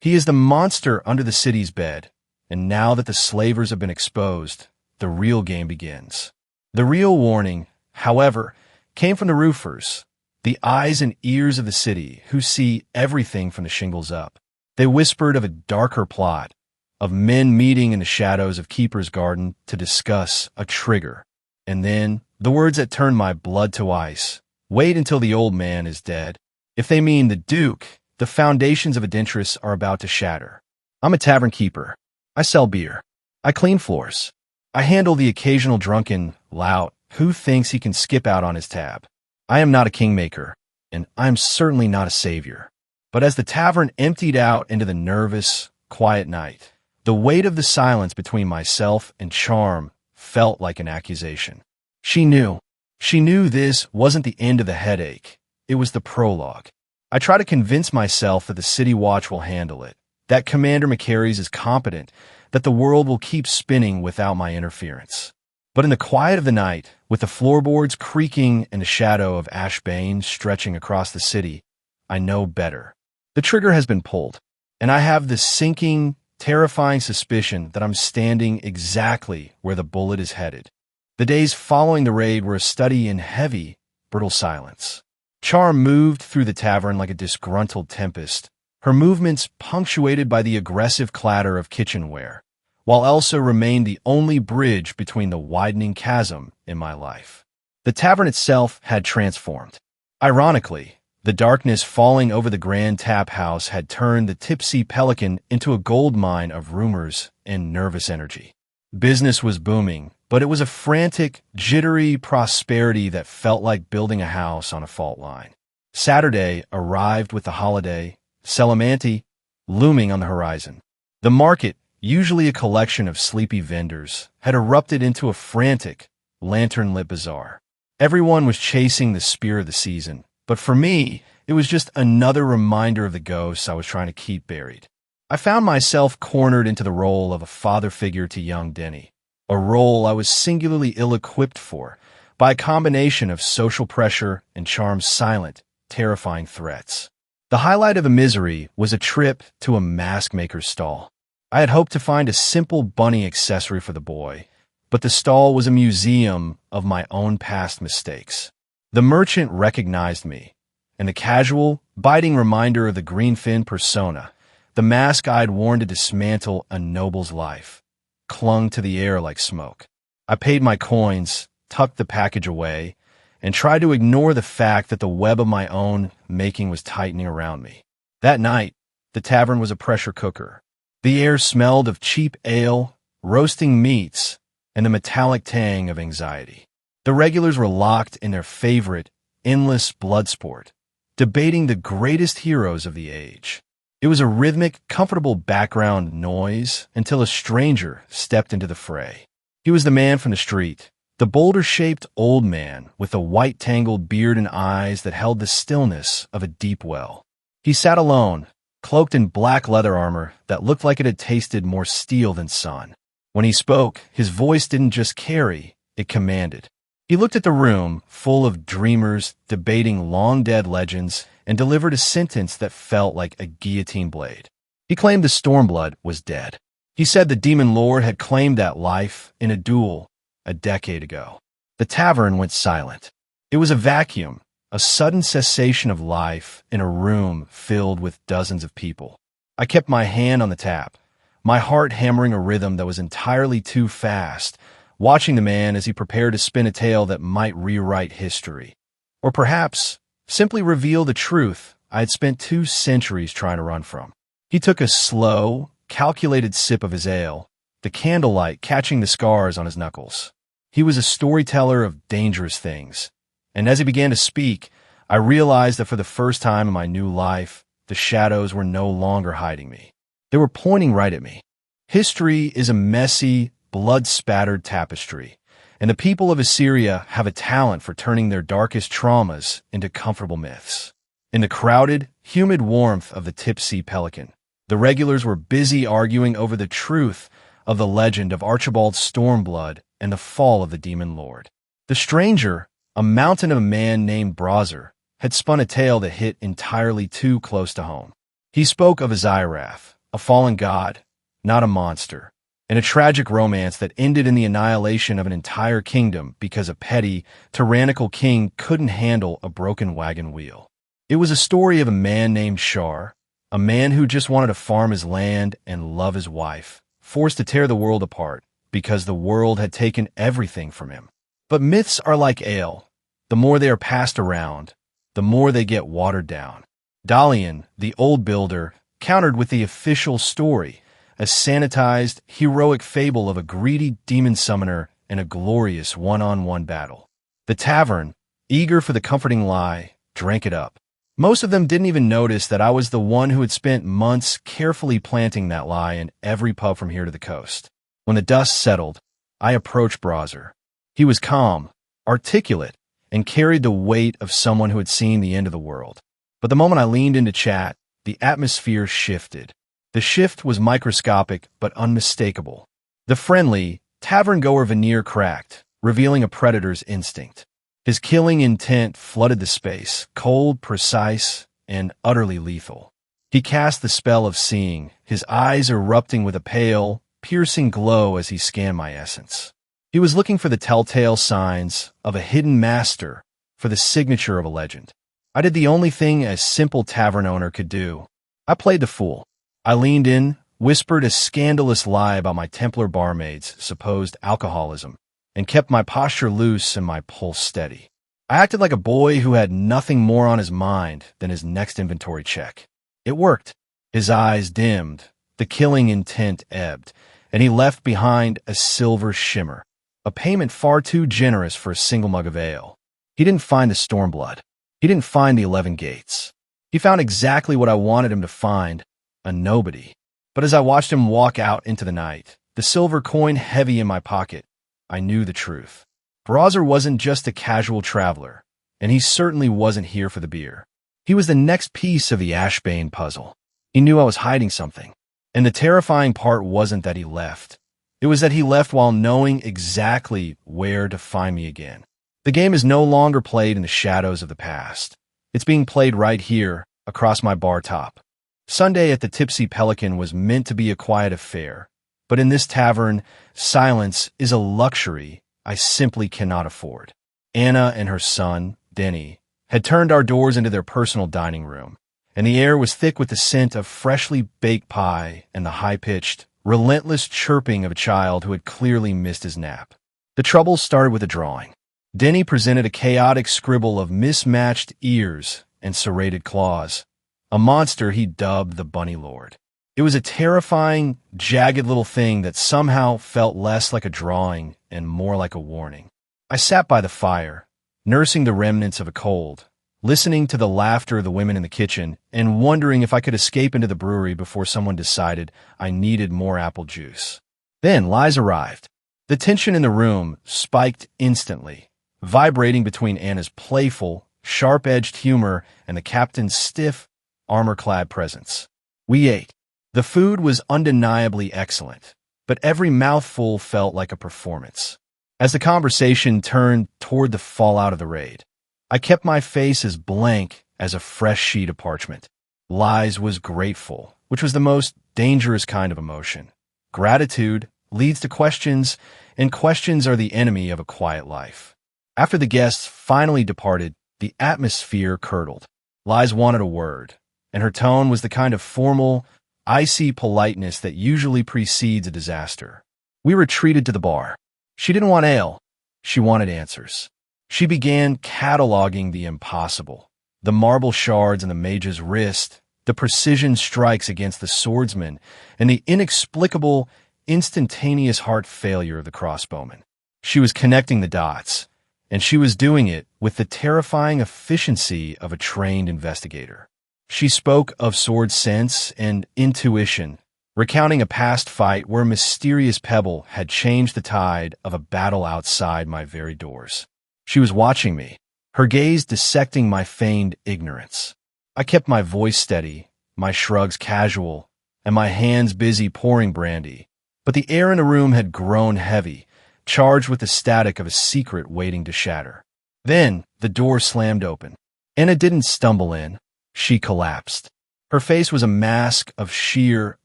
He is the monster under the city's bed, and now that the slavers have been exposed, the real game begins. The real warning, however, came from the roofers, the eyes and ears of the city who see everything from the shingles up. They whispered of a darker plot, of men meeting in the shadows of Keeper's Garden to discuss a trigger. And then, the words that turned my blood to ice, wait until the old man is dead. If they mean the Duke, the foundations of Adentris are about to shatter. I'm a tavern keeper. I sell beer. I clean floors. I handle the occasional drunken lout who thinks he can skip out on his tab. I am not a kingmaker, and I am certainly not a savior. But as the tavern emptied out into the nervous, quiet night, the weight of the silence between myself and Charm felt like an accusation. She knew. She knew this wasn't the end of the headache. It was the prologue. I try to convince myself that the City Watch will handle it, that Commander McCary's is competent, that the world will keep spinning without my interference. But in the quiet of the night, with the floorboards creaking and the shadow of Ashbane stretching across the city, I know better. The trigger has been pulled, and I have this sinking, terrifying suspicion that I'm standing exactly where the bullet is headed. The days following the raid were a study in heavy, brittle silence. Charm moved through the tavern like a disgruntled tempest, her movements punctuated by the aggressive clatter of kitchenware, while Elsa remained the only bridge between the widening chasm in my life. The tavern itself had transformed. Ironically, the darkness falling over the Grand Tap House had turned the Tipsy Pelican into a gold mine of rumors and nervous energy. Business was booming, but it was a frantic, jittery prosperity that felt like building a house on a fault line. Saturday arrived with the holiday, Salamanti, looming on the horizon. The market, usually a collection of sleepy vendors, had erupted into a frantic, lantern-lit bazaar. Everyone was chasing the spear of the season, but for me, it was just another reminder of the ghosts I was trying to keep buried. I found myself cornered into the role of a father figure to young Denny, a role I was singularly ill-equipped for by a combination of social pressure and Charm's silent, terrifying threats. The highlight of the misery was a trip to a mask maker's stall. I had hoped to find a simple bunny accessory for the boy, but the stall was a museum of my own past mistakes. The merchant recognized me, and the casual, biting reminder of the greenfin persona, the mask I'd worn to dismantle a noble's life, clung to the air like smoke. I paid my coins, tucked the package away, and tried to ignore the fact that the web of my own making was tightening around me. That night, the tavern was a pressure cooker. The air smelled of cheap ale, roasting meats, and the metallic tang of anxiety. The regulars were locked in their favorite, endless blood sport, debating the greatest heroes of the age. It was a rhythmic, comfortable background noise until a stranger stepped into the fray. He was the man from the street, the boulder-shaped old man with a white tangled beard and eyes that held the stillness of a deep well. He sat alone, cloaked in black leather armor that looked like it had tasted more steel than sun. When he spoke, his voice didn't just carry, it commanded. He looked at the room, full of dreamers debating long-dead legends, and delivered a sentence that felt like a guillotine blade. He claimed the Stormblood was dead. He said the demon lord had claimed that life in a duel a decade ago. The tavern went silent. It was a vacuum, a sudden cessation of life in a room filled with dozens of people. I kept my hand on the tap, my heart hammering a rhythm that was entirely too fast, watching the man as he prepared to spin a tale that might rewrite history. Or perhaps simply reveal the truth I had spent 2 centuries trying to run from. He took a slow, calculated sip of his ale, the candlelight catching the scars on his knuckles. He was a storyteller of dangerous things, and as he began to speak, I realized that for the first time in my new life, the shadows were no longer hiding me. They were pointing right at me. History is a messy, blood-spattered tapestry, and the people of Assyria have a talent for turning their darkest traumas into comfortable myths. In the crowded, humid warmth of the Tipsy Pelican, the regulars were busy arguing over the truth of the legend of Archibald Stormblood and the fall of the demon lord. The stranger, a mountain of a man named Browser, had spun a tale that hit entirely too close to home. He spoke of Azirath, a fallen god, not a monster, and a tragic romance that ended in the annihilation of an entire kingdom because a petty, tyrannical king couldn't handle a broken wagon wheel. It was a story of a man named Shar, a man who just wanted to farm his land and love his wife, forced to tear the world apart because the world had taken everything from him. But myths are like ale. The more they are passed around, the more they get watered down. Dalian, the old builder, countered with the official story, a sanitized, heroic fable of a greedy demon summoner in a glorious one-on-one battle. The tavern, eager for the comforting lie, drank it up. Most of them didn't even notice that I was the one who had spent months carefully planting that lie in every pub from here to the coast. When the dust settled, I approached Browser. He was calm, articulate, and carried the weight of someone who had seen the end of the world. But the moment I leaned in to chat, the atmosphere shifted. The shift was microscopic but unmistakable. The friendly, tavern-goer veneer cracked, revealing a predator's instinct. His killing intent flooded the space, cold, precise, and utterly lethal. He cast the spell of seeing, his eyes erupting with a pale, piercing glow as he scanned my essence. He was looking for the telltale signs of a hidden master, for the signature of a legend. I did the only thing a simple tavern owner could do. I played the fool. I leaned in, whispered a scandalous lie about my Templar barmaid's supposed alcoholism, and kept my posture loose and my pulse steady. I acted like a boy who had nothing more on his mind than his next inventory check. It worked. His eyes dimmed, the killing intent ebbed, and he left behind a silver shimmer, a payment far too generous for a single mug of ale. He didn't find the Stormblood. He didn't find the 11 gates. He found exactly what I wanted him to find, a nobody. But as I watched him walk out into the night, the silver coin heavy in my pocket, I knew the truth. Browser wasn't just a casual traveler, and he certainly wasn't here for the beer. He was the next piece of the Ashbane puzzle. He knew I was hiding something. And the terrifying part wasn't that he left. It was that he left while knowing exactly where to find me again. The game is no longer played in the shadows of the past. It's being played right here, across my bar top. Sunday at the Tipsy Pelican was meant to be a quiet affair, but in this tavern, silence is a luxury I simply cannot afford. Anna and her son, Denny, had turned our doors into their personal dining room, and the air was thick with the scent of freshly baked pie and the high-pitched, relentless chirping of a child who had clearly missed his nap. The trouble started with a drawing. Denny presented a chaotic scribble of mismatched ears and serrated claws, a monster he dubbed the Bunny Lord. It was a terrifying, jagged little thing that somehow felt less like a drawing and more like a warning. I sat by the fire, nursing the remnants of a cold, listening to the laughter of the women in the kitchen, and wondering if I could escape into the brewery before someone decided I needed more apple juice. Then Liz arrived. The tension in the room spiked instantly, vibrating between Anna's playful, sharp-edged humor and the captain's stiff, armor-clad presence. We ate. The food was undeniably excellent, but every mouthful felt like a performance. As the conversation turned toward the fallout of the raid, I kept my face as blank as a fresh sheet of parchment. Liz was grateful, which was the most dangerous kind of emotion. Gratitude leads to questions, and questions are the enemy of a quiet life. After the guests finally departed, the atmosphere curdled. Liz wanted a word, and her tone was the kind of formal, icy politeness that usually precedes a disaster. We retreated to the bar. She didn't want ale. She wanted answers. She began cataloging the impossible. The marble shards on the mage's wrist, the precision strikes against the swordsman, and the inexplicable, instantaneous heart failure of the crossbowman. She was connecting the dots, and she was doing it with the terrifying efficiency of a trained investigator. She spoke of sword sense and intuition, recounting a past fight where a mysterious pebble had changed the tide of a battle outside my very doors. She was watching me, her gaze dissecting my feigned ignorance. I kept my voice steady, my shrugs casual, and my hands busy pouring brandy, but the air in the room had grown heavy, charged with the static of a secret waiting to shatter. Then the door slammed open. Anna didn't stumble in. She collapsed. Her face was a mask of sheer,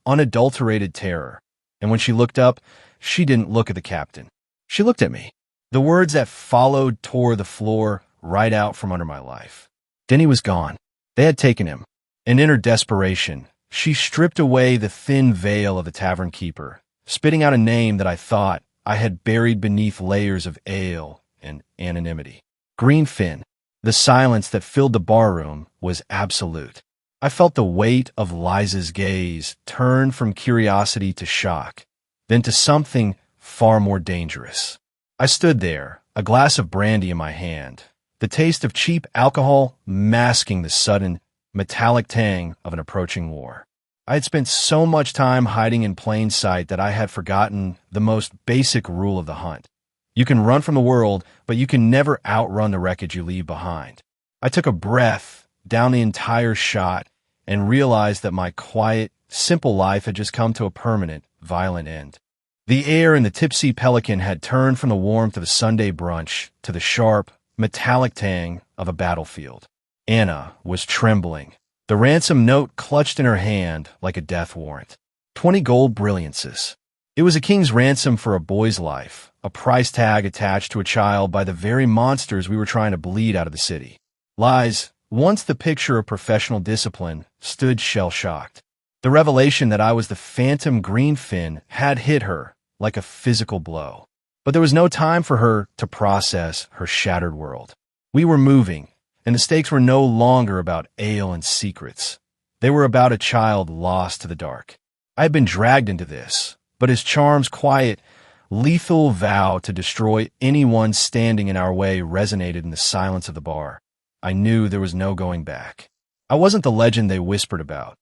unadulterated terror, and when she looked up, she didn't look at the captain. She looked at me. The words that followed tore the floor right out from under my life. Denny was gone. They had taken him. And in her desperation, she stripped away the thin veil of the tavern keeper, spitting out a name that I thought I had buried beneath layers of ale and anonymity. Greenfin. The silence that filled the barroom was absolute. I felt the weight of Liz's gaze turn from curiosity to shock, then to something far more dangerous. I stood there, a glass of brandy in my hand, the taste of cheap alcohol masking the sudden, metallic tang of an approaching war. I had spent so much time hiding in plain sight that I had forgotten the most basic rule of the hunt. You can run from the world, but you can never outrun the wreckage you leave behind. I took a breath down the entire shot and realized that my quiet, simple life had just come to a permanent, violent end. The air in the Tipsy Pelican had turned from the warmth of a Sunday brunch to the sharp, metallic tang of a battlefield. Anna was trembling, the ransom note clutched in her hand like a death warrant. 20 gold brilliances. It was a king's ransom for a boy's life, a price tag attached to a child by the very monsters we were trying to bleed out of the city. Liz, once the picture of professional discipline, stood shell-shocked. The revelation that I was the phantom Greenfin had hit her like a physical blow. But there was no time for her to process her shattered world. We were moving, and the stakes were no longer about ale and secrets. They were about a child lost to the dark. I had been dragged into this, but his charm's quiet, lethal vow to destroy anyone standing in our way resonated in the silence of the bar. I knew there was no going back. I wasn't the legend they whispered about.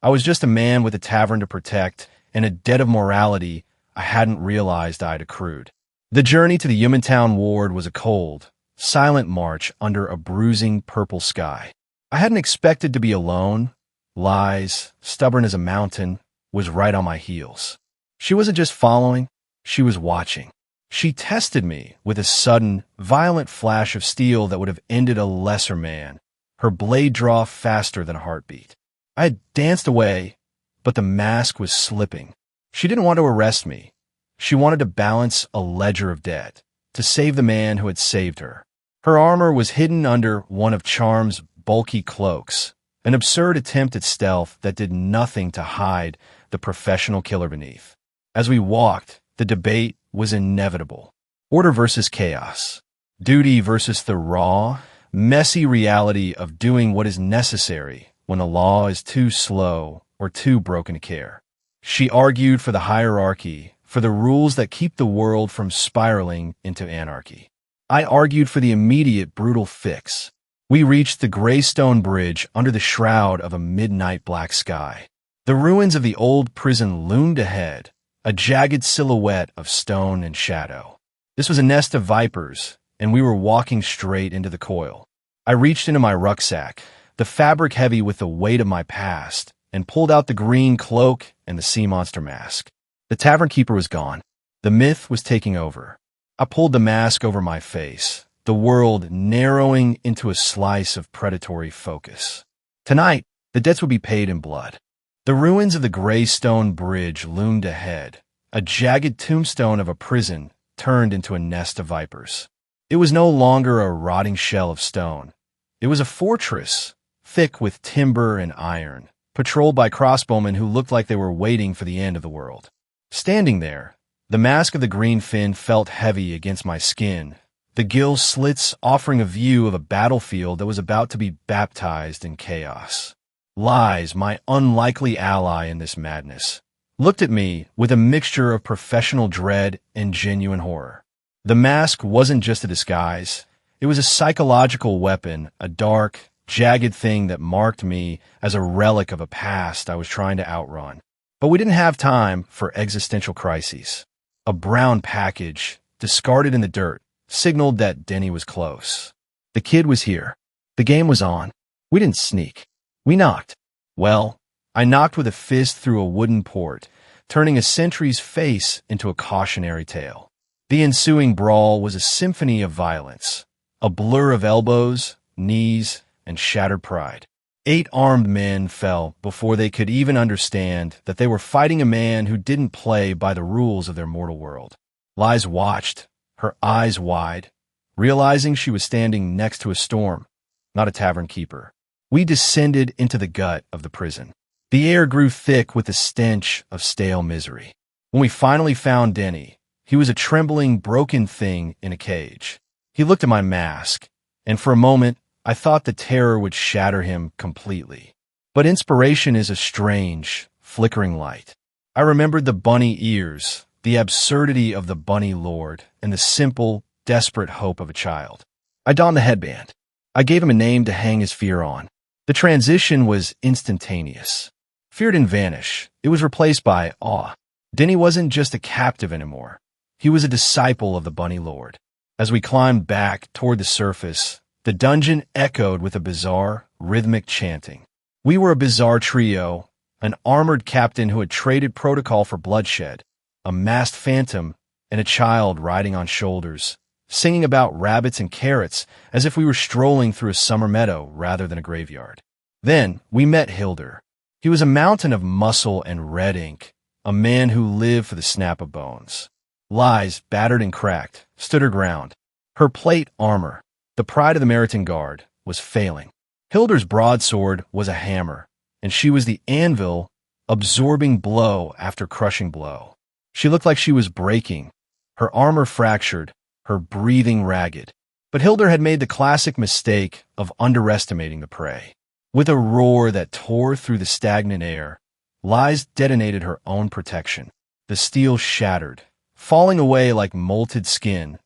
I was just a man with a tavern to protect and a debt of morality I hadn't realized I'd accrued. The journey to the Humantown ward was a cold, silent march under a bruising purple sky. I hadn't expected to be alone. Liz, stubborn as a mountain, was right on my heels. She wasn't just following, she was watching. She tested me with a sudden, violent flash of steel that would have ended a lesser man, her blade draw faster than a heartbeat. I had danced away, but the mask was slipping. She didn't want to arrest me. She wanted to balance a ledger of debt, to save the man who had saved her. Her armor was hidden under one of Charm's bulky cloaks, an absurd attempt at stealth that did nothing to hide the professional killer beneath. As we walked, the debate was inevitable. Order versus chaos. Duty versus the raw, messy reality of doing what is necessary when the law is too slow or too broken to care. She argued for the hierarchy, for the rules that keep the world from spiraling into anarchy. I argued for the immediate brutal fix. We reached the gray stone bridge under the shroud of a midnight black sky. The ruins of the old prison loomed ahead, a jagged silhouette of stone and shadow. This was a nest of vipers, and we were walking straight into the coil. I reached into my rucksack, the fabric heavy with the weight of my past, and pulled out the green cloak and the sea monster mask. The tavern keeper was gone. The myth was taking over. I pulled the mask over my face, the world narrowing into a slice of predatory focus. Tonight, the debts would be paid in blood. The ruins of the gray stone bridge loomed ahead, a jagged tombstone of a prison turned into a nest of vipers. It was no longer a rotting shell of stone. It was a fortress, thick with timber and iron, patrolled by crossbowmen who looked like they were waiting for the end of the world. Standing there, the mask of the green fin felt heavy against my skin, the gill slits offering a view of a battlefield that was about to be baptized in chaos. Lies, my unlikely ally in this madness, looked at me with a mixture of professional dread and genuine horror. The mask wasn't just a disguise. It was a psychological weapon, a dark, jagged thing that marked me as a relic of a past I was trying to outrun. But we didn't have time for existential crises. A brown package, discarded in the dirt, signaled that Denny was close. The kid was here. The game was on. We didn't sneak. We knocked. Well, I knocked with a fist through a wooden port, turning a sentry's face into a cautionary tale. The ensuing brawl was a symphony of violence, a blur of elbows, knees, and shattered pride. 8 armed men fell before they could even understand that they were fighting a man who didn't play by the rules of their mortal world. Liz watched, her eyes wide, realizing she was standing next to a storm, not a tavern keeper. We descended into the gut of the prison. The air grew thick with the stench of stale misery. When we finally found Denny, he was a trembling, broken thing in a cage. He looked at my mask, and for a moment, I thought the terror would shatter him completely. But inspiration is a strange, flickering light. I remembered the bunny ears, the absurdity of the bunny lord, and the simple, desperate hope of a child. I donned the headband. I gave him a name to hang his fear on. The transition was instantaneous. Fear didn't vanish. It was replaced by awe. Denny wasn't just a captive anymore. He was a disciple of the bunny lord. As we climbed back toward the surface, the dungeon echoed with a bizarre, rhythmic chanting. We were a bizarre trio, an armored captain who had traded protocol for bloodshed, a masked phantom, and a child riding on shoulders, singing about rabbits and carrots as if we were strolling through a summer meadow rather than a graveyard. Then we met Hilder. He was a mountain of muscle and red ink, a man who lived for the snap of bones. Liz, battered and cracked, stood her ground. Her plate armor, the pride of the Meriton Guard, was failing. Hilder's broadsword was a hammer, and she was the anvil, absorbing blow after crushing blow. She looked like she was breaking, her armor fractured, her breathing ragged. But Hilder had made the classic mistake of underestimating the prey. With a roar that tore through the stagnant air, Liz detonated her own protection. The steel shattered, falling away like molted skin,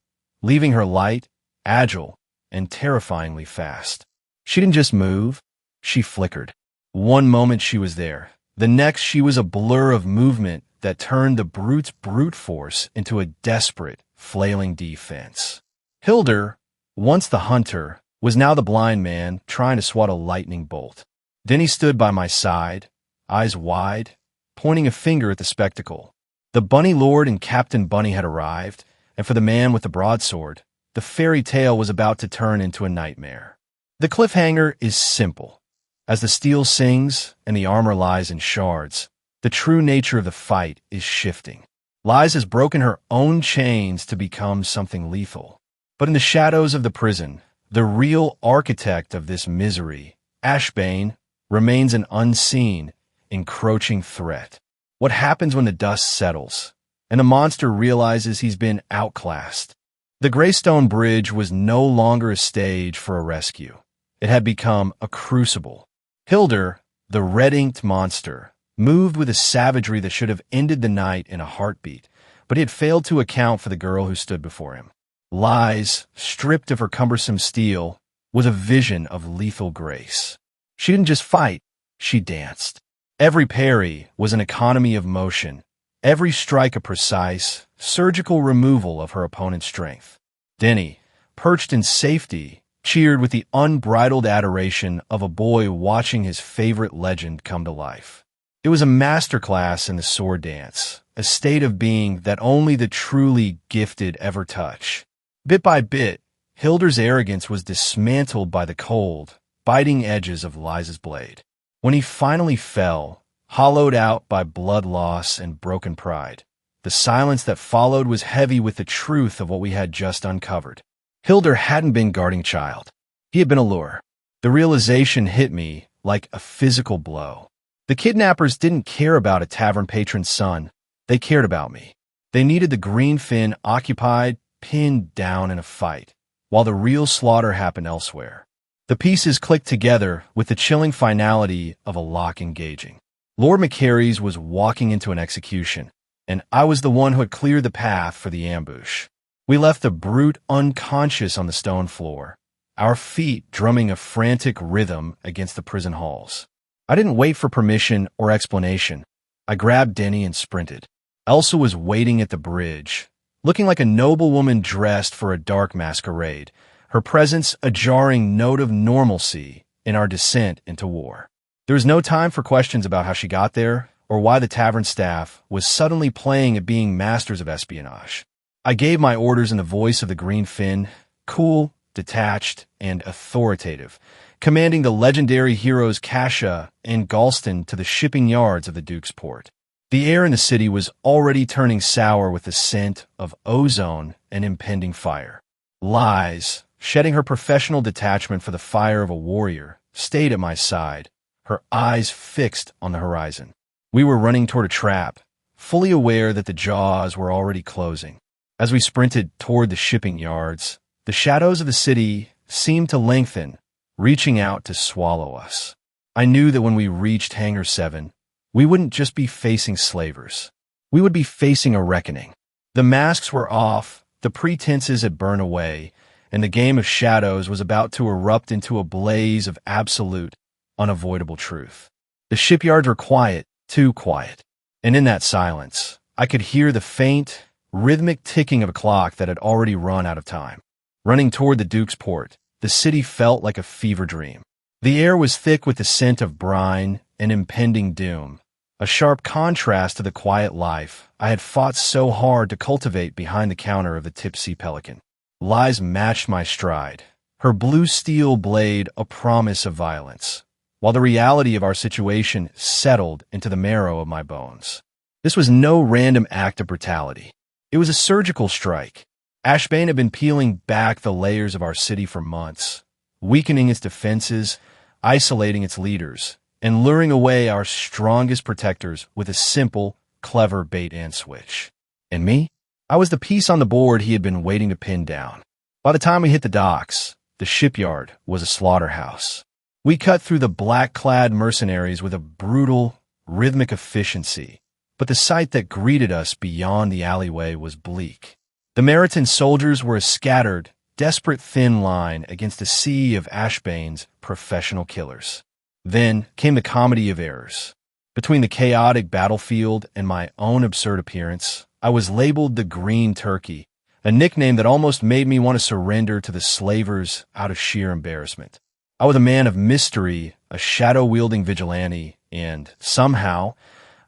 leaving her light, agile, and terrifyingly fast. She didn't just move, she flickered. One moment she was there, the next she was a blur of movement that turned the brute's brute force into a desperate, flailing defense. Hilder, once the hunter, was now the blind man trying to swat a lightning bolt. Denny stood by my side, eyes wide, pointing a finger at the spectacle. The bunny lord and Captain Bunny had arrived, and for the man with the broadsword, the fairy tale was about to turn into a nightmare. The cliffhanger is simple. As the steel sings and the armor lies in shards, the true nature of the fight is shifting. Liz has broken her own chains to become something lethal. But in the shadows of the prison, the real architect of this misery, Ashbane, remains an unseen, encroaching threat. What happens when the dust settles, and the monster realizes he's been outclassed? The Greystone Bridge was no longer a stage for a rescue. It had become a crucible. Hilder, the red-inked monster, moved with a savagery that should have ended the night in a heartbeat, but he had failed to account for the girl who stood before him. Lies, stripped of her cumbersome steel, was a vision of lethal grace. She didn't just fight, she danced. Every parry was an economy of motion, every strike a precise, surgical removal of her opponent's strength. Denny, perched in safety, cheered with the unbridled adoration of a boy watching his favorite legend come to life. It was a masterclass in the sword dance, a state of being that only the truly gifted ever touch. Bit by bit, Hilder's arrogance was dismantled by the cold, biting edges of Liza's blade. When he finally fell, hollowed out by blood loss and broken pride, the silence that followed was heavy with the truth of what we had just uncovered. Hilder hadn't been guarding child. He had been a lure. The realization hit me like a physical blow. The kidnappers didn't care about a tavern patron's son. They cared about me. They needed the green fin occupied, pinned down in a fight, while the real slaughter happened elsewhere. The pieces clicked together with the chilling finality of a lock engaging. Lord McCary's was walking into an execution, and I was the one who had cleared the path for the ambush. We left the brute unconscious on the stone floor, our feet drumming a frantic rhythm against the prison halls. I didn't wait for permission or explanation. I grabbed Denny and sprinted. Elsa was waiting at the bridge, looking like a noblewoman dressed for a dark masquerade, her presence a jarring note of normalcy in our descent into war. There was no time for questions about how she got there or why the tavern staff was suddenly playing at being masters of espionage. I gave my orders in the voice of the green fin, cool, detached, and authoritative, commanding the legendary heroes Kasha and Galston to the shipping yards of the Duke's port. The air in the city was already turning sour with the scent of ozone and impending fire. Lies, shedding her professional detachment for the fire of a warrior, stayed at my side, her eyes fixed on the horizon. We were running toward a trap, fully aware that the jaws were already closing. As we sprinted toward the shipping yards, the shadows of the city seemed to lengthen, reaching out to swallow us. I knew that when we reached Hangar 7, we wouldn't just be facing slavers. We would be facing a reckoning. The masks were off, the pretenses had burned away, and the game of shadows was about to erupt into a blaze of absolute, unavoidable truth. The shipyards were quiet, too quiet, and in that silence, I could hear the faint, rhythmic ticking of a clock that had already run out of time. Running toward the Duke's port, the city felt like a fever dream. The air was thick with the scent of brine and impending doom, a sharp contrast to the quiet life I had fought so hard to cultivate behind the counter of the Tipsy Pelican. Lies matched my stride, her blue steel blade a promise of violence, while the reality of our situation settled into the marrow of my bones. This was no random act of brutality. It was a surgical strike. Ashbane had been peeling back the layers of our city for months, weakening its defenses, isolating its leaders, and luring away our strongest protectors with a simple, clever bait-and-switch. And me? I was the piece on the board he had been waiting to pin down. By the time we hit the docks, the shipyard was a slaughterhouse. We cut through the black-clad mercenaries with a brutal, rhythmic efficiency, but the sight that greeted us beyond the alleyway was bleak. The Meriton soldiers were a scattered, desperate thin line against a sea of Ashbane's professional killers. Then came the comedy of errors. Between the chaotic battlefield and my own absurd appearance, I was labeled the Green Turkey, a nickname that almost made me want to surrender to the slavers out of sheer embarrassment. I was a man of mystery, a shadow-wielding vigilante, and, somehow,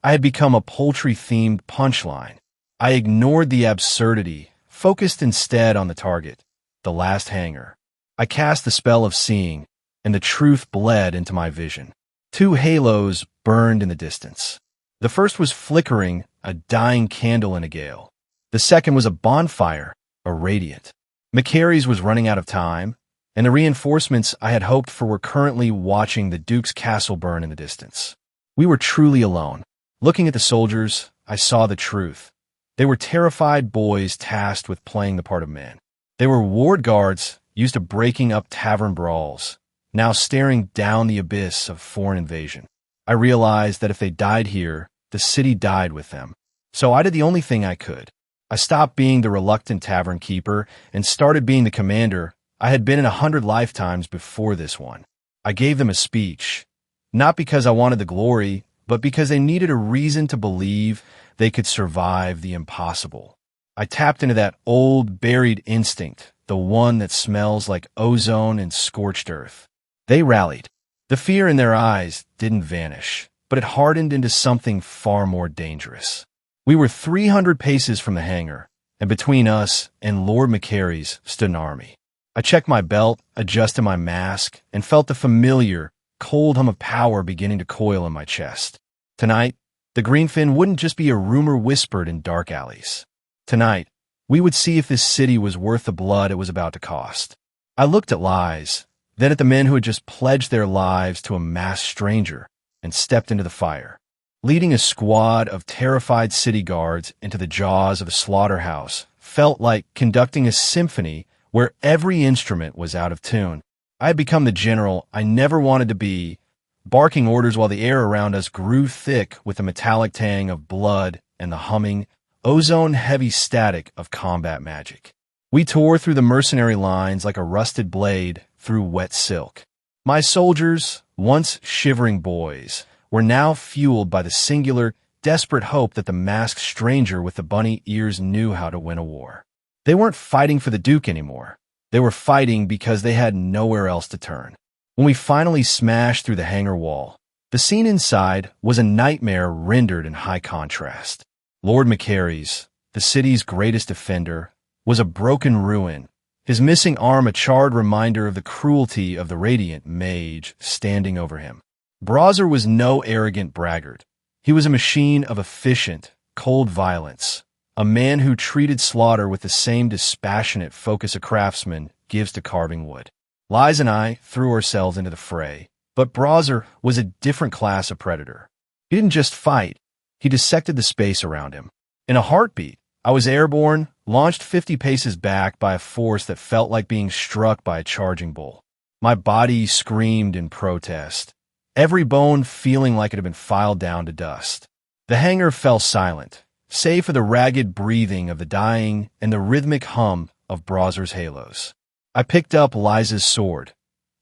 I had become a poultry-themed punchline. I ignored the absurdity, focused instead on the target, the last hanger. I cast the spell of seeing, and the truth bled into my vision. Two halos burned in the distance. The first was flickering, a dying candle in a gale. The second was a bonfire, a radiant. McCary's was running out of time, and the reinforcements I had hoped for were currently watching the Duke's castle burn in the distance. We were truly alone. Looking at the soldiers, I saw the truth. They were terrified boys tasked with playing the part of men. They were ward guards used to breaking up tavern brawls, now staring down the abyss of foreign invasion. I realized that if they died here, the city died with them. So I did the only thing I could. I stopped being the reluctant tavern keeper and started being the commander I had been in 100 lifetimes before this one. I gave them a speech, not because I wanted the glory, but because they needed a reason to believe they could survive the impossible. I tapped into that old, buried instinct, the one that smells like ozone and scorched earth. They rallied. The fear in their eyes didn't vanish, but it hardened into something far more dangerous. We were 300 paces from the hangar, and between us and Lord McCary's stood an army. I checked my belt, adjusted my mask, and felt the familiar, cold hum of power beginning to coil in my chest. Tonight, the Greenfin wouldn't just be a rumor whispered in dark alleys. Tonight, we would see if this city was worth the blood it was about to cost. I looked at Lies, then at the men who had just pledged their lives to a masked stranger, and stepped into the fire. Leading a squad of terrified city guards into the jaws of a slaughterhouse felt like conducting a symphony where every instrument was out of tune. I had become the general I never wanted to be, barking orders while the air around us grew thick with the metallic tang of blood and the humming, ozone-heavy static of combat magic. We tore through the mercenary lines like a rusted blade through wet silk. My soldiers, once shivering boys, were now fueled by the singular, desperate hope that the masked stranger with the bunny ears knew how to win a war. They weren't fighting for the Duke anymore. They were fighting because they had nowhere else to turn. When we finally smashed through the hangar wall, the scene inside was a nightmare rendered in high contrast. Lord McCary's, the city's greatest defender, was a broken ruin, his missing arm a charred reminder of the cruelty of the radiant mage standing over him. Brawzer was no arrogant braggart. He was a machine of efficient, cold violence, a man who treated slaughter with the same dispassionate focus a craftsman gives to carving wood. Lies and I threw ourselves into the fray, but Brawzer was a different class of predator. He didn't just fight, he dissected the space around him. In a heartbeat, I was airborne, launched 50 paces back by a force that felt like being struck by a charging bull. My body screamed in protest, every bone feeling like it had been filed down to dust. The hangar fell silent, save for the ragged breathing of the dying and the rhythmic hum of Brawzer's halos. I picked up Liza's sword,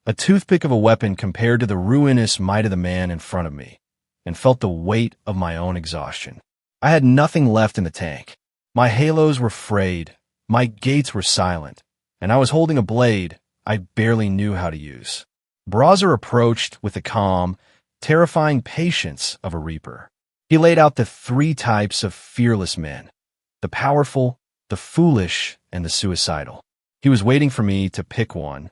a toothpick of a weapon compared to the ruinous might of the man in front of me, and felt the weight of my own exhaustion. I had nothing left in the tank. My halos were frayed, my gates were silent, and I was holding a blade I barely knew how to use. Brawzer approached with the calm, terrifying patience of a reaper. He laid out the 3 types of fearless men: the powerful, the foolish, and the suicidal. He was waiting for me to pick one,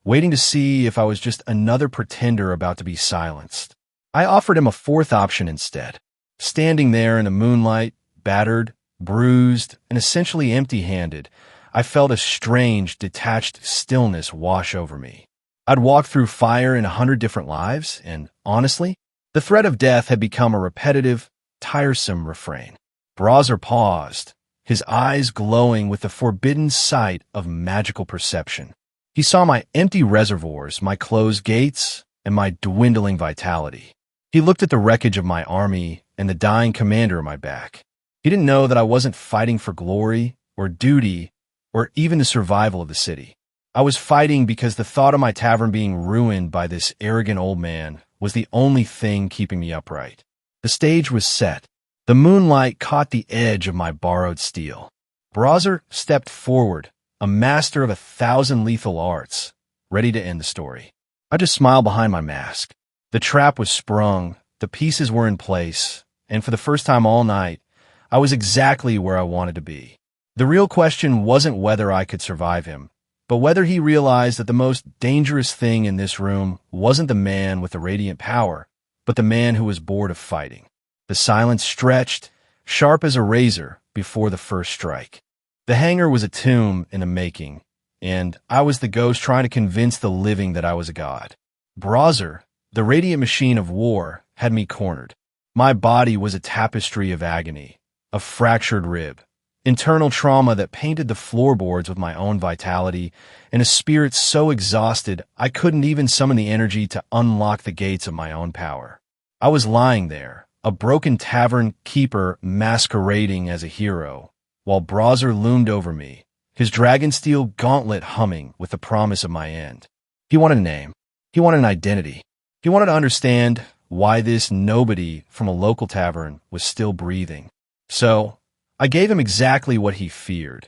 waiting to see if I was just another pretender about to be silenced. I offered him a 4th option instead. Standing there in the moonlight, battered, bruised, and essentially empty-handed, I felt a strange, detached stillness wash over me. I'd walked through fire in 100 different lives, and honestly, the threat of death had become a repetitive, tiresome refrain. Brawzer paused, his eyes glowing with the forbidden sight of magical perception. He saw my empty reservoirs, my closed gates, and my dwindling vitality. He looked at the wreckage of my army and the dying commander on my back. He didn't know that I wasn't fighting for glory or duty or even the survival of the city. I was fighting because the thought of my tavern being ruined by this arrogant old man was the only thing keeping me upright. The stage was set. The moonlight caught the edge of my borrowed steel. Brawzer stepped forward, a master of 1,000 lethal arts, ready to end the story. I just smiled behind my mask. The trap was sprung, the pieces were in place, and for the first time all night, I was exactly where I wanted to be. The real question wasn't whether I could survive him, but whether he realized that the most dangerous thing in this room wasn't the man with the radiant power, but the man who was bored of fighting. The silence stretched, sharp as a razor, before the first strike. The hangar was a tomb in the making, and I was the ghost trying to convince the living that I was a god. Brawzer, the radiant machine of war, had me cornered. My body was a tapestry of agony, a fractured rib, internal trauma that painted the floorboards with my own vitality, and a spirit so exhausted I couldn't even summon the energy to unlock the gates of my own power. I was lying there, a broken tavern keeper masquerading as a hero, while Brawzer loomed over me, his dragonsteel gauntlet humming with the promise of my end. He wanted a name. He wanted an identity. He wanted to understand why this nobody from a local tavern was still breathing. So, I gave him exactly what he feared.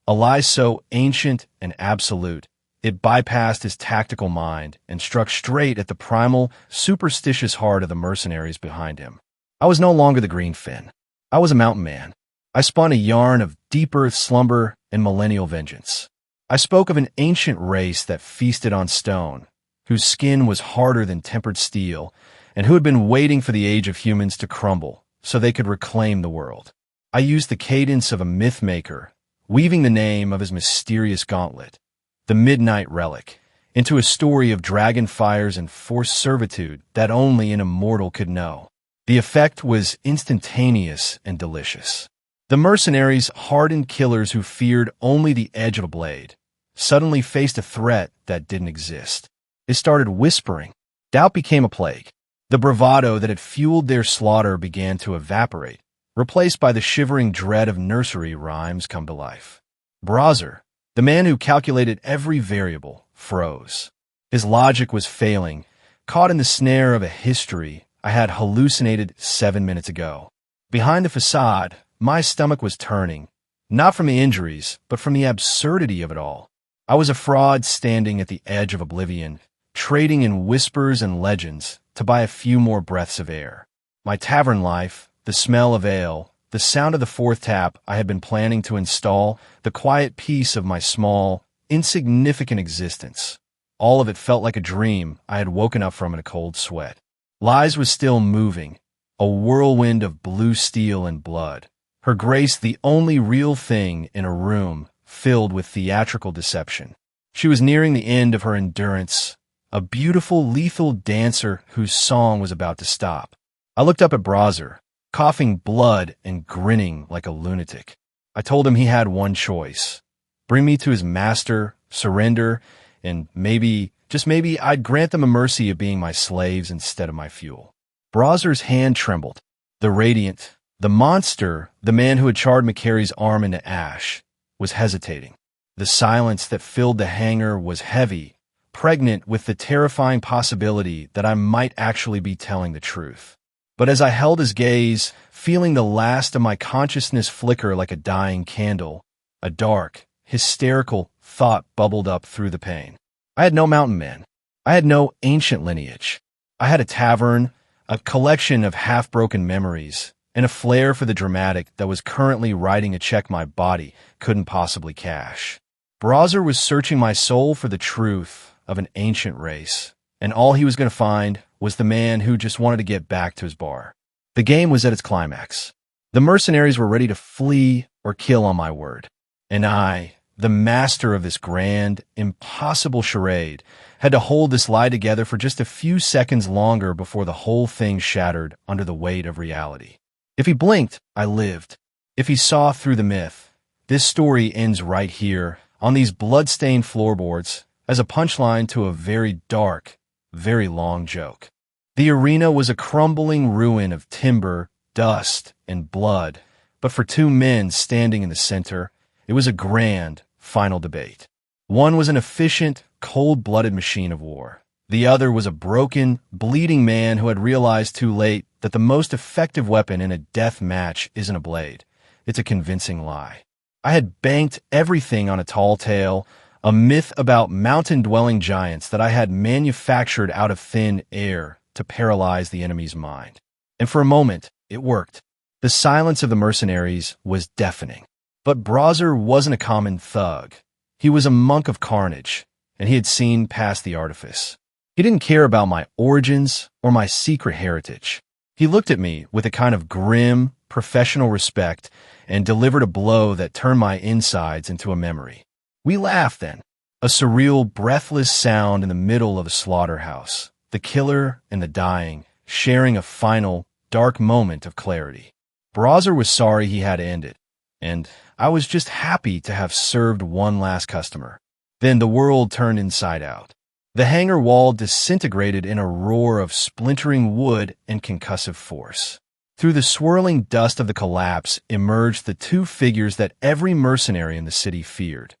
A lie so ancient and absolute, it bypassed his tactical mind and struck straight at the primal, superstitious heart of the mercenaries behind him. I was no longer the green fin. I was a mountain man. I spun a yarn of deep earth slumber and millennial vengeance. I spoke of an ancient race that feasted on stone, whose skin was harder than tempered steel, and who had been waiting for the age of humans to crumble so they could reclaim the world. I used the cadence of a myth maker, weaving the name of his mysterious gauntlet, the Midnight Relic, into a story of dragon fires and forced servitude that only an immortal could know. The effect was instantaneous and delicious. The mercenaries, hardened killers who feared only the edge of a blade, suddenly faced a threat that didn't exist. They started whispering. Doubt became a plague. The bravado that had fueled their slaughter began to evaporate, replaced by the shivering dread of nursery rhymes come to life. Brawzer, the man who calculated every variable, froze. His logic was failing, caught in the snare of a history I had hallucinated 7 minutes ago. Behind the facade, my stomach was turning, not from the injuries, but from the absurdity of it all. I was a fraud standing at the edge of oblivion, trading in whispers and legends to buy a few more breaths of air. My tavern life, the smell of ale, the sound of the fourth tap I had been planning to install, the quiet peace of my small, insignificant existence. All of it felt like a dream I had woken up from in a cold sweat. Lies was still moving, a whirlwind of blue steel and blood. Her grace the only real thing in a room filled with theatrical deception. She was nearing the end of her endurance, a beautiful, lethal dancer whose song was about to stop. I looked up at Brawzer, coughing blood and grinning like a lunatic. I told him he had one choice. Bring me to his master, surrender, and maybe, just maybe, I'd grant them a mercy of being my slaves instead of my fuel. Brawzer's hand trembled. The radiant, the monster, the man who had charred McCary's arm into ash, was hesitating. The silence that filled the hangar was heavy, pregnant with the terrifying possibility that I might actually be telling the truth. But as I held his gaze, feeling the last of my consciousness flicker like a dying candle, a dark, hysterical thought bubbled up through the pain. I had no mountain men. I had no ancient lineage. I had a tavern, a collection of half-broken memories, and a flair for the dramatic that was currently writing a check my body couldn't possibly cash. Brawzer was searching my soul for the truth of an ancient race, and all he was going to find was the man who just wanted to get back to his bar. The game was at its climax. The mercenaries were ready to flee or kill on my word. And I, the master of this grand, impossible charade, had to hold this lie together for just a few seconds longer before the whole thing shattered under the weight of reality. If he blinked, I lived. If he saw through the myth, this story ends right here, on these blood-stained floorboards, as a punchline to a very dark, very long joke. The arena was a crumbling ruin of timber, dust, and blood, but for two men standing in the center, it was a grand, final debate. One was an efficient, cold-blooded machine of war. The other was a broken, bleeding man who had realized too late that the most effective weapon in a death match isn't a blade. It's a convincing lie. I had banked everything on a tall tale, a myth about mountain-dwelling giants that I had manufactured out of thin air to paralyze the enemy's mind. And for a moment, it worked. The silence of the mercenaries was deafening. But Brawzer wasn't a common thug. He was a monk of carnage, and he had seen past the artifice. He didn't care about my origins or my secret heritage. He looked at me with a kind of grim, professional respect and delivered a blow that turned my insides into a memory. We laughed then, a surreal, breathless sound in the middle of a slaughterhouse, the killer and the dying, sharing a final, dark moment of clarity. Brawzer was sorry he had to end it, and I was just happy to have served one last customer. Then the world turned inside out. The hangar wall disintegrated in a roar of splintering wood and concussive force. Through the swirling dust of the collapse emerged the two figures that every mercenary in the city feared,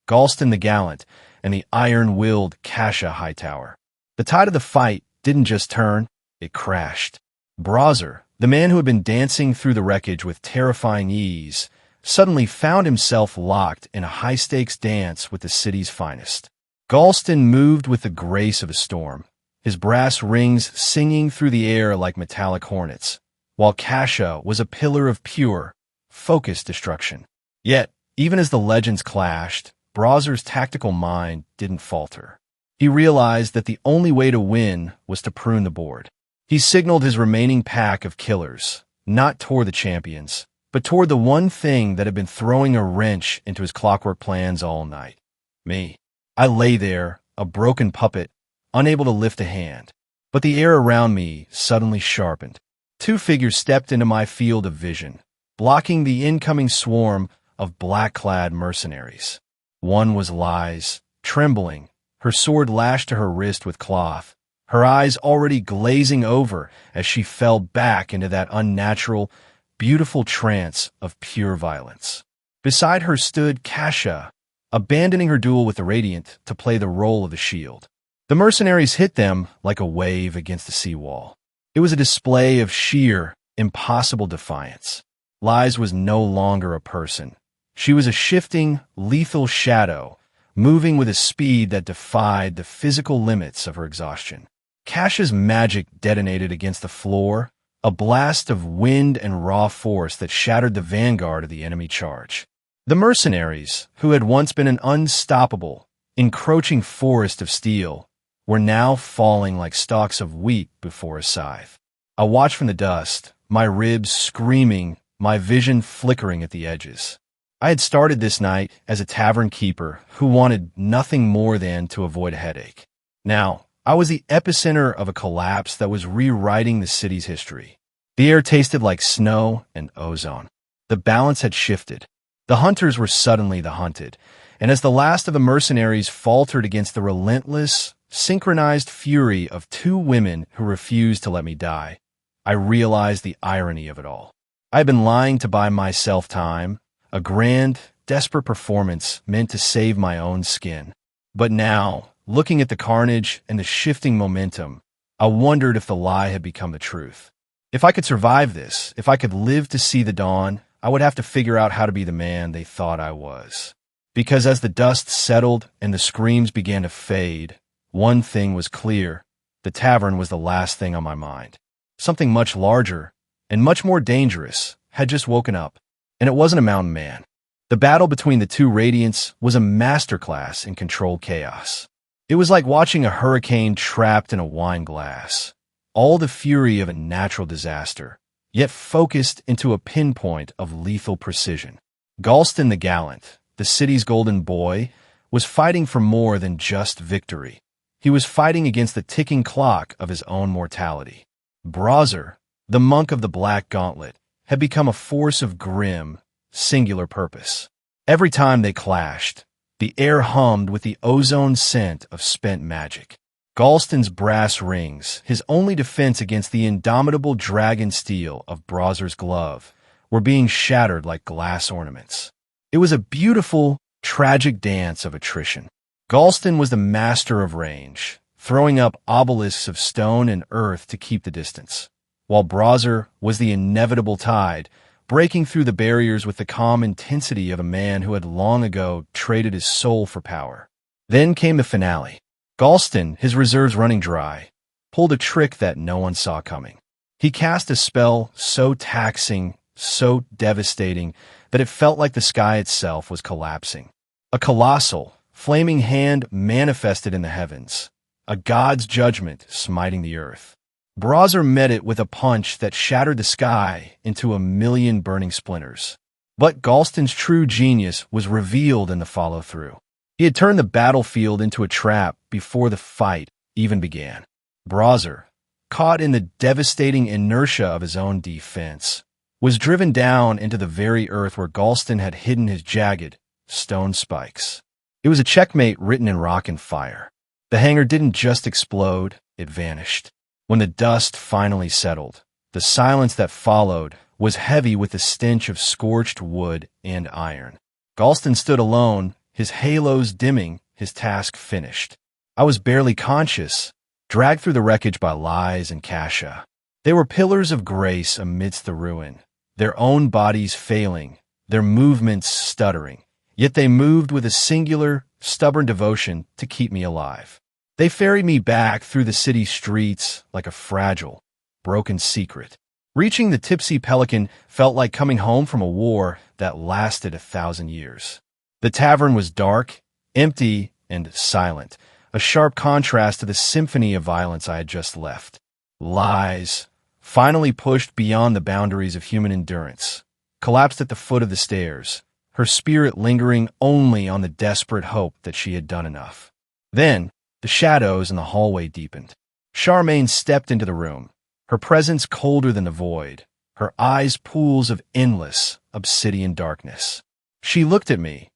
Galston the Gallant and the iron-willed Kasha Hightower. The tide of the fight didn't just turn, it crashed. Browser, the man who had been dancing through the wreckage with terrifying ease, suddenly found himself locked in a high-stakes dance with the city's finest. Galston moved with the grace of a storm, his brass rings singing through the air like metallic hornets, while Kasha was a pillar of pure, focused destruction. Yet, even as the legends clashed, Browser's tactical mind didn't falter. He realized that the only way to win was to prune the board. He signaled his remaining pack of killers, not toward the champions, but toward the one thing that had been throwing a wrench into his clockwork plans all night. Me. I lay there, a broken puppet, unable to lift a hand. But the air around me suddenly sharpened. Two figures stepped into my field of vision, blocking the incoming swarm of black-clad mercenaries. One was Lies, trembling, her sword lashed to her wrist with cloth, her eyes already glazing over as she fell back into that unnatural, beautiful trance of pure violence. Beside her stood Kasha, abandoning her duel with the Radiant to play the role of the shield. The mercenaries hit them like a wave against the seawall. It was a display of sheer, impossible defiance. Lies was no longer a person. She was a shifting, lethal shadow, moving with a speed that defied the physical limits of her exhaustion. Kasha's magic detonated against the floor, a blast of wind and raw force that shattered the vanguard of the enemy charge. The mercenaries, who had once been an unstoppable, encroaching forest of steel, were now falling like stalks of wheat before a scythe. I watched from the dust, my ribs screaming, my vision flickering at the edges. I had started this night as a tavern keeper who wanted nothing more than to avoid a headache. Now, I was the epicenter of a collapse that was rewriting the city's history. The air tasted like snow and ozone. The balance had shifted. The hunters were suddenly the hunted, and as the last of the mercenaries faltered against the relentless, synchronized fury of two women who refused to let me die, I realized the irony of it all. I had been lying to buy myself time, a grand, desperate performance meant to save my own skin. But now, looking at the carnage and the shifting momentum, I wondered if the lie had become the truth. If I could survive this, if I could live to see the dawn, I would have to figure out how to be the man they thought I was. Because as the dust settled and the screams began to fade, one thing was clear. The tavern was the last thing on my mind. Something much larger and much more dangerous had just woken up, and it wasn't a mountain man. The battle between the two Radiants was a masterclass in controlled chaos. It was like watching a hurricane trapped in a wine glass. All the fury of a natural disaster, yet focused into a pinpoint of lethal precision. Galston the Gallant, the city's golden boy, was fighting for more than just victory. He was fighting against the ticking clock of his own mortality. Browser, the monk of the Black Gauntlet, had become a force of grim, singular purpose. Every time they clashed, the air hummed with the ozone scent of spent magic. Galston's brass rings, his only defense against the indomitable dragon steel of Browser's glove, were being shattered like glass ornaments. It was a beautiful, tragic dance of attrition. Galston was the master of range, throwing up obelisks of stone and earth to keep the distance, while Browser was the inevitable tide, breaking through the barriers with the calm intensity of a man who had long ago traded his soul for power. Then came the finale. Galston, his reserves running dry, pulled a trick that no one saw coming. He cast a spell so taxing, so devastating, that it felt like the sky itself was collapsing. A colossal, flaming hand manifested in the heavens, a god's judgment smiting the earth. Browser met it with a punch that shattered the sky into a million burning splinters. But Galston's true genius was revealed in the follow-through. He had turned the battlefield into a trap before the fight even began. Browser, caught in the devastating inertia of his own defense, was driven down into the very earth where Galston had hidden his jagged, stone spikes. It was a checkmate written in rock and fire. The hangar didn't just explode, it vanished. When the dust finally settled, the silence that followed was heavy with the stench of scorched wood and iron. Galston stood alone, his halos dimming, his task finished. I was barely conscious, dragged through the wreckage by Lies and Kasha. They were pillars of grace amidst the ruin, their own bodies failing, their movements stuttering, yet they moved with a singular, stubborn devotion to keep me alive. They ferried me back through the city streets like a fragile, broken secret. Reaching the Tipsy Pelican felt like coming home from a war that lasted 1,000 years. The tavern was dark, empty, and silent, a sharp contrast to the symphony of violence I had just left. Lies, finally pushed beyond the boundaries of human endurance, collapsed at the foot of the stairs, her spirit lingering only on the desperate hope that she had done enough. Then, the shadows in the hallway deepened. Charmaine stepped into the room, her presence colder than the void, her eyes pools of endless, obsidian darkness. She looked at me,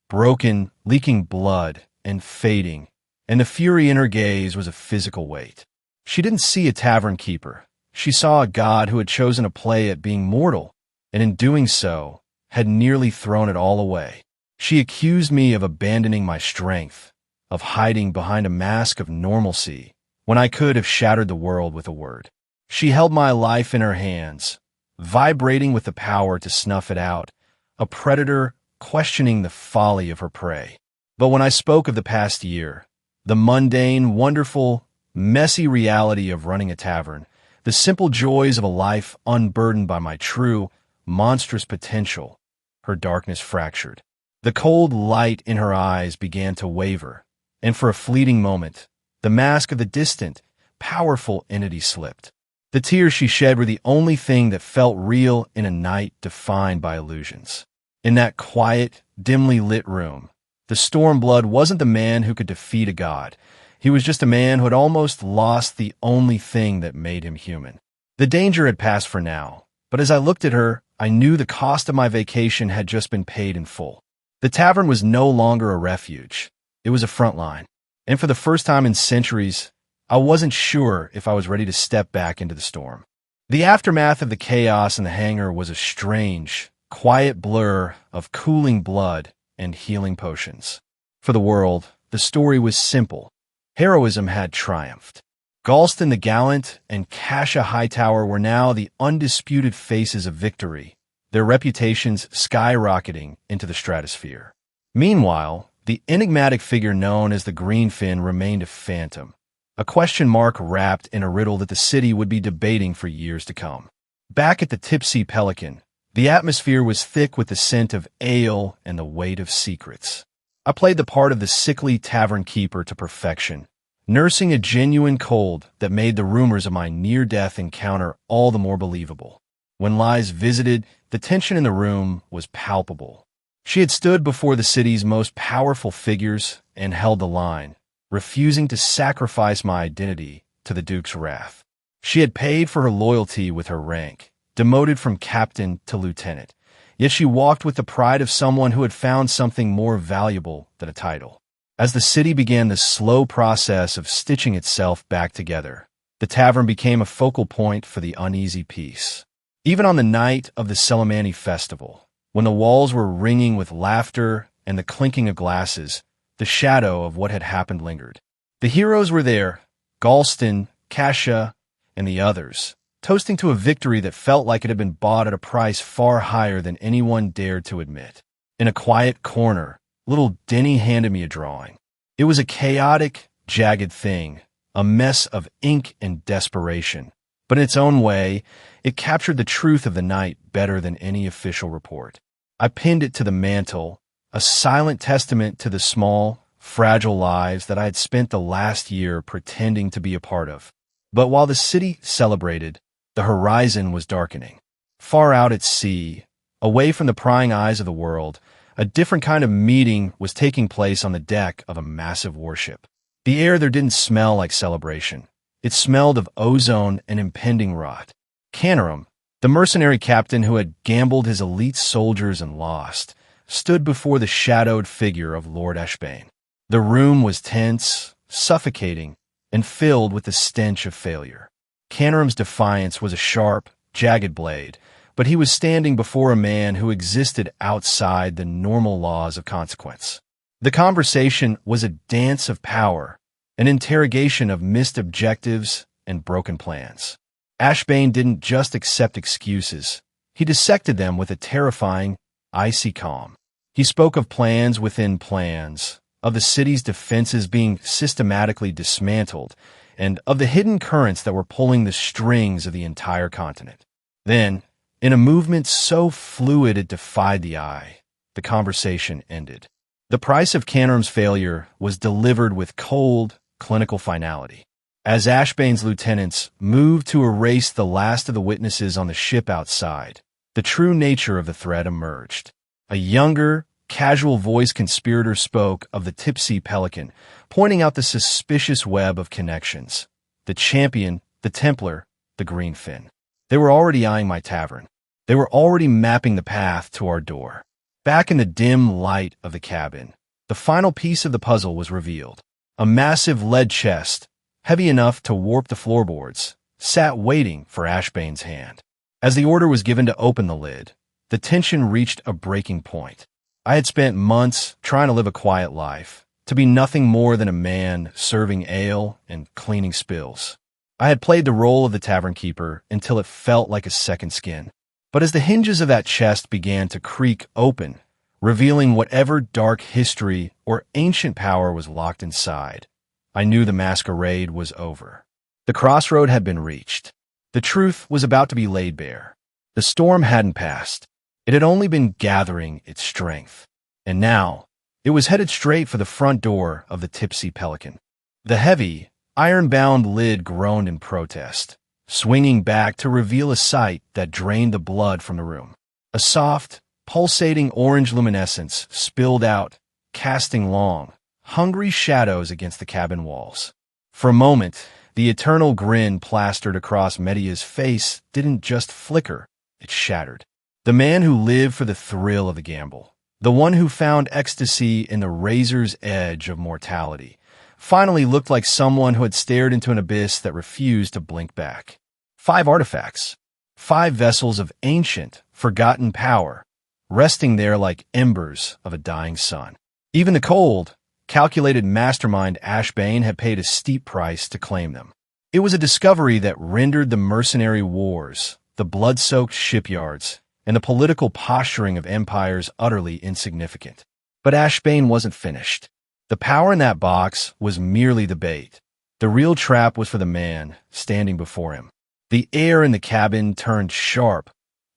broken, leaking blood, and fading, and the fury in her gaze was a physical weight. She didn't see a tavern keeper. She saw a god who had chosen to play at being mortal, and in doing so, had nearly thrown it all away. She accused me of abandoning my strength, of hiding behind a mask of normalcy, when I could have shattered the world with a word. She held my life in her hands, vibrating with the power to snuff it out, a predator questioning the folly of her prey. But when I spoke of the past year, the mundane, wonderful, messy reality of running a tavern, the simple joys of a life unburdened by my true, monstrous potential, her darkness fractured. The cold light in her eyes began to waver, and for a fleeting moment, the mask of the distant, powerful entity slipped. The tears she shed were the only thing that felt real in a night defined by illusions. In that quiet, dimly lit room, the Stormblood wasn't the man who could defeat a god. He was just a man who had almost lost the only thing that made him human. The danger had passed for now, but as I looked at her, I knew the cost of my vacation had just been paid in full. The tavern was no longer a refuge. It was a front line. And for the first time in centuries, I wasn't sure if I was ready to step back into the storm. The aftermath of the chaos in the hangar was a strange, quiet blur of cooling blood and healing potions. For the world, the story was simple. Heroism had triumphed. Galston the Gallant and Kasha Hightower were now the undisputed faces of victory, their reputations skyrocketing into the stratosphere. Meanwhile, the enigmatic figure known as the Greenfin remained a phantom, a question mark wrapped in a riddle that the city would be debating for years to come. Back at the Tipsy Pelican, the atmosphere was thick with the scent of ale and the weight of secrets. I played the part of the sickly tavern keeper to perfection, nursing a genuine cold that made the rumors of my near-death encounter all the more believable. When Lies visited, the tension in the room was palpable. She had stood before the city's most powerful figures and held the line, refusing to sacrifice my identity to the Duke's wrath. She had paid for her loyalty with her rank, demoted from captain to lieutenant, yet she walked with the pride of someone who had found something more valuable than a title. As the city began the slow process of stitching itself back together, the tavern became a focal point for the uneasy peace. Even on the night of the Selamani festival, when the walls were ringing with laughter and the clinking of glasses, the shadow of what had happened lingered. The heroes were there, Galston, Kasha, and the others, toasting to a victory that felt like it had been bought at a price far higher than anyone dared to admit. In a quiet corner, little Denny handed me a drawing. It was a chaotic, jagged thing, a mess of ink and desperation. But in its own way, it captured the truth of the night better than any official report. I pinned it to the mantle, a silent testament to the small, fragile lives that I had spent the last year pretending to be a part of. But while the city celebrated, the horizon was darkening. Far out at sea, away from the prying eyes of the world, a different kind of meeting was taking place on the deck of a massive warship. The air there didn't smell like celebration. It smelled of ozone and impending rot. Canarum, the mercenary captain who had gambled his elite soldiers and lost, stood before the shadowed figure of Lord Ashbane. The room was tense, suffocating, and filled with the stench of failure. Canarum's defiance was a sharp, jagged blade, but he was standing before a man who existed outside the normal laws of consequence. The conversation was a dance of power, an interrogation of missed objectives and broken plans. Ashbane didn't just accept excuses. He dissected them with a terrifying, icy calm. He spoke of plans within plans, of the city's defenses being systematically dismantled, and of the hidden currents that were pulling the strings of the entire continent. Then, in a movement so fluid it defied the eye, the conversation ended. The price of Canarum's failure was delivered with cold, clinical finality. As Ashbane's lieutenants moved to erase the last of the witnesses on the ship outside, the true nature of the threat emerged. A younger, casual-voiced conspirator spoke of the Tipsy Pelican, pointing out the suspicious web of connections. The champion, the Templar, the Greenfin. They were already eyeing my tavern. They were already mapping the path to our door. Back in the dim light of the cabin, the final piece of the puzzle was revealed. A massive lead chest, heavy enough to warp the floorboards, sat waiting for Ashbane's hand. As the order was given to open the lid, the tension reached a breaking point. I had spent months trying to live a quiet life, to be nothing more than a man serving ale and cleaning spills. I had played the role of the tavern keeper until it felt like a second skin. But as the hinges of that chest began to creak open, revealing whatever dark history or ancient power was locked inside, I knew the masquerade was over. The crossroad had been reached. The truth was about to be laid bare. The storm hadn't passed. It had only been gathering its strength. And now, it was headed straight for the front door of the Tipsy Pelican. The heavy, iron-bound lid groaned in protest, swinging back to reveal a sight that drained the blood from the room. A soft, pulsating orange luminescence spilled out, casting long, hungry shadows against the cabin walls. For a moment, the eternal grin plastered across Media's face didn't just flicker, it shattered. The man who lived for the thrill of the gamble, the one who found ecstasy in the razor's edge of mortality, finally looked like someone who had stared into an abyss that refused to blink back. 5 artifacts, 5 vessels of ancient, forgotten power, resting there like embers of a dying sun. Even the cold, calculated mastermind Ashbane had paid a steep price to claim them. It was a discovery that rendered the mercenary wars, the blood-soaked shipyards, and the political posturing of empires utterly insignificant. But Ashbane wasn't finished. The power in that box was merely the bait. The real trap was for the man standing before him. The air in the cabin turned sharp,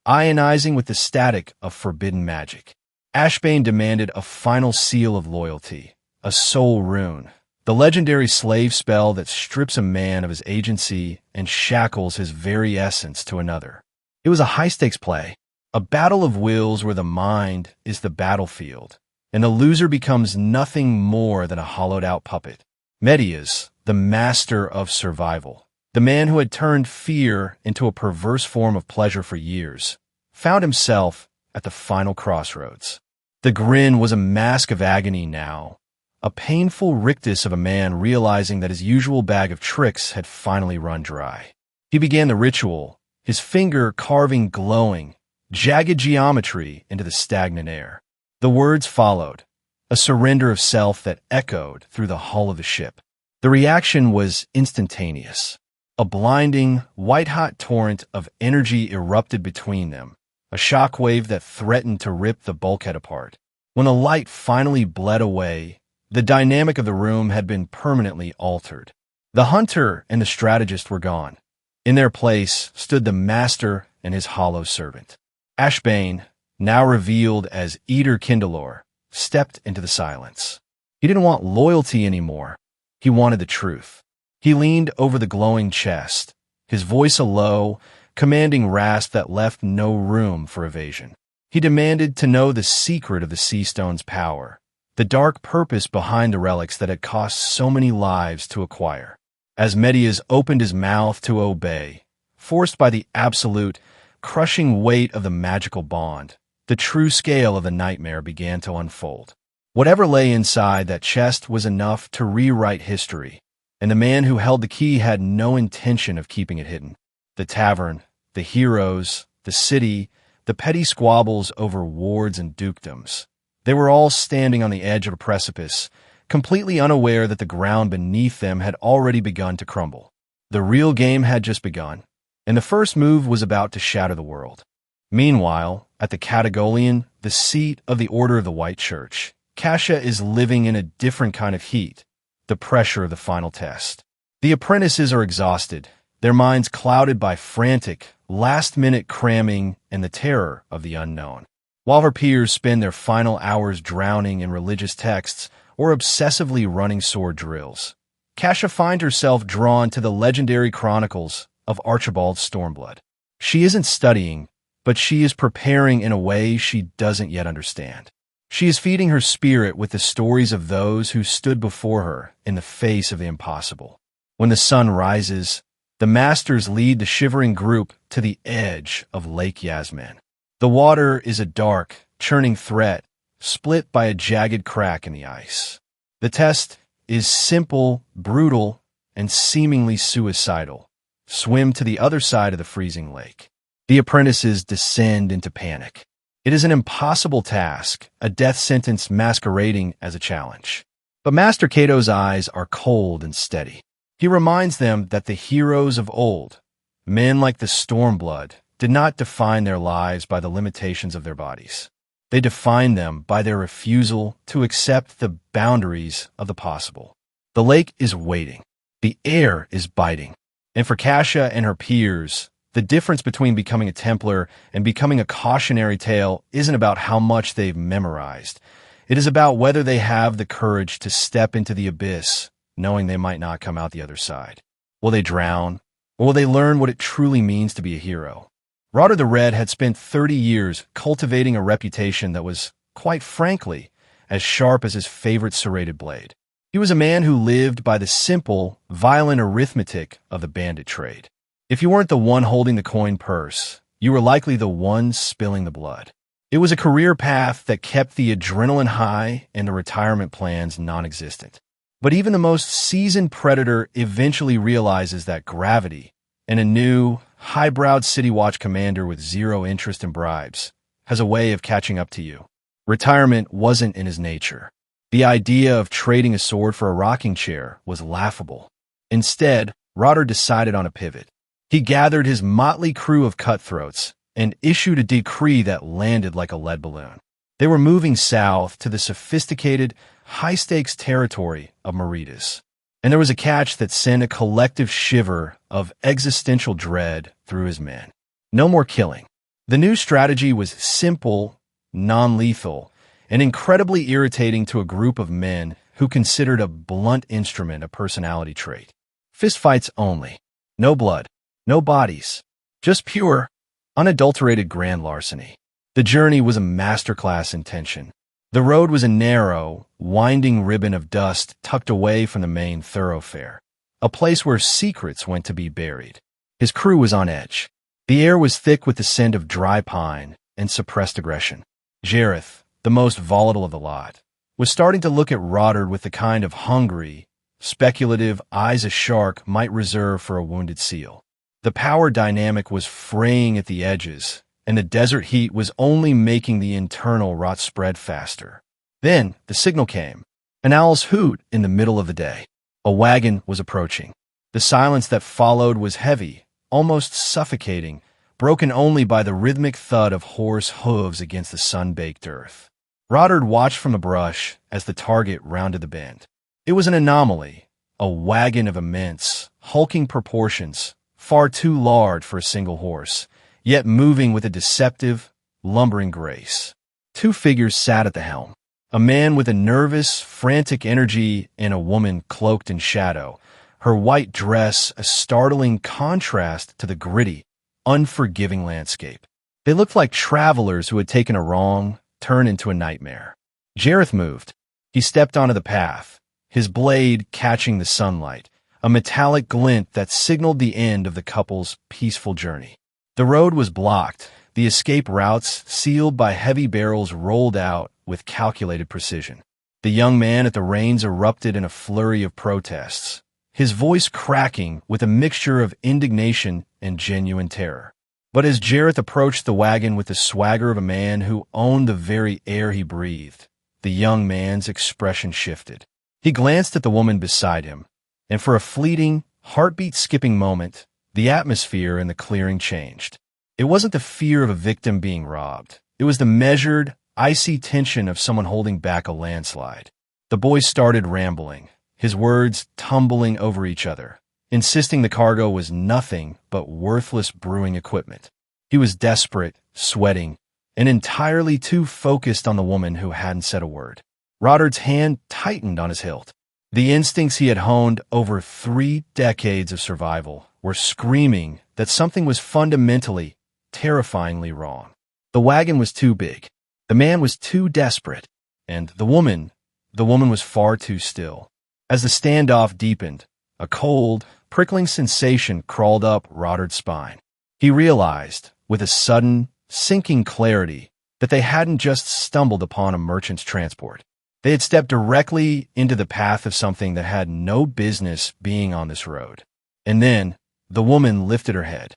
ionizing with the static of forbidden magic. Ashbane demanded a final seal of loyalty, a soul rune, the legendary slave spell that strips a man of his agency and shackles his very essence to another. It was a high-stakes play, a battle of wills where the mind is the battlefield, and the loser becomes nothing more than a hollowed-out puppet. Medias, the master of survival, the man who had turned fear into a perverse form of pleasure for years, found himself at the final crossroads. The grin was a mask of agony now, a painful rictus of a man realizing that his usual bag of tricks had finally run dry. He began the ritual, his finger carving glowing, jagged geometry into the stagnant air. The words followed, a surrender of self that echoed through the hull of the ship. The reaction was instantaneous. A blinding, white-hot torrent of energy erupted between them, a shockwave that threatened to rip the bulkhead apart. When the light finally bled away, the dynamic of the room had been permanently altered. The hunter and the strategist were gone. In their place stood the master and his hollow servant. Ashbane, now revealed as Eater Kindlor, stepped into the silence. He didn't want loyalty anymore. He wanted the truth. He leaned over the glowing chest, his voice a low, commanding rasp that left no room for evasion. He demanded to know the secret of the seastone's power, the dark purpose behind the relics that had cost so many lives to acquire. As Medias opened his mouth to obey, forced by the absolute, crushing weight of the magical bond, the true scale of the nightmare began to unfold. Whatever lay inside that chest was enough to rewrite history, and the man who held the key had no intention of keeping it hidden. The tavern, the heroes, the city, the petty squabbles over wards and dukedoms. They were all standing on the edge of a precipice, completely unaware that the ground beneath them had already begun to crumble. The real game had just begun, and the first move was about to shatter the world. Meanwhile, at the Catagolian, the seat of the Order of the White Church, Kasia is living in a different kind of heat, the pressure of the final test. The apprentices are exhausted, their minds clouded by frantic, last-minute cramming and the terror of the unknown, while her peers spend their final hours drowning in religious texts or obsessively running sword drills. Kasia finds herself drawn to the legendary chronicles of Archibald Stormblood. She isn't studying, but she is preparing in a way she doesn't yet understand. She is feeding her spirit with the stories of those who stood before her in the face of the impossible. When the sun rises, the masters lead the shivering group to the edge of Lake Yasmin. The water is a dark, churning threat, split by a jagged crack in the ice. The test is simple, brutal, and seemingly suicidal. Swim to the other side of the freezing lake. The apprentices descend into panic. It is an impossible task, a death sentence masquerading as a challenge. But Master Cato's eyes are cold and steady. He reminds them that the heroes of old, men like the Stormblood, did not define their lives by the limitations of their bodies. They defined them by their refusal to accept the boundaries of the possible. The lake is waiting. The air is biting. And for Kasia and her peers, the difference between becoming a Templar and becoming a cautionary tale isn't about how much they've memorized. It is about whether they have the courage to step into the abyss, knowing they might not come out the other side. Will they drown, or will they learn what it truly means to be a hero? Rotter the Red had spent 30 years cultivating a reputation that was, quite frankly, as sharp as his favorite serrated blade. He was a man who lived by the simple, violent arithmetic of the bandit trade. If you weren't the one holding the coin purse, you were likely the one spilling the blood. It was a career path that kept the adrenaline high and the retirement plans non-existent. But even the most seasoned predator eventually realizes that gravity, and a new, high-browed City Watch commander with zero interest in bribes, has a way of catching up to you. Retirement wasn't in his nature. The idea of trading a sword for a rocking chair was laughable. Instead, Rotter decided on a pivot. He gathered his motley crew of cutthroats and issued a decree that landed like a lead balloon. They were moving south to the sophisticated, high-stakes territory of Meritas. And there was a catch that sent a collective shiver of existential dread through his men. No more killing. The new strategy was simple, non-lethal, and incredibly irritating to a group of men who considered a blunt instrument a personality trait. Fistfights only. No blood. No bodies, just pure, unadulterated grand larceny. The journey was a masterclass in tension. The road was a narrow, winding ribbon of dust tucked away from the main thoroughfare, a place where secrets went to be buried. His crew was on edge. The air was thick with the scent of dry pine and suppressed aggression. Jareth, the most volatile of the lot, was starting to look at Rotter with the kind of hungry, speculative eyes a shark might reserve for a wounded seal. The power dynamic was fraying at the edges, and the desert heat was only making the internal rot spread faster. Then the signal came, an owl's hoot in the middle of the day. A wagon was approaching. The silence that followed was heavy, almost suffocating, broken only by the rhythmic thud of horse hooves against the sun-baked earth. Rotter watched from the brush as the target rounded the bend. It was an anomaly, a wagon of immense, hulking proportions, far too large for a single horse, yet moving with a deceptive, lumbering grace. Two figures sat at the helm, a man with a nervous, frantic energy and a woman cloaked in shadow, her white dress a startling contrast to the gritty, unforgiving landscape. They looked like travelers who had taken a wrong turn into a nightmare. Jareth moved. He stepped onto the path, his blade catching the sunlight, a metallic glint that signaled the end of the couple's peaceful journey. The road was blocked, the escape routes sealed by heavy barrels rolled out with calculated precision. The young man at the reins erupted in a flurry of protests, his voice cracking with a mixture of indignation and genuine terror. But as Jareth approached the wagon with the swagger of a man who owned the very air he breathed, the young man's expression shifted. He glanced at the woman beside him, and for a fleeting, heartbeat-skipping moment, the atmosphere in the clearing changed. It wasn't the fear of a victim being robbed. It was the measured, icy tension of someone holding back a landslide. The boy started rambling, his words tumbling over each other, insisting the cargo was nothing but worthless brewing equipment. He was desperate, sweating, and entirely too focused on the woman who hadn't said a word. Roddard's hand tightened on his hilt. The instincts he had honed over 3 decades of survival were screaming that something was fundamentally, terrifyingly wrong. The wagon was too big. The man was too desperate. And the woman was far too still. As the standoff deepened, a cold, prickling sensation crawled up Roddard's spine. He realized, with a sudden, sinking clarity, that they hadn't just stumbled upon a merchant's transport. They had stepped directly into the path of something that had no business being on this road. And then, the woman lifted her head.